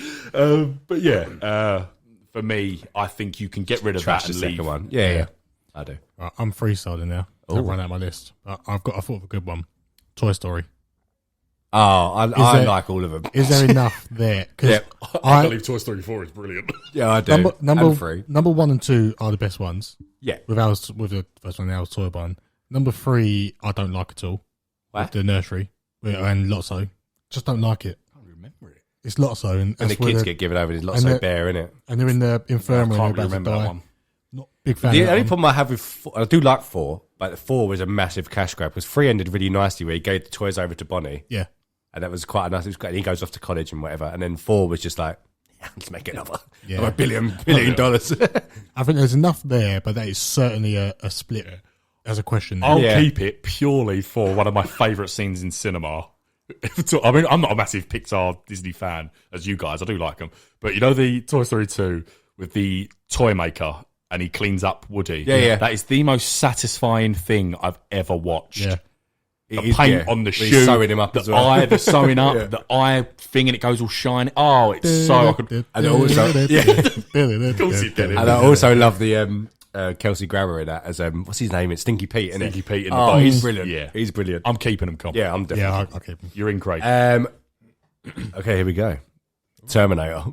But yeah, for me, I think you can get rid of Trash that the and leave. second one. Yeah. I do. Right, I'm freestyling now. I've run out my list. But I thought of a good one. Toy Story. I like all of them. Is there enough there? Because I believe Toy Story 4 is brilliant. Yeah, I do. Number 1 and 2 are the best ones. Yeah. With the first one, the Alice Toy Barn. Number 3, I don't like at all. With the nursery and Lotso. Just don't like it. I can't remember it. It's Lotso. And the kids get given over to Lotso Bear, innit? And they're in the infirmary. I can't remember that one. Not big fan The of that only one. problem I have with 4, I do like 4, but 4 was a massive cash grab because 3 ended really nicely where he gave the toys over to Bonnie. Yeah. And that was quite a nice. It was great. And he goes off to college and whatever. And then 4 was just like, let's make another. Yeah. $1 billion dollars. I think there's enough there, but that is certainly a split as a question. I'll Yeah. keep it purely for one of my favourite scenes in cinema. I mean, I'm not a massive Pixar Disney fan as you guys. I do like them, but you know the Toy Story 2 with the toy maker and he cleans up Woody. Yeah. That is the most satisfying thing I've ever watched. Yeah. The paint on the He's shoe, sewing him up the as well. eye, the sewing up, the eye thing, and it goes all shiny. Oh, it's so. I could, And also, of course you get it. And I also love the Kelsey Grammer in that as what's his name? It's Stinky Pete, isn't Stinky it? Pete in the Oh, box. he's brilliant. Yeah. He's brilliant. I'm keeping them. Comp. Yeah, I'm definitely. Yeah, I'll keep them. You're in great. Okay, here we go. Terminator.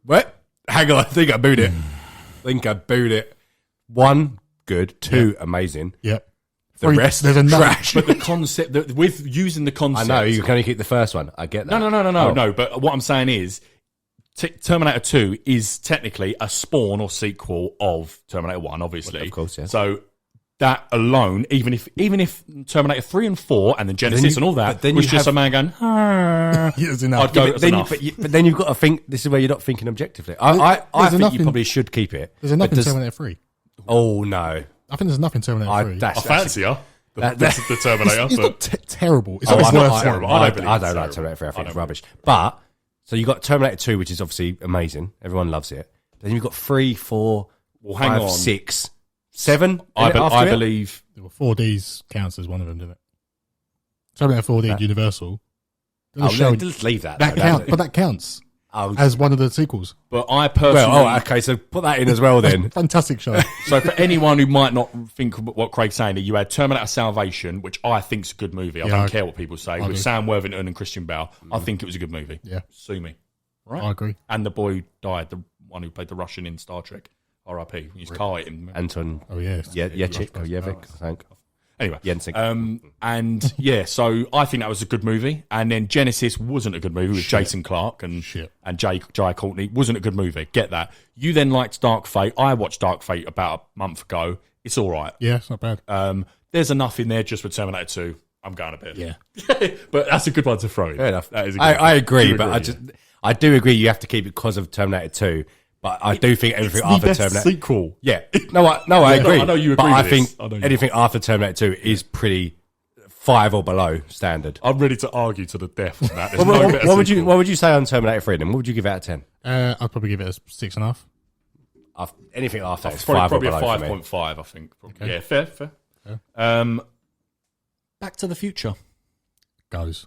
What? Hang on, I think I booed it. 1, good. 2, amazing. Yep. The rest, there's enough. trash. But the concept, with using the I concept. know, you can only keep the first one. I get that. No. But what I'm saying is, Terminator 2 is technically a spawn or sequel of Terminator 1, obviously. Well, of course, yeah. So that alone, even if Terminator 3 and 4 and then Genesis and all that was just a man going, There's enough. I'd go, But that's then, enough. but then you've got to think, this is where you're not thinking objectively. I There's think enough you in- probably should keep it. There's enough But in Terminator 3. Oh, no. I think there's enough in Terminator 3. I fancy her. That- The Terminator. It's but not terrible. It's Oh, not I the don't, worst terrible. one. I don't believe I it's don't like terrible. Terminator 3. I think I it's don't rubbish. But, so you got Terminator 2, which is obviously amazing. Everyone loves it. Then you've got 3, 4, Well, hang 5, on. 6, 7. I after it? believe. Well, 4Ds counts as one of them, didn't it? Terminator 4D Universal. Oh, Show- let's leave that. that though, count, don't but that counts Oh. as one of the sequels. But I personally. Well, okay, so put that in as well then. Fantastic show. So for anyone who might not think what Craig's saying, you had Terminator Salvation, which I think's a good movie. I Yeah, don't I- care what people say. I With do. Sam Worthington and Christian Bale, I think it was a good movie. Yeah. Sue me. Right? I agree. And the boy who died, the one who played the Russian in Star Trek. R.I.P. He's Carl him. Anton Oh, yes. Yechik or Yevik, I think. Anyway, Jensen. and yeah, so I think that was a good movie. And then Genesis wasn't a good movie with Jason Clarke and Jai Courtney. Wasn't a good movie. Get that. You then liked Dark Fate. I watched Dark Fate about a month ago. It's all right. Yeah, it's not bad. There's enough in there just for Terminator 2. I'm going a bit. Yeah. But that's a good one to throw in. Fair enough. That is a good I one. agree, Do but I do agree you have to keep it because of Terminator 2. But I do think everything It's the after best Terminator. sequel. Yeah. No, I agree. I know you But agree I with think this. I know you anything after Terminator 2 is pretty 5 or below standard. I'm ready to argue to the death on that. There's What, no better sequel. what would you say on Terminator 3 then? What would you give it out of 10? I'd probably give it a 6.5. Anything after that is Probably 5 or a below for me. 5.5, I think. Okay. Yeah, fair. Back to the Future. Goes.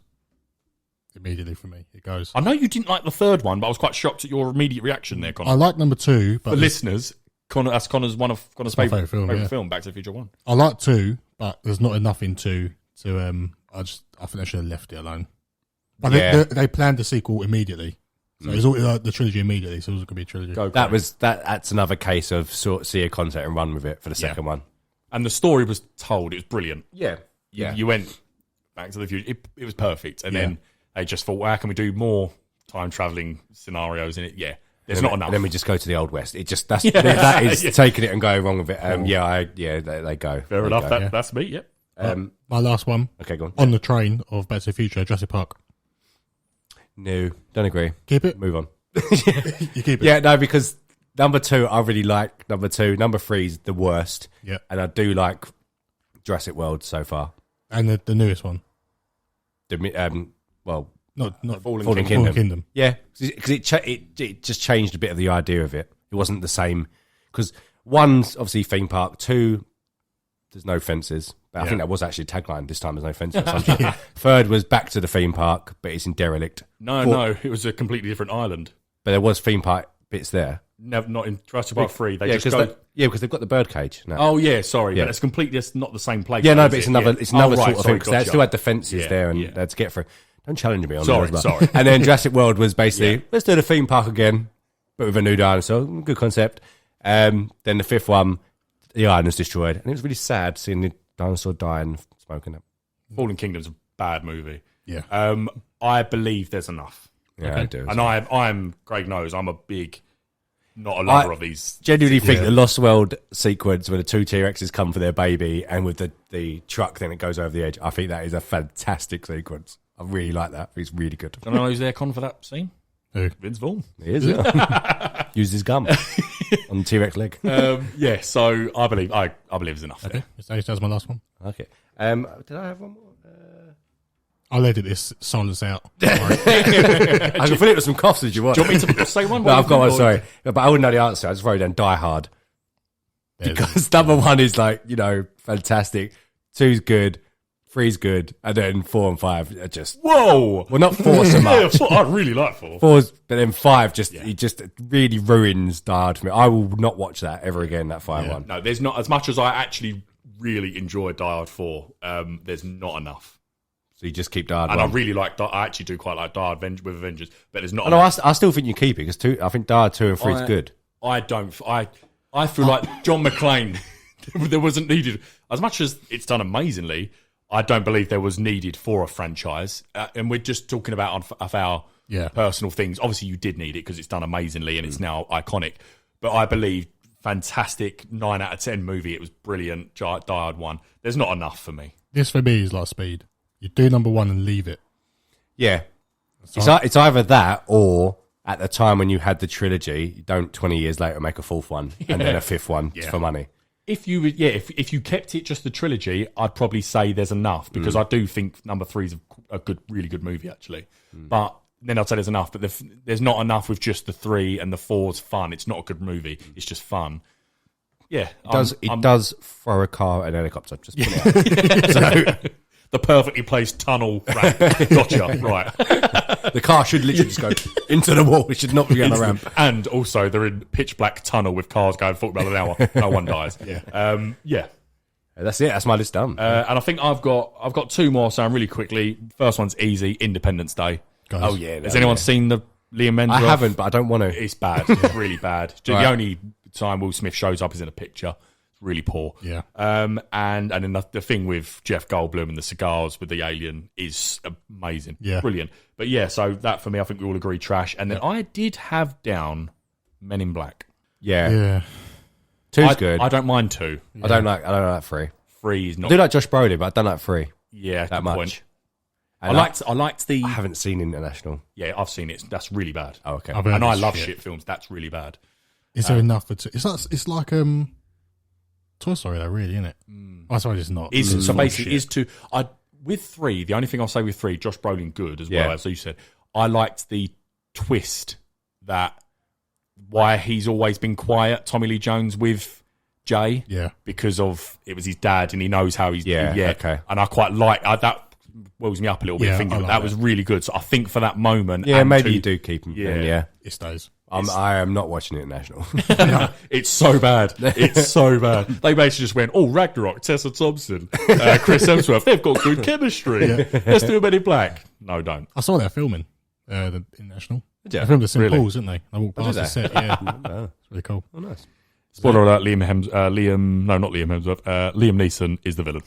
Immediately for me. It goes. I know you didn't like the third one, but I was quite shocked at your immediate reaction there, Connor. I like number 2, but For listeners, that's Connor's one of Connor's favourite favourite film, film, yeah. Back to the Future 1. I like 2, but there's not enough in 2 to I think they should have left it alone. But Yeah. they planned the sequel immediately. So it's all the trilogy immediately, so it was going to be a trilogy. That's another case of see a concept and run with it for the second one. And the story was told. It was brilliant. Yeah. You went Back to the Future. It was perfect. And Yeah. then they just thought, well, how can we do more time traveling scenarios in it? Yeah. There's not enough. And then we just go to the Old West. It just that is taking it and going wrong with it. They go. Fair They enough. go. That's me, yep. My last one, Okay, go on. on the train of Back to the Future, Jurassic Park. No, don't agree. Keep it? Move on. You keep it? Yeah, no, because number 2, I really like number 2. Number 3 is the worst. Yeah. And I do like Jurassic World so far. And the newest one. Not Fallen Kingdom. Yeah, because it just changed a bit of the idea of it. It wasn't the same because 1's obviously theme park. 2, there's no fences. But I think that was actually a tagline this time. There's no fences. 3rd was back to the theme park, but it's in derelict. No, it was a completely different island. But there was theme park bits there. Never, not in Jurassic Park 3. They yeah, just go. because they've got the birdcage now. Oh yeah, sorry, Yeah. but it's completely it's not the same place. Yeah, no, is but it's it? another, Yeah. it's another Oh, right, sort of sorry, thing. 'Cause they gotcha. still had the fences Yeah, there and yeah. they had to get through. Don't challenge me on Sorry, those, but- sorry. And then Jurassic World was basically, Yeah. let's do the theme park again, but with a new dinosaur. Good concept. Then the fifth one, the island was destroyed. And it was really sad seeing the dinosaur die and smoking it. Fallen Kingdom's a bad movie. Yeah. I believe there's enough. Yeah, I do. And I'm Greg knows I'm a big, not a lover of these. Genuinely think the Lost World sequence where the two T-Rexes come for their baby and with the truck then it goes over the edge, I think that is a fantastic sequence. I really like that. It's really good. I don't know who's there, Con, for that scene. Who? Vince Vaughn. He is, yeah. Used his gum on the T-Rex leg. Yeah, so I believe there's enough. Okay, that's my last one. Okay. Did I have one more? I'll edit this silence out. I can fill it with some coughs if you want. Do you want me to say one? No, I've got one, sorry. But I wouldn't know the answer. I just wrote down Die Hard. Because number one is like, fantastic. 2's good. 3's good. And then 4 and 5 are just... Whoa! Well, not 4 so much. I really like 4. 4's, but then 5 it just really ruins Die Hard for me. I will not watch that ever again, that 5 one. No, there's not, as much as I actually really enjoy Die Hard 4, there's not enough. So you just keep Die Hard And 1. I really like, I actually do quite like Die Hard with Avengers, but there's not No, enough. I still think you keep it, because I think Die Hard 2 and 3 is good. I don't. I feel like John McClane, there wasn't needed. As much as it's done amazingly, I don't believe there was needed for a franchise. And we're just talking about of our personal things. Obviously, you did need it because it's done amazingly and it's now iconic. But I believe fantastic 9 out of 10 movie. It was brilliant. Die Hard 1. There's not enough for me. This for me is like Speed. You do number 1 and leave it. Yeah. It's either that or at the time when you had the trilogy, you don't 20 years later make a fourth one and then a fifth one for money. If you if you kept it just the trilogy, I'd probably say there's enough because I do think number 3 is a good, really good movie actually. But then I'd say there's enough. But there's not enough with just the 3 and the 4's fun. It's not a good movie. It's just fun. Yeah, It does throw a car and a helicopter. Just put it out. So the perfectly placed tunnel ramp. Gotcha. Right. the car should literally just go into the wall. It should not be on a ramp. And also, they're in pitch black tunnel with cars going 40 miles an hour. No one dies. Yeah. That's it. That's my list done. And I think I've got 2 more. So really quickly. First one's easy. Independence Day. Guys. Oh yeah. Has anyone seen the Liam Hemsworth? I haven't, but I don't want to. It's bad. It's really bad. Right. The only time Will Smith shows up is in a picture. It's really poor. Yeah. And then the thing with Jeff Goldblum and the cigars with the alien is amazing. Yeah. Brilliant. But yeah, so that for me, I think we all agree trash. And then I did have down Men in Black. Yeah. Yeah. 2's good. I don't mind 2. I don't like 3. 3 is I not. do like Josh Brolin, but I don't like 3 Yeah, that good much. point. I And liked the. I haven't seen International. Yeah, I've seen it. That's really bad. Oh, okay. I've heard And I it's love shit films. That's really bad. Is there enough for 2? It's like Toy Story though, really, isn't it? Oh, sorry, it's not. So basically, is 2. With 3, the only thing I'll say with 3, Josh Brolin good as well, as you said. I liked the twist that why he's always been quiet, Tommy Lee Jones with Jay. Yeah. Because of it was his dad and he knows how he's okay. And I quite like that wells me up a little bit Yeah, thinking I like that that. was really good. So I think for that moment, Yeah, and maybe 2, you do keep him. Yeah. It stays. I am not watching International. It's so bad. It's so bad. They basically just went, Ragnarok, Tessa Thompson, Chris Hemsworth, they've got good chemistry. Let's do a Men in Black. No, don't. I saw that filming, the International. you? They filmed at St Really? Paul's, didn't they? I walked past did the they? set. Yeah, it's really cool. Oh, nice. Spoiler alert, Liam Neeson is the villain.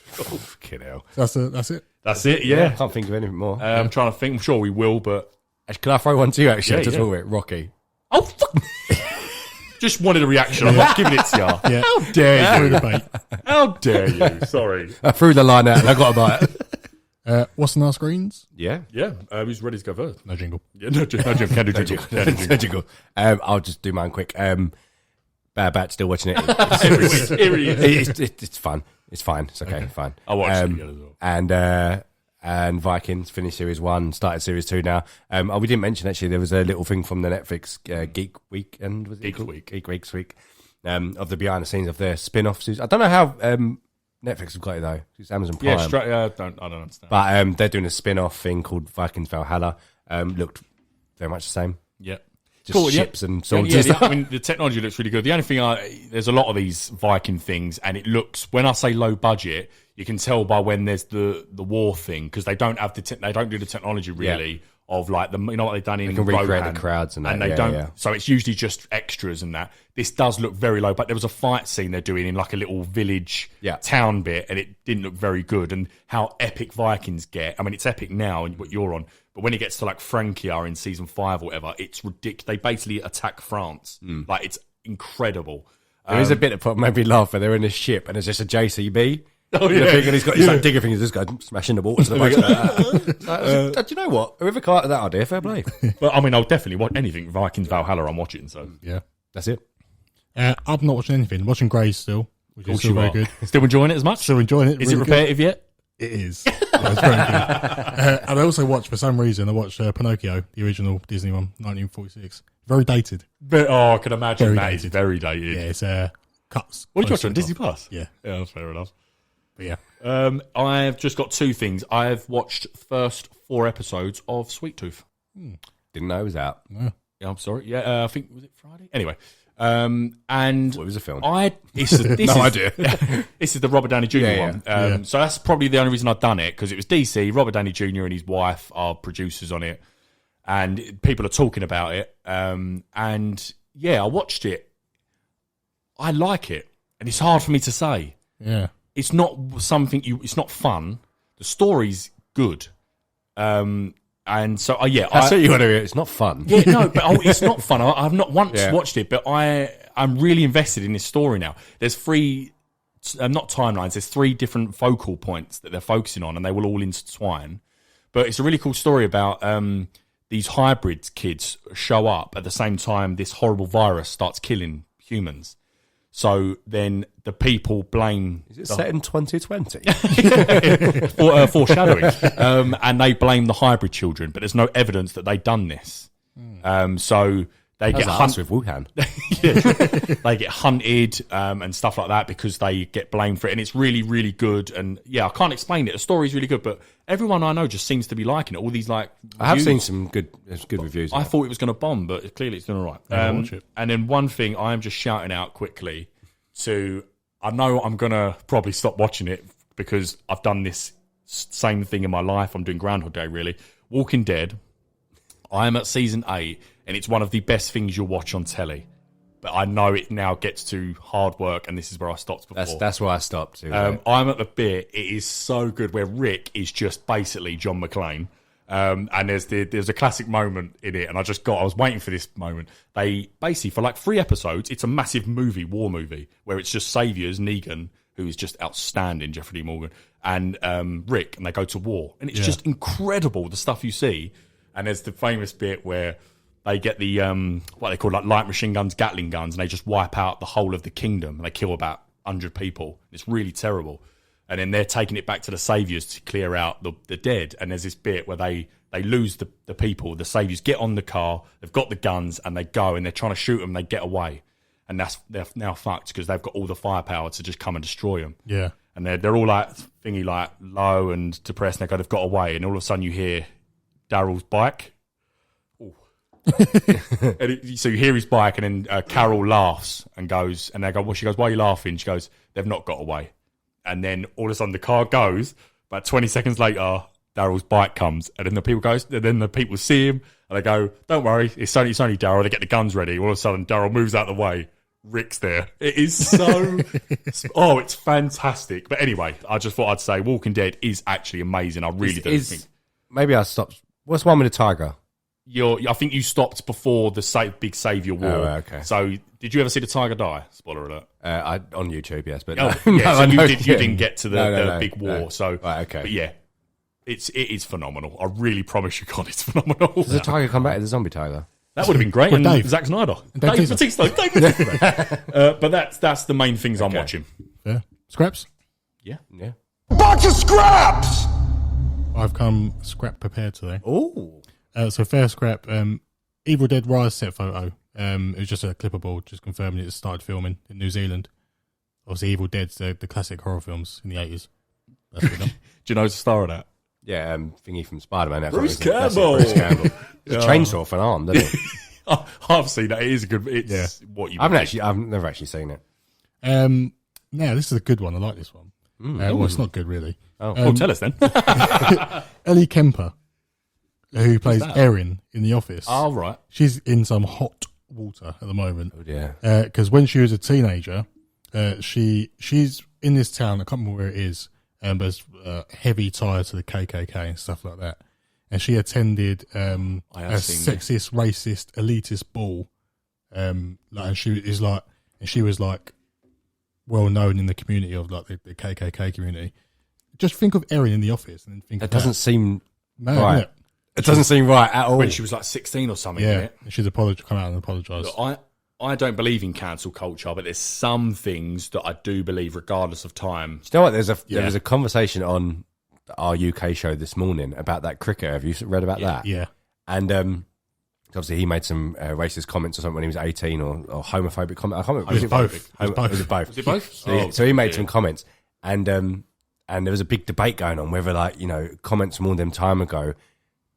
Fucking hell. That's it. That's it, I yeah. can't think of anything more. I'm trying to think. I'm sure we will, but... Can I throw one to you, actually? Yeah, Just yeah. talk about Rocky. Oh, fuck! Just wanted a reaction. I'm not giving it to you. Yeah. How dare Through you? the bait. How dare you? Sorry. I threw the line out and I got about it. What's on our screens? Yeah. Yeah, who's ready to go first? No jingle. Yeah, no, Jim, can do jingle. Can do jingle. Jingle. I'll just do mine quick. Bad Bat, still watching it. Here he is. It's fun. It's fine. It's okay. Fine. I'll watch it again as well. And Vikings finished series 1, started series 2 now. We didn't mention actually there was a little thing from the Netflix Geek Weekend, was it? Geek called? Week. Geek Week's week. Of the behind the scenes of their spin-off series. I don't know how Netflix have got it though. It's Amazon Prime. Yeah, I don't understand. But they're doing a spin-off thing called Vikings Valhalla. Looked very much the same. Yeah. Just ships and swords. I mean, the technology looks really good. The only thing there's a lot of these Viking things, and it looks, when I say low budget, you can tell by when there's the war thing, because they don't have they don't do the technology really of like you know what they've done in They can recreate Rohan, the crowds and that. they don't. So it's usually just extras and that. This does look very low, but there was a fight scene they're doing in like a little village town bit, and it didn't look very good. And how epic Vikings get. I mean, it's epic now and what you're on. But when it gets to like Francia in season 5 or whatever, it's ridiculous. They basically attack France. Like, it's incredible. There is a bit that made me laugh where they're in a ship and it's just a JCB. Oh, yeah. And he's got his like, digger fingers, this guy smashing the water to the back. Do you know what? Whoever came out of that idea, fair play. But I mean, I'll definitely watch anything Vikings Valhalla. I'm watching, so Yeah. That's it. I'm not watching anything. I'm watching Grey still, which is still very good. Still enjoying it as much? Still enjoying it. Is really it repetitive yet? It is. Yeah, it's very good. And I also watched, for some reason, Pinocchio, the original Disney one, 1946. Very dated. I can imagine Very that dated. is very dated. Yeah, it's cuts. What did you watch on Disney Plus? Yeah. Yeah, that's fair enough. But yeah. I've just got 2 things. I've watched first 4 episodes of Sweet Tooth. Didn't know it was out. Yeah, I'm sorry. Yeah, I think, was it Friday? Anyway. And What was the film? No idea. This is the Robert Downey Jr. one. So that's probably the only reason I've done it, because it was DC. Robert Downey Jr. and his wife are producers on it, and people are talking about it. And yeah, I watched it. I like it, and it's hard for me to say. Yeah. It's not something it's not fun. The story's good. And so, That's what you want to hear. It's not fun. Yeah, no, but it's not fun. I've not once watched it, but I'm really invested in this story now. There's 3, not timelines, there's 3 different focal points that they're focusing on, and they will all intertwine. But it's a really cool story about these hybrid kids show up at the same time this horrible virus starts killing humans. So then the people blame... Is it set in 2020? Foreshadowing. And they blame the hybrid children, but there's no evidence that they've done this. So they get hunted with Wuhan. They get hunted and stuff like that because they get blamed for it. And it's really, really good. And yeah, I can't explain it. The story's really good, but everyone I know just seems to be liking it. All these like... I have seen some good reviews. I thought it was going to bomb, but clearly it's doing all right. Watch it. And then one thing I am just shouting out quickly to... I know I'm going to probably stop watching it because I've done this same thing in my life. I'm doing Groundhog Day, really. Walking Dead. I am at season 8, and it's one of the best things you'll watch on telly. But I know it now gets to hard work, and this is where I stopped before. That's where I stopped too. I'm at the bit. It is so good where Rick is just basically John McClane. And there's a classic moment in it, and I was waiting for this moment. They basically, for like 3 episodes, it's a massive war movie, where it's just saviors, Negan, who is just outstanding, Jeffrey D. Morgan, and Rick, and they go to war. And it's just incredible, the stuff you see. And there's the famous bit where they get the, what they call like light machine guns, Gatling guns, and they just wipe out the whole of the kingdom, and they kill about 100 people. It's really terrible. And then they're taking it back to the saviors to clear out the dead. And there's this bit where they lose the people. The saviors get on the car, they've got the guns, and they go, and they're trying to shoot them, and they get away. And they're now fucked because they've got all the firepower to just come and destroy them. Yeah. And they're all like thingy, like low and depressed, and they've got away. And all of a sudden you hear Daryl's bike. So you hear his bike, and then Carol laughs and goes, and they go, well, she goes, why are you laughing? She goes, they've not got away. And then all of a sudden the car goes. About 20 seconds later, Daryl's bike comes, and then the people see him, and they go, don't worry, it's only Daryl. They get the guns ready. All of a sudden, Daryl moves out of the way. Rick's there. It is so... it's fantastic. But anyway, I just thought I'd say Walking Dead is actually amazing. I really do think... Maybe I stopped... What's the one with the tiger? I think you stopped before the big Saviour War. Oh, okay. So, did you ever see the tiger die? Spoiler alert. On YouTube, yes, but you didn't get to the big war. No. So, right, okay. But yeah, it is phenomenal. I really promise you, God, it's phenomenal. Does the tiger come back as a zombie tiger? That would have been great. And Dave. Zack Snyder, Dave Bautista. But that's the main things I'm watching. Yeah. Scraps? Yeah. Bunch of scraps! I've come scrap prepared today. Oh. So fair scrap. Evil Dead Rise set photo. It was just a clipperboard, just confirming it started filming in New Zealand. Obviously, Evil Dead's the classic horror films in the 80s. That's what done. Do you know the star of that? Yeah, thingy from Spider-Man. Bruce Campbell. It's a chainsaw for an arm, doesn't it? I've seen that. It is a good. It's what you. I've never actually seen it. Now this is a good one. I like this one. Well, it's not good really. Oh, tell us then. Ellie Kemper, who plays Erin in The Office. Oh, right. She's in some hot water at the moment. Oh, yeah. Because when she was a teenager, she's in this town. I can't remember where it is, but it's heavy tie to the KKK and stuff like that. And she attended a sexist, racist, elitist ball. And she was well known in the community of like the KKK community. Just think of Erin in The Office, and think That doesn't seem mad, right. isn't it? It doesn't seem right at all. When she was like 16 or something. Yeah, she's come out and apologised. I don't believe in cancel culture, but there's some things that I do believe, regardless of time. Do you know what? There was a conversation on our UK show this morning about that cricketer. Have you read about that? Yeah. And obviously he made some racist comments or something when he was 18 or homophobic comments. I can't remember. Was it both? Was it both? Was it both? So he made some comments, and there was a big debate going on whether, like, you know, comments from all them time ago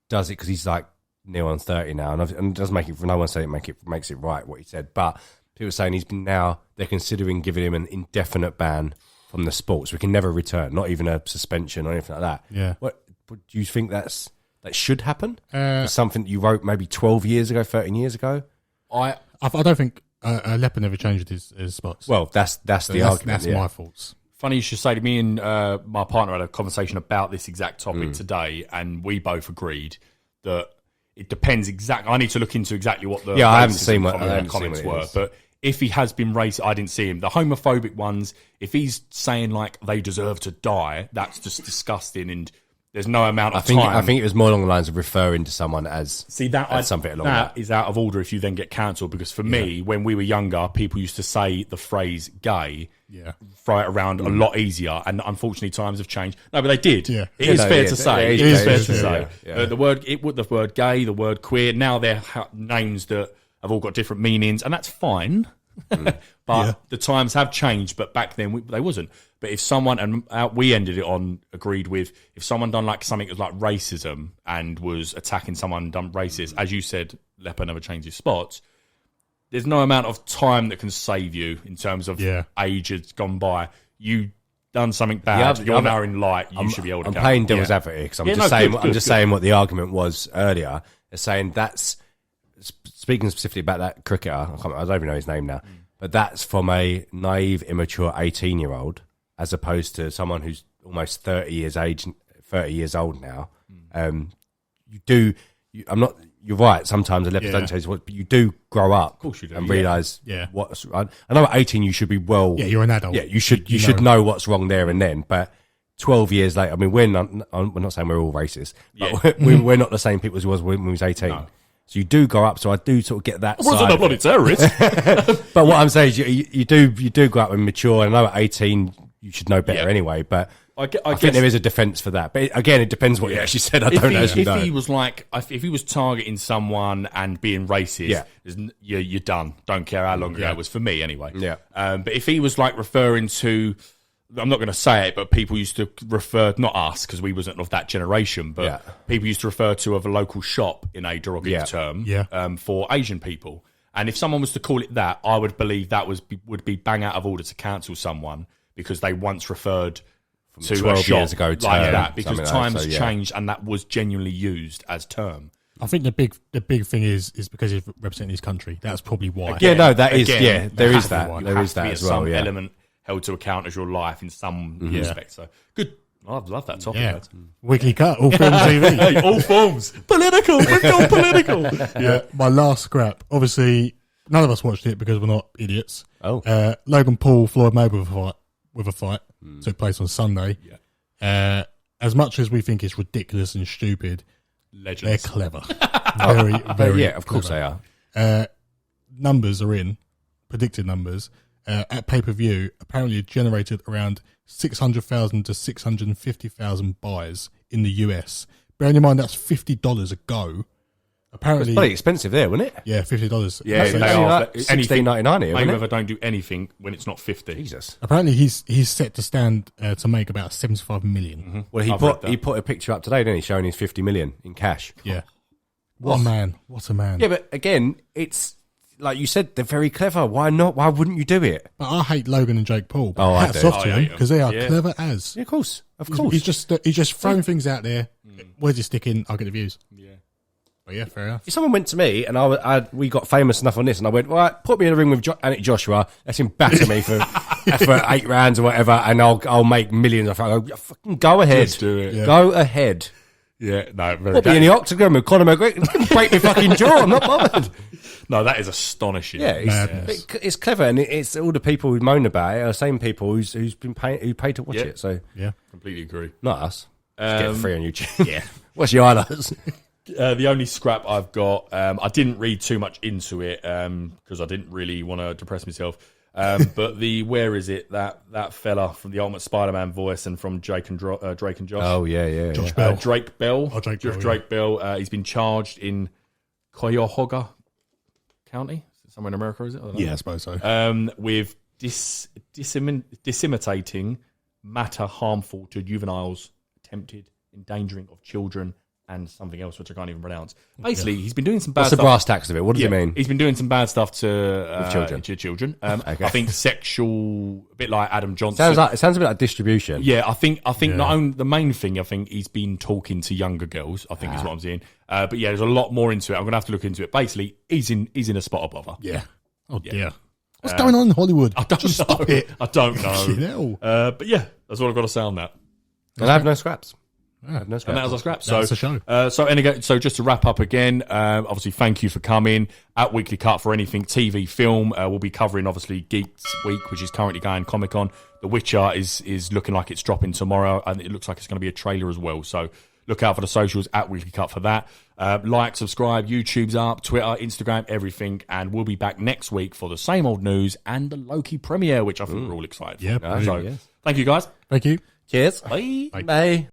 does it, because he's like near on 30 now, and it doesn't make it. No one said it makes it right what he said, but people are saying they're considering giving him an indefinite ban from the sport, so we can never return, not even a suspension or anything like that. Yeah. What do you think that should happen? Something you wrote maybe 12 years ago, 13 years ago? I don't think Leper never changed his spots. Well, that's the argument. That's my faults. Funny you should say, to me and my partner had a conversation about this exact topic today, and we both agreed that it depends exactly. I need to look into exactly what the I haven't seen what comments it were, is. but if he has been racist, I didn't see him. The homophobic ones, if he's saying like they deserve to die, that's just disgusting, and there's no amount of time. I think it was more along the lines of referring to someone as something along that is out of order if you then get cancelled, because for me, when we were younger, people used to say the phrase gay, throw it around a lot easier, and unfortunately times have changed. No, but they did. Yeah. It is fair to say. It is fair to say. Yeah. The word gay, the word queer, now they're names that have all got different meanings, and that's fine. But the times have changed, but back then they wasn't. But if someone, and we ended it on, agreed with, if someone done like something that was like racism and was attacking someone done racist, as you said, Leper never changed his spots, there's no amount of time that can save you in terms of age has gone by. You done something bad, you're now in light, you should be able to. I'm playing devil's advocate because I'm just saying what the argument was earlier. They're saying that's, speaking specifically about that cricketer, I don't even know his name now, but that's from a naive, immature 18-year-old as opposed to someone who's almost 30 years old now. You're right, sometimes a leopard don't change, but you do grow up, of course you do, and realise what's right. I know at 18 you should be you're an adult. Yeah, you should know what's wrong there and then, but 12 years later, I mean, we're not saying we're all racist, but we're not the same people as we was when we was 18. No. So you do grow up, so I do sort of get that. I wasn't a bloody terrorist. But what I'm saying is you do grow up and mature, and I know at 18 you should know better anyway, but I think there is a defence for that. But again, it depends what you actually said. I don't actually know. If he was targeting someone and being racist, you're done. Don't care how long ago it was, for me anyway. Yeah. But if he was like referring to, I'm not going to say it, but people used to refer, not us, because we wasn't of that generation, but people used to refer to of a local shop in a derogatory term for Asian people. And if someone was to call it that, I would believe that would be bang out of order to cancel someone because they once referred to 12 a shop years ago like that, because times changed and that was genuinely used as term. I think the big thing is because he's representing his country. That's probably why. There is that as well. Some element held to account as your life in some respect. So good. I love that topic. Yeah. Weekly cut, all film TV. Hey, all forms. Political. We've gone political. My last scrap. Obviously, none of us watched it because we're not idiots. Oh. Logan Paul, Floyd Mayweather with a fight took place on Sunday. Yeah. As much as we think it's ridiculous and stupid, Legends. They're clever. Very, very. Of course clever. they are. Numbers are in, predicted numbers. At pay-per-view, apparently it generated around 600,000 to 650,000 buys in the US. Bearing in mind that's $50 a go. Apparently, it's pretty expensive there, wasn't it? Yeah, $50. Yeah, they are. $16.99 here. Mayweather don't do anything when it's not 50. Jesus. Apparently, he's set to stand to make about 75 million. Well, he put a picture up today, didn't he, showing his 50 million in cash. Yeah. What a man. What a man. Yeah, but again, it's like you said, they're very clever. Why not? Why wouldn't you do it? But I hate Logan and Jake Paul. But Oh, I hats do. off to I him hate because they are them. clever as. Yeah, of course. He's just throwing things out there. Where's he sticking? I'll get the views. Yeah. But yeah, fair enough. If someone went to me and we got famous enough on this, and I went, right, put me in a ring with Anik Joshua, let him batter me for 8 rounds or whatever, and I'll make millions. I go, fucking go ahead. Let's do it. Yeah. Go ahead. Yeah, no, very Put me in the octagon with Conor McGregor. Break my fucking jaw. I'm not bothered. No, that is astonishing. Yeah, Madness. it's clever, and it's all the people who moan about it are the same people who paid to watch Yeah. it. So Yeah. Completely agree. not us. Just get it free on YouTube. Yeah, watch the highlights. The only scrap I've got, I didn't read too much into it because I didn't really want to depress myself. But where is it? That fella from the Ultimate Spider-Man voice and from Drake and Josh. Oh yeah. Josh Bell. Drake Bell. Oh, Drake Bell, Drake Bell. He's been charged in Cuyahoga County, somewhere in America, is it? I don't know. Yeah, I suppose so. With disseminating matter harmful to juveniles, attempted endangering of children, and something else which I can't even pronounce. Basically, he's been doing some bad What's the stuff. brass tacks of it? What does it mean? He's been doing some bad stuff to children. children. Okay. I think sexual, a bit like Adam Johnson. It sounds a bit like distribution. Yeah, I think not only the main thing. I think he's been talking to younger girls. I think is what I'm seeing. But yeah, there's a lot more into it. I'm gonna have to look into it. Basically, he's in a spot of bother. Yeah. Oh dear. What's going on in Hollywood? I don't Just know. Stop it. I don't Fucking know. hell. But yeah, that's all I've got to say on that. And I have no scraps. I have no And scraps. that was our scrap. That's the show. So just to wrap up again, obviously thank you for coming. At Weekly Cut for anything TV film, we'll be covering obviously Geeks Week, which is currently going Comic-Con. The Witcher is looking like it's dropping tomorrow, and it looks like it's going to be a trailer as well. So look out for the socials at Weekly Cut for that. Like, subscribe, YouTube's up, Twitter, Instagram, everything, and we'll be back next week for the same old news and the Loki premiere, which I think we're all excited for. Yeah, So brilliant. thank you guys. Thank you. Cheers. Bye. Bye.